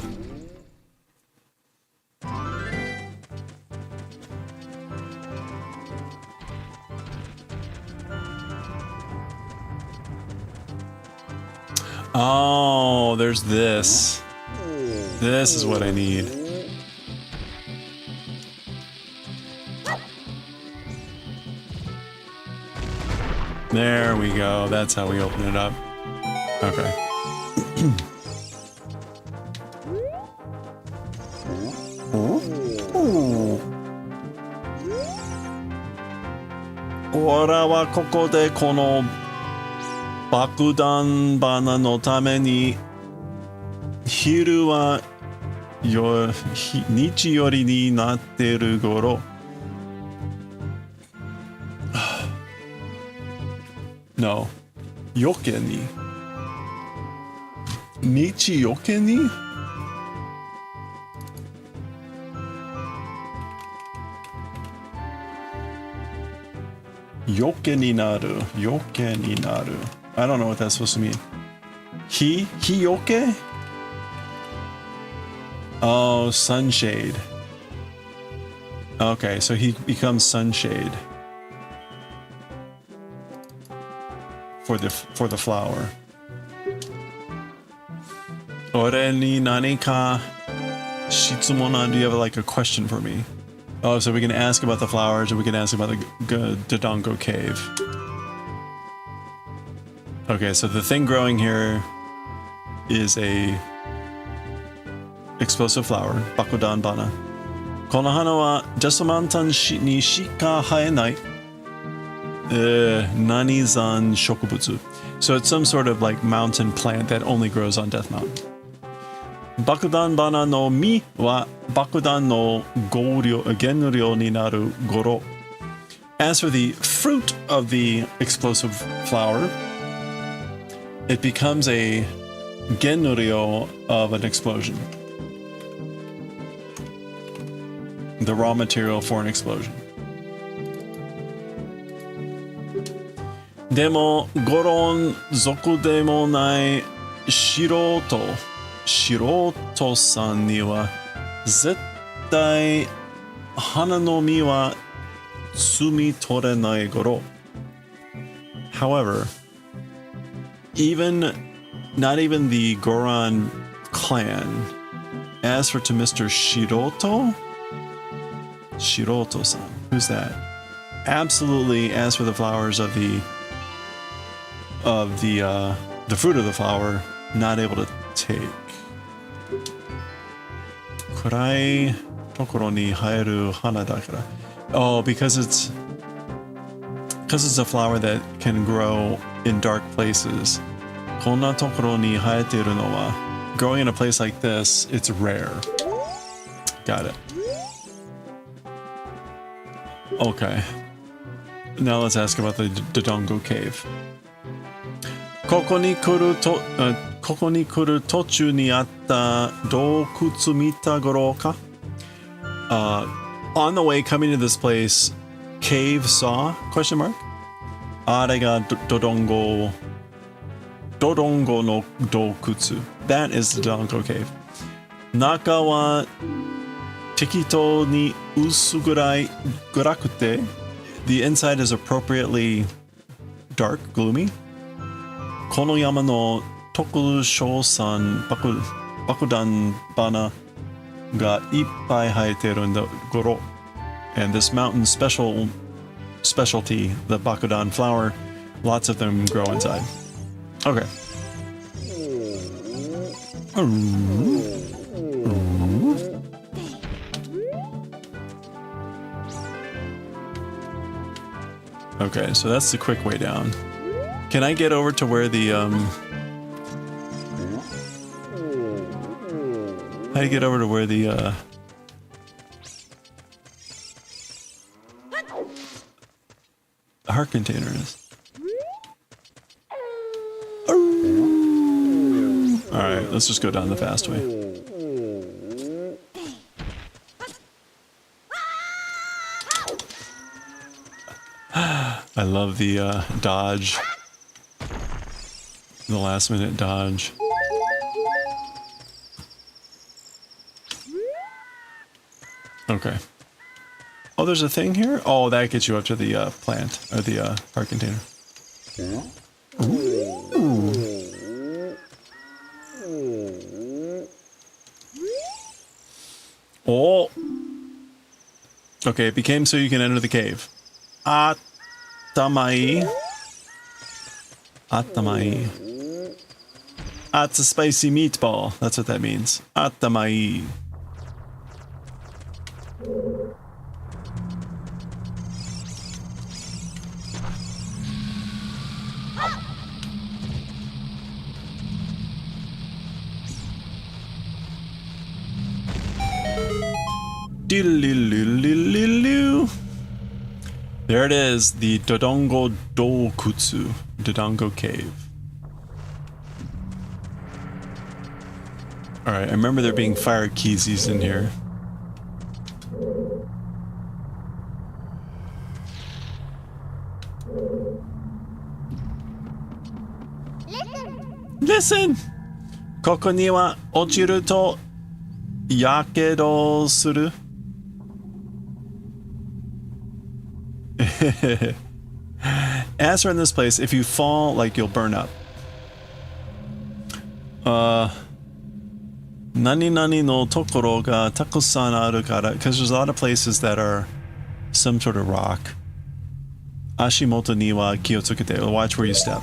Oh, there's this. This is what I need. There we go. That's how we open it up. Okay. Ora wa koko de kono bakudan bana no tame ni hiru wa nichi yori ni natteru goro. No. Yoke ni. Nichi yoke ni? Yoke ni naru. Yoke ni naru. I don't know what that's supposed to mean. Hiyoke? Oh, sunshade. Okay, so he becomes sunshade. For the flower. Ore ni nani ka shitsumon? Do you have like a question for me? Oh, so we can ask about the flowers, and we can ask about the Dodongo cave. Okay, so the thing growing here is a explosive flower, Bakudan Bana. Kono hana wa Desumantan ni shika haenai. Nanizan shokubutsu. So it's some sort of like mountain plant that only grows on Death Mountain. Bakudan bana no mi wa bakudan no genryo ni naru goro. As for the fruit of the explosive flower, it becomes a genryo of an explosion. The raw material for an explosion. Demo goron zoku demo nai shiroto san ni wa zettai hana no mi wa tsumi torenai goro. However, not even the Goron clan, as for to Mr. Shiroto-san, who's that? Absolutely, as for the flowers of the fruit of the flower, not able to take. Kurai tokoro ni haeru hana dakara. Oh, because it's a flower that can grow in dark places. Konna tokoro ni haeteru no wa. Growing in a place like this, it's rare. Got it. Okay. Now let's ask about the Dodongo cave. Koko ni kuru tochu ni atta dokutsu mita goro ka? On the way coming to this place, cave saw? Question mark? Are ga Dodongo no dokutsu. That is the Dodongo cave. Naka wa tikito ni usugurai gurakute. The inside is appropriately dark, gloomy. この山の特徴産爆弾花がいっぱい生えてるんだごろ。And this mountain's specialty, the bakudan flower, lots of them grow inside. Okay. Okay, so that's the quick way down. Can I get over to where the how do you get over to where the heart container is? Alright, let's just go down the fast way. I love the dodge. The last minute dodge. Okay. Oh, there's a thing here? Oh, that gets you up to the plant, or the heart container. Ooh. Oh! Okay, it became so you can enter the cave. Atamai. Atamai. It's a spicy meatball. That's what that means. Atamai. There it is, the Dodongo Dokutsu, Dodongo Cave. Alright, I remember there being fire keys in here. Listen! Koko ni wa ochiru to yakedo suru. As for in this place, if you fall, like, you'll burn up. Nani nani no tokoro ga takusan aru kara, because there's a lot of places that are some sort of rock. Ashimoto ni wa kiyotsukete. Watch where you step.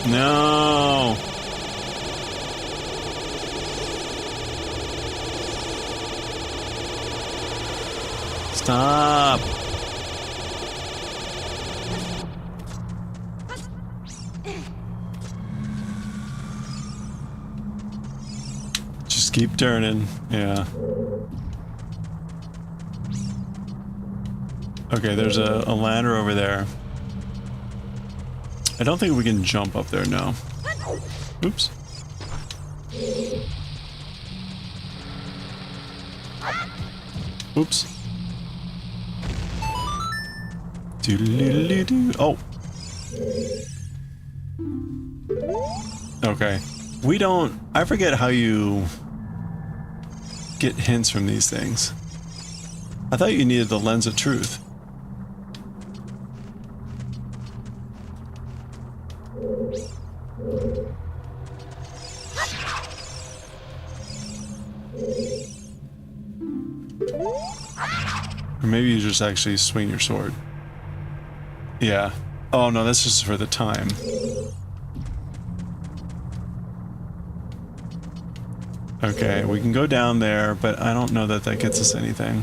No. Stop. Just keep turning. Yeah. Okay, there's a ladder over there. I don't think we can jump up there now. Oops. Oops. Oh. Okay. We don't... I forget how you get hints from these things. I thought you needed the lens of truth. Or maybe you just actually swing your sword. Yeah. Oh no, that's just for the time. Okay, we can go down there, but I don't know that that gets us anything.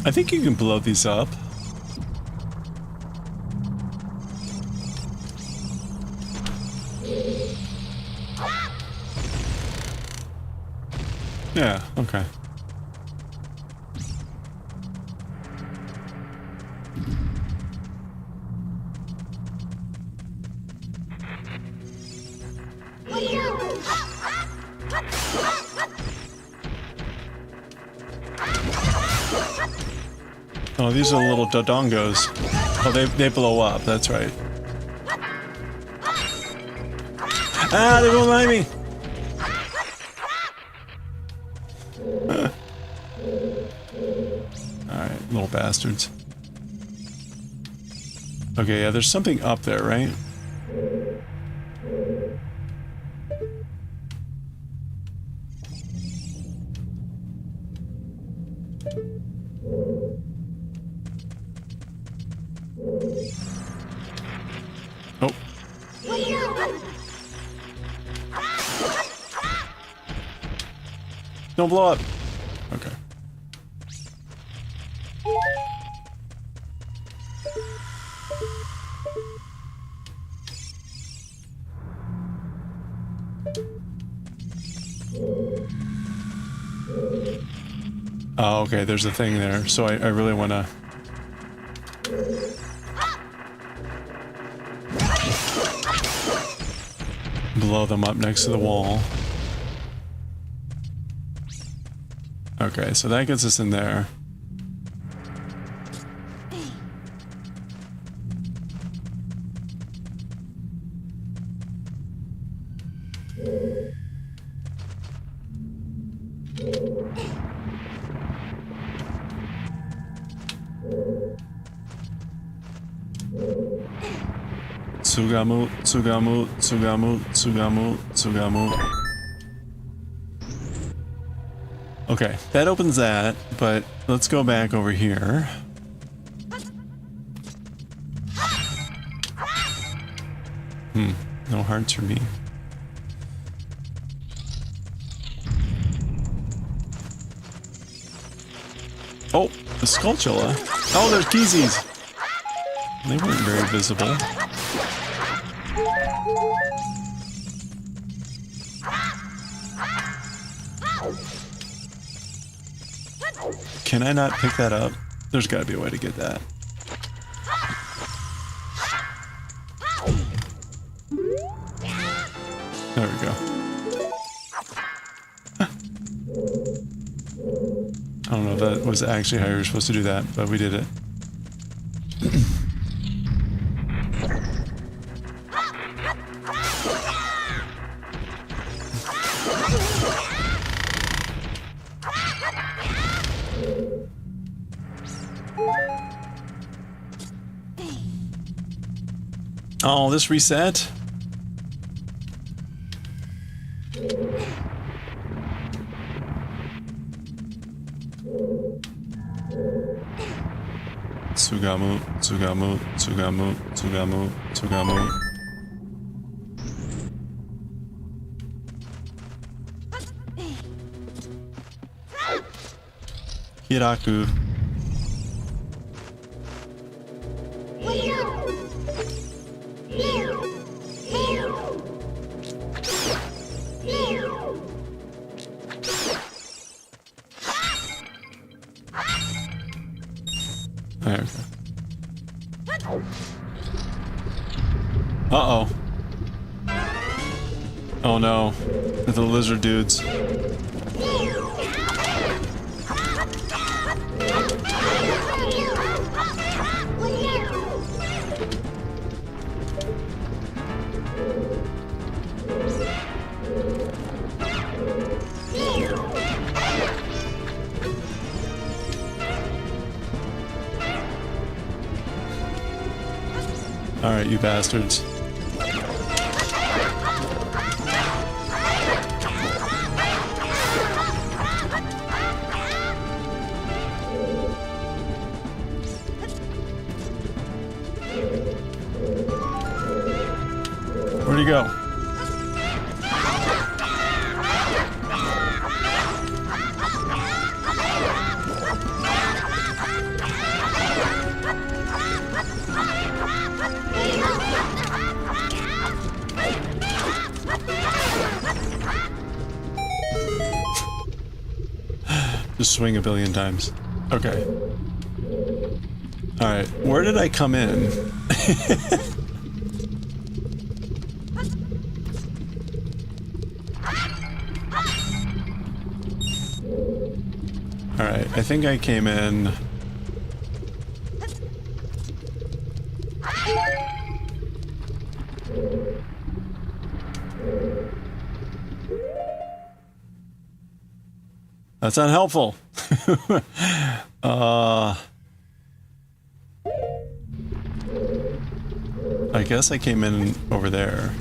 I think you can blow these up. Yeah, okay. Oh, these are the little dodongos. Oh, they blow up. That's right. Ah, they won't mind me. Alright, little bastards. Okay, yeah, there's something up there, right? Oh. Don't blow up. Okay. Oh, okay, there's a thing there, so I really want to... blow them up next to the wall. Okay, so that gets us in there. Tsugamu, Tsugamu, Tsugamu, Tsugamu, Tsugamu. Okay, that opens that, but let's go back over here. No hearts for me. Oh, the Skulltula. Oh, there's Keezies. They weren't very visible. Can I not pick that up? There's got to be a way to get that. There we go. I don't know if that was actually how you were supposed to do that, but we did it. Oh, this reset? Tsugamu, Tsugamu, Tsugamu, Tsugamu, Tsugamu. Hiraku. Okay. Uh-oh. Oh no. The lizard dudes. Alright, you bastards. Where'd he go? Just swing a billion times. Okay. Alright, where did I come in? Alright, I think I came in That's unhelpful. I guess I came in over there.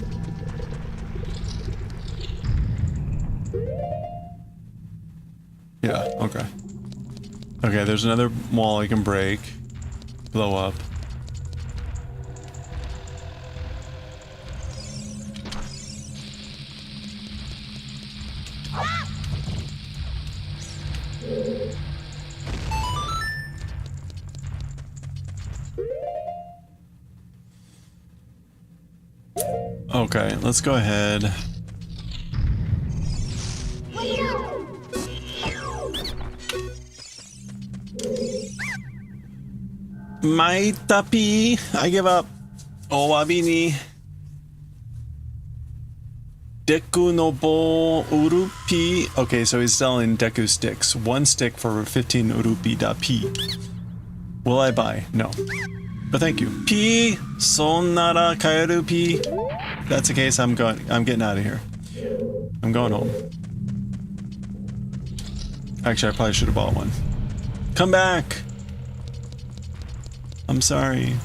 Yeah, okay. Okay, there's another wall I can break. Blow up. Okay, let's go ahead. My tapi, I give up. Owabini. Deku no bo urupi. Okay, so he's selling Deku sticks. One stick for 15 urupi da pi. Will I buy? No. But thank you. Pi sonnara kaeru pi. If that's the case, I'm getting out of here. I'm going home. Actually, I probably should have bought one. Come back! I'm sorry.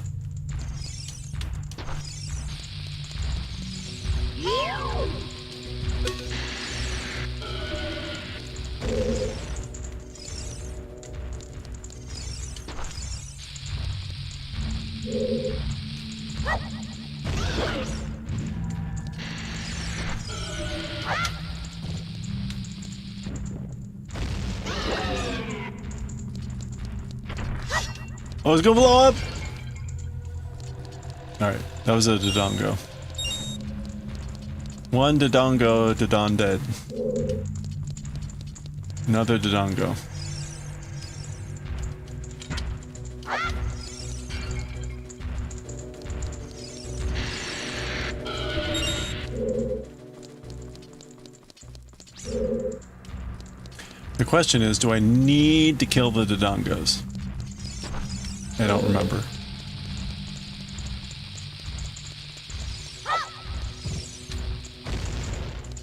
Oh, it's gonna blow up! Alright, that was a Dodongo. One Dodongo, Dodon dead. Another Dodongo. The question is, do I need to kill the Dodongos? I don't remember.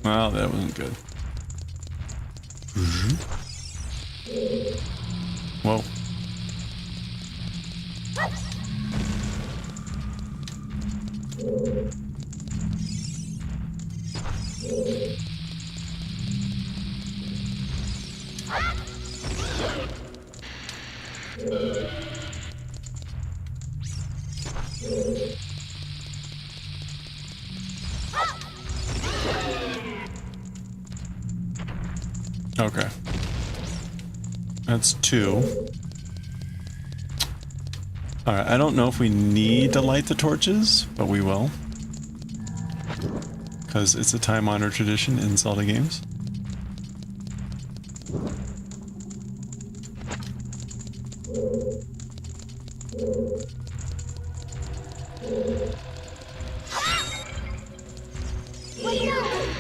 Well, that wasn't good. Whoa. Okay. That's 2. Alright, I don't know if we need to light the torches, but we will. Because it's a time-honored tradition in Zelda games.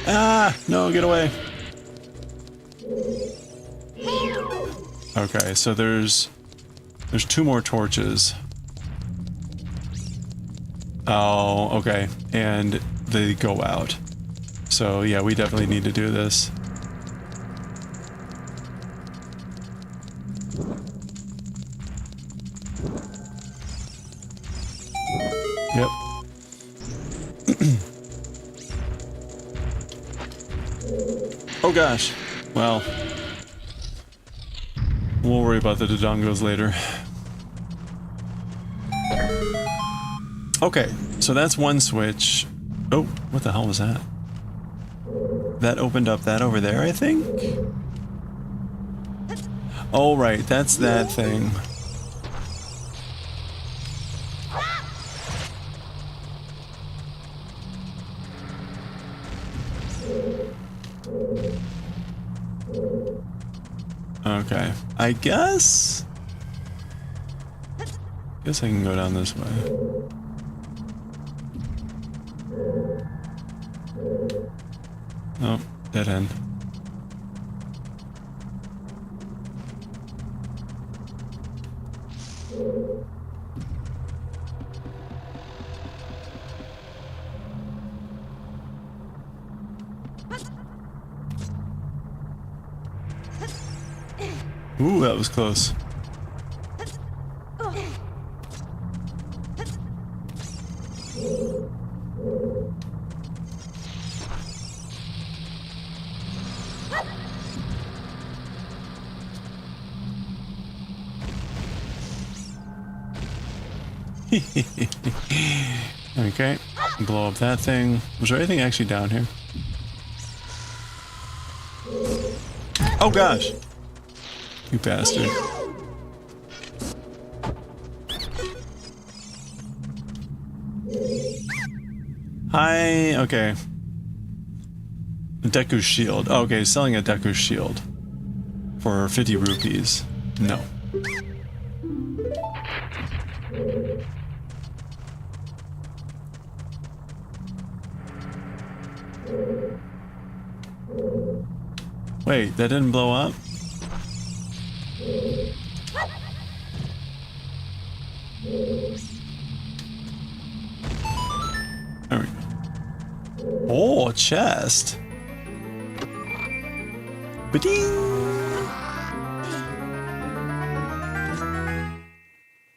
Ah! No, get away! Okay, so there's 2 more torches. Oh, okay. And they go out. So yeah, we definitely need to do this. Yep. Oh gosh. Well. We'll worry about the Dodongos later. Okay, so that's one switch. Oh, what the hell was that? That opened up that over there, I think? Oh, right, that's that thing. Okay, I guess I can go down this way. Oh, dead end. Ooh, that was close. Okay, blow up that thing. Was there anything actually down here? Oh gosh! You bastard. Hi, okay. Deku shield. Oh, okay, selling a Deku shield for 50 rupees. No. Wait, that didn't blow up? There we go. Oh, a chest. Ba-ding!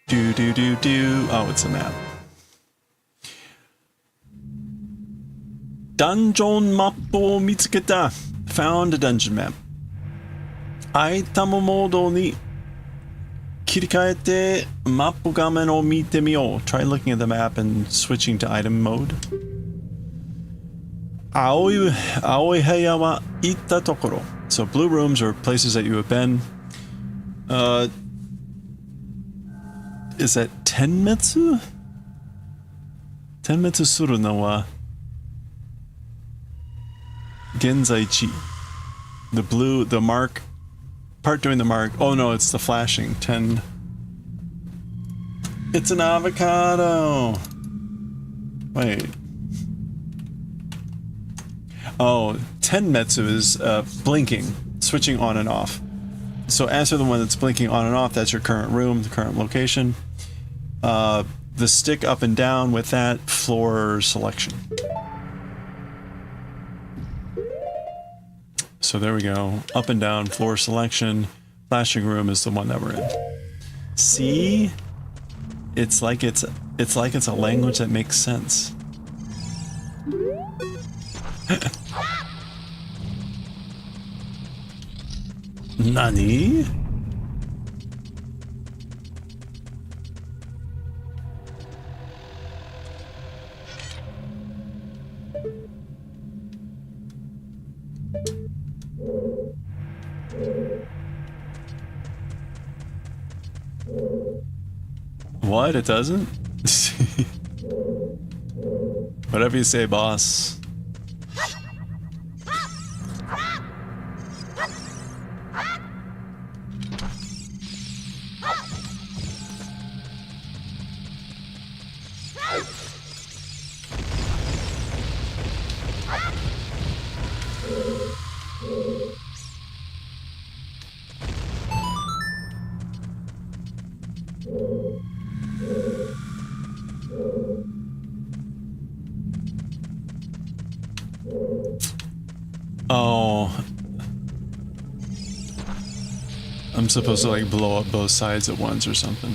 Do do do do. Oh, it's a map. Dungeon mapを見つけた. Found a dungeon map. アイテムモードに切り替えてマップ画面を見てみよう. Try looking at the map and switching to item mode. 青い部屋は行ったところ. So blue rooms are places that you have been. Is that Tenmetsu? Tenmetsu suru no wa Genzaichi. The blue, the mark, part doing the mark. Oh no, it's the flashing. 10. It's an avocado. Wait. Oh, Tenmetsu is blinking, switching on and off. So answer the one that's blinking on and off. That's your current room, the current location. The stick up and down with that, floor selection. So there we go. Up and down, floor selection. Flashing room is the one that we're in. See? It's like it's a language that makes sense. Nani? What? It doesn't? Whatever you say, boss. Oh. I'm supposed to like blow up both sides at once or something.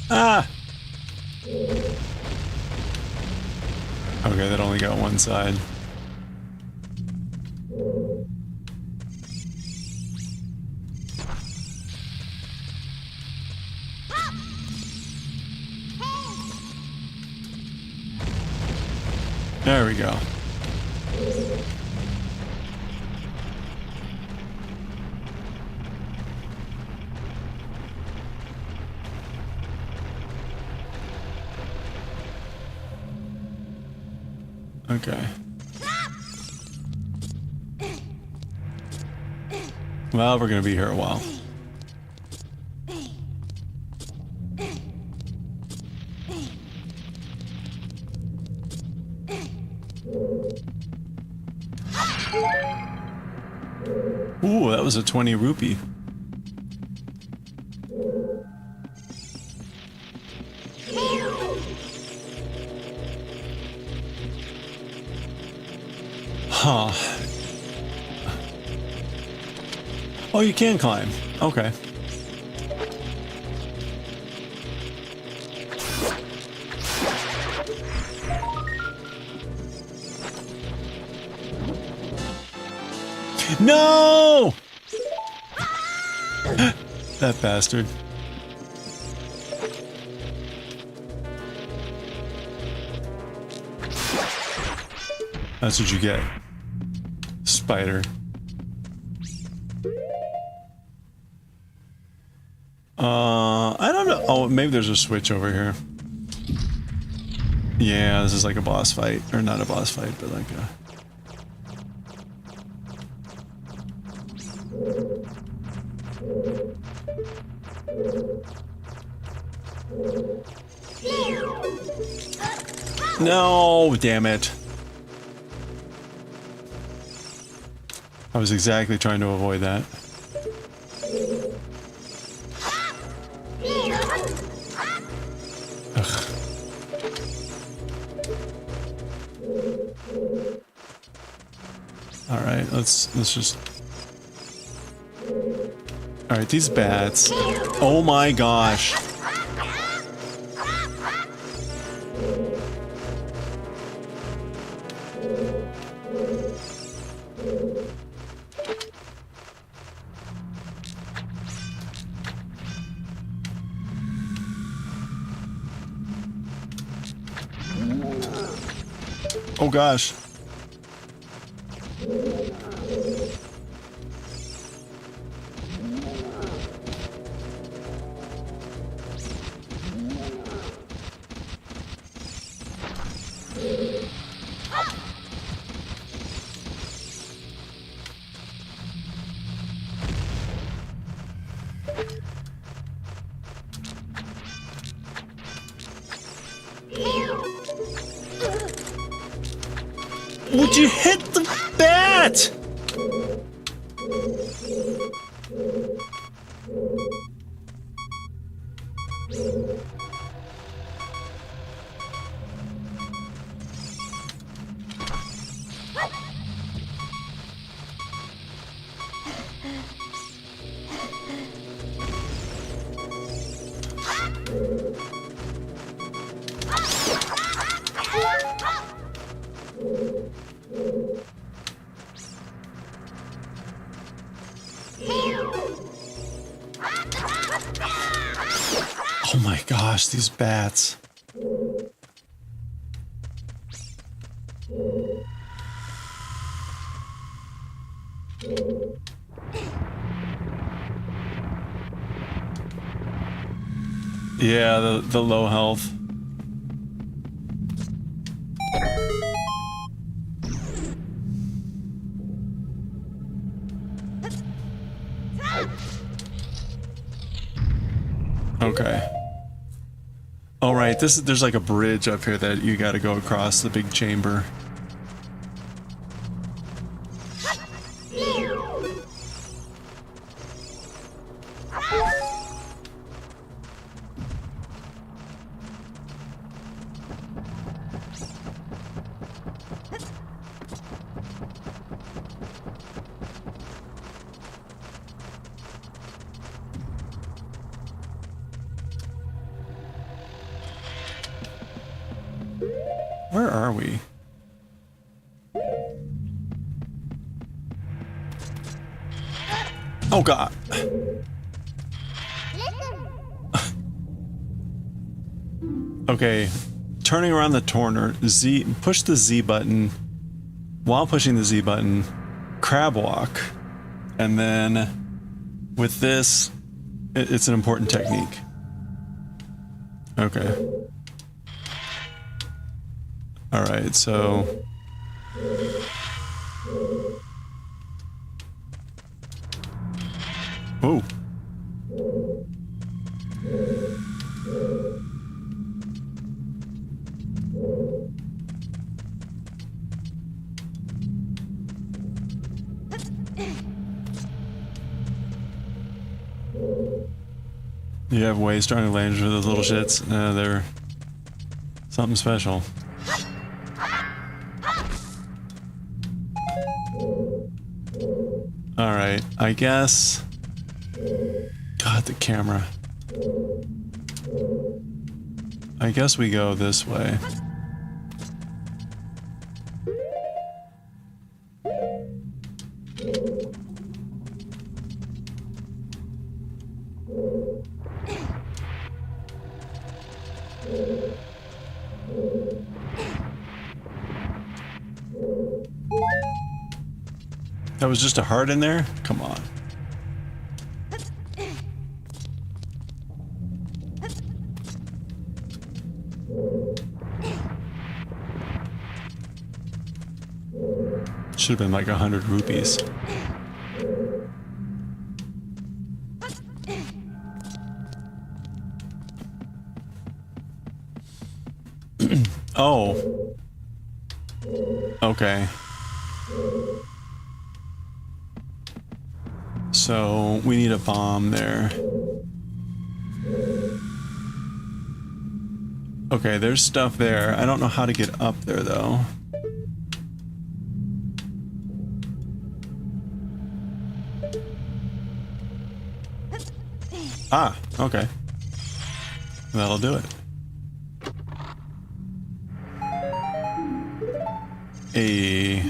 Ah! Okay, that only got one side. There we go. Okay. Well, we're gonna be here a while. Ooh, that was a 20 rupee. Huh. Oh, you can climb. Okay. No! That bastard. That's what you get. Spider. I don't know. Oh, maybe there's a switch over here. Yeah, this is like a boss fight. Or not a boss fight, but like a... No, damn it. I was exactly trying to avoid that. Ugh. All right, let's just... All right, these bats. Oh my gosh. Oh gosh. Would you hit the bat? Oh my gosh, these bats. Yeah, the low health. Okay. All right, there's like a bridge up here that you got to go across the big chamber. Where are we? Oh god. Okay, turning around the corner, push the Z button. While pushing the Z button, crab walk. And then with this, it's an important technique. Okay. All right, so oh. You have way stronger language for those little shits. They're something special. Alright, I guess God, the camera. I guess we go this way. That was just a heart in there? Come on. Should have been like 100 rupees. Oh. Okay. So we need a bomb there. Okay, there's stuff there. I don't know how to get up there though. Ah, okay. That'll do it. A.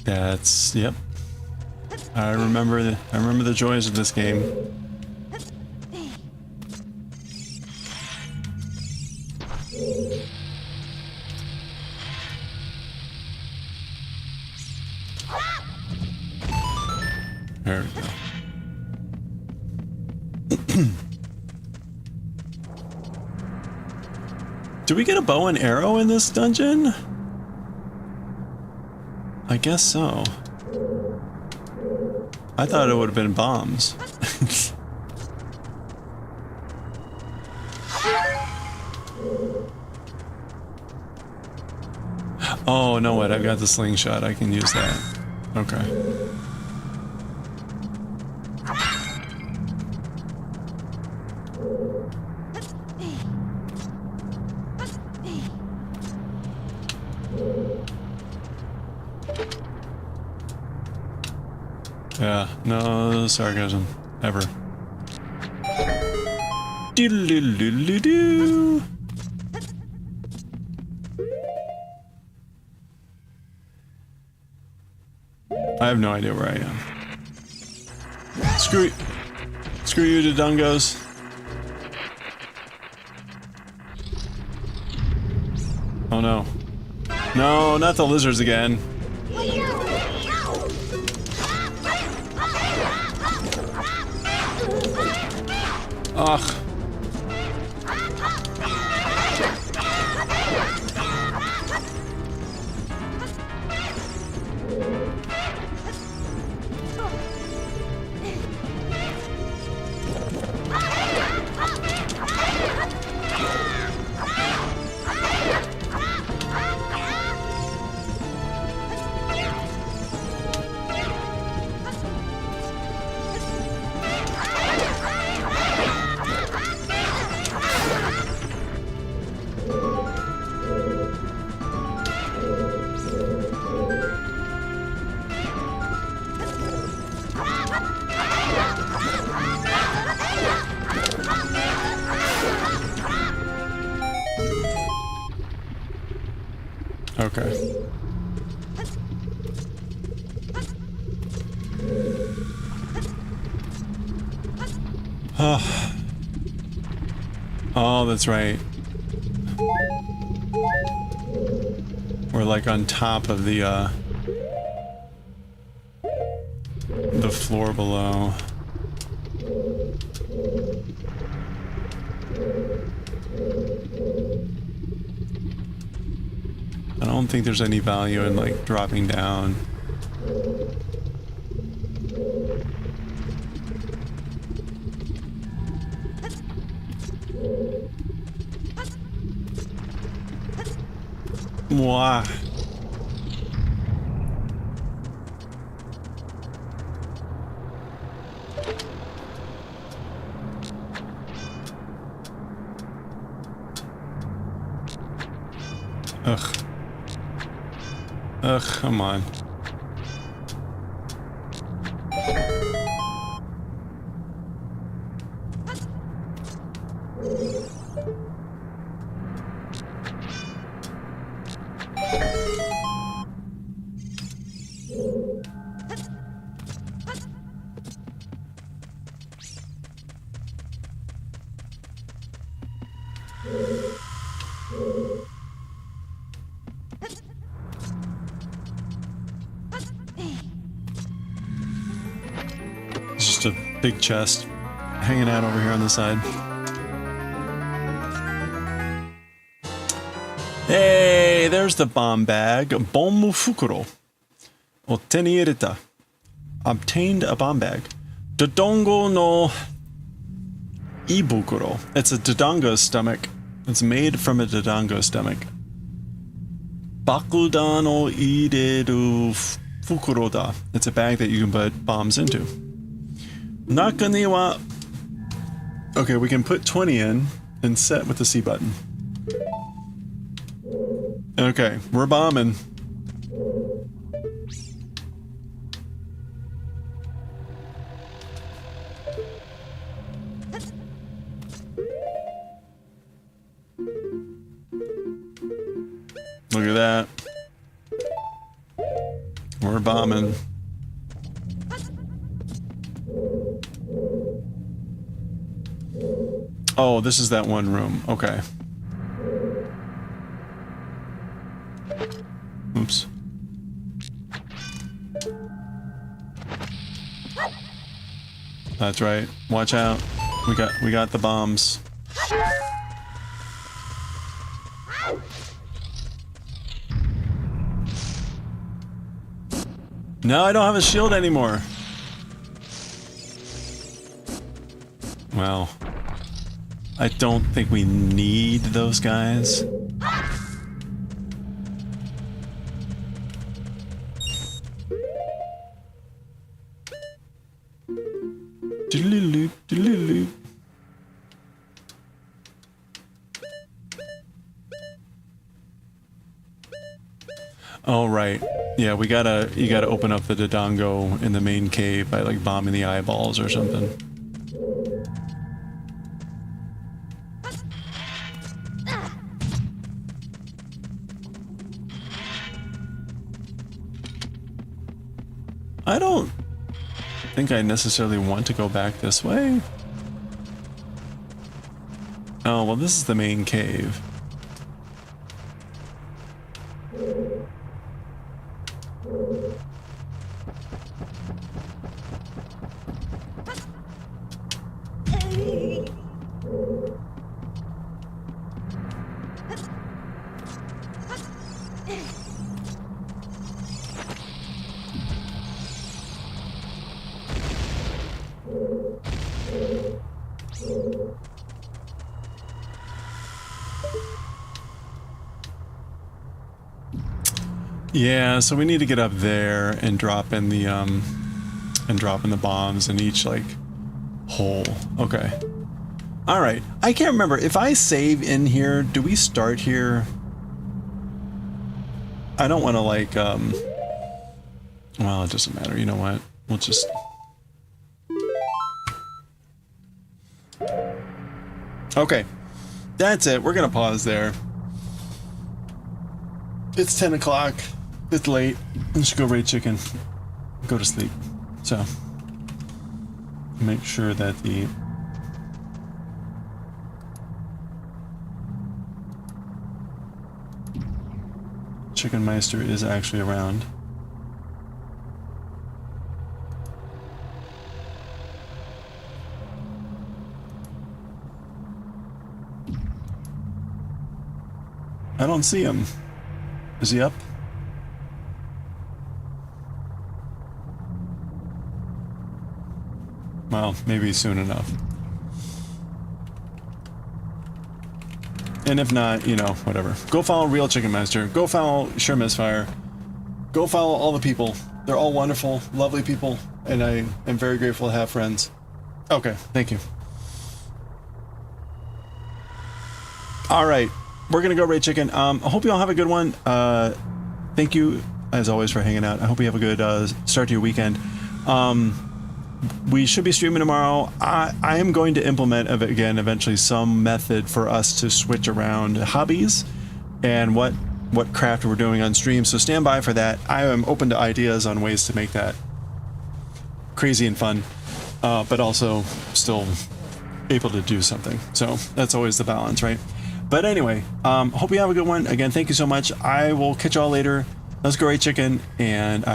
That's, yep. I remember the joys of this game. There we go. Do we get a bow and arrow in this dungeon? I guess so. I thought it would have been bombs. Oh, no, wait, I've got the slingshot. I can use that. Okay. Yeah, no sarcasm. Ever. Doodle-doodle-doodle-doo. I have no idea where I am. Screw you, Dodongos. Oh no. No, not the lizards again. Ugh. Okay. Oh, that's right. We're like on top of the floor below. I don't think there's any value in like dropping down. Mwah. Ugh. Ugh, come on. It's just a big chest hanging out over here on the side. Hey, there's the bomb bag. Bombu fukuro. O teni ireta. Obtained a bomb bag. Dodongo no ibukuro. It's a dodongo stomach. It's made from a dodongo stomach. Bakudan o ireru fukuro da. It's a bag that you can put bombs into. Naka ni wa... Okay, we can put 20 in and set with the C button. Okay, we're bombing. Look at that. We're bombing. Oh, this is that one room. Okay. Oops. That's right. Watch out. We got the bombs. No, I don't have a shield anymore. Well, I don't think we need those guys. Doodle-loop, doodle-loop. Oh, right. Yeah, you gotta open up the Dodongo in the main cave by like bombing the eyeballs or something. I don't think I necessarily want to go back this way. Oh, well, this is the main cave. Yeah, so we need to get up there and drop in the bombs in each like hole. Okay. All right. I can't remember if I save in here. Do we start here? I don't want to like well, it doesn't matter. You know what? We'll just okay. That's it. We're gonna pause there. It's 10 o'clock. It's late. I should go raid chicken. Go to sleep. So, make sure that the Chicken Meister is actually around. I don't see him. Is he up? Well, maybe soon enough. And if not, you know, whatever. Go follow Real Chicken Master. Go follow Sure Misfire. Go follow all the people. They're all wonderful, lovely people, and I am very grateful to have friends. Okay, thank you. All right, we're gonna go Ray Chicken. I hope you all have a good one. Thank you as always for hanging out. I hope you have a good start to your weekend. We should be streaming tomorrow. I am going to implement again eventually some method for us to switch around hobbies and what craft we're doing on stream. So stand by for that. I am open to ideas on ways to make that crazy and fun, but also still able to do something. So that's always the balance, right? But anyway, hope you have a good one. Again, thank you so much. I will catch y'all later. Let's go Ray Chicken, and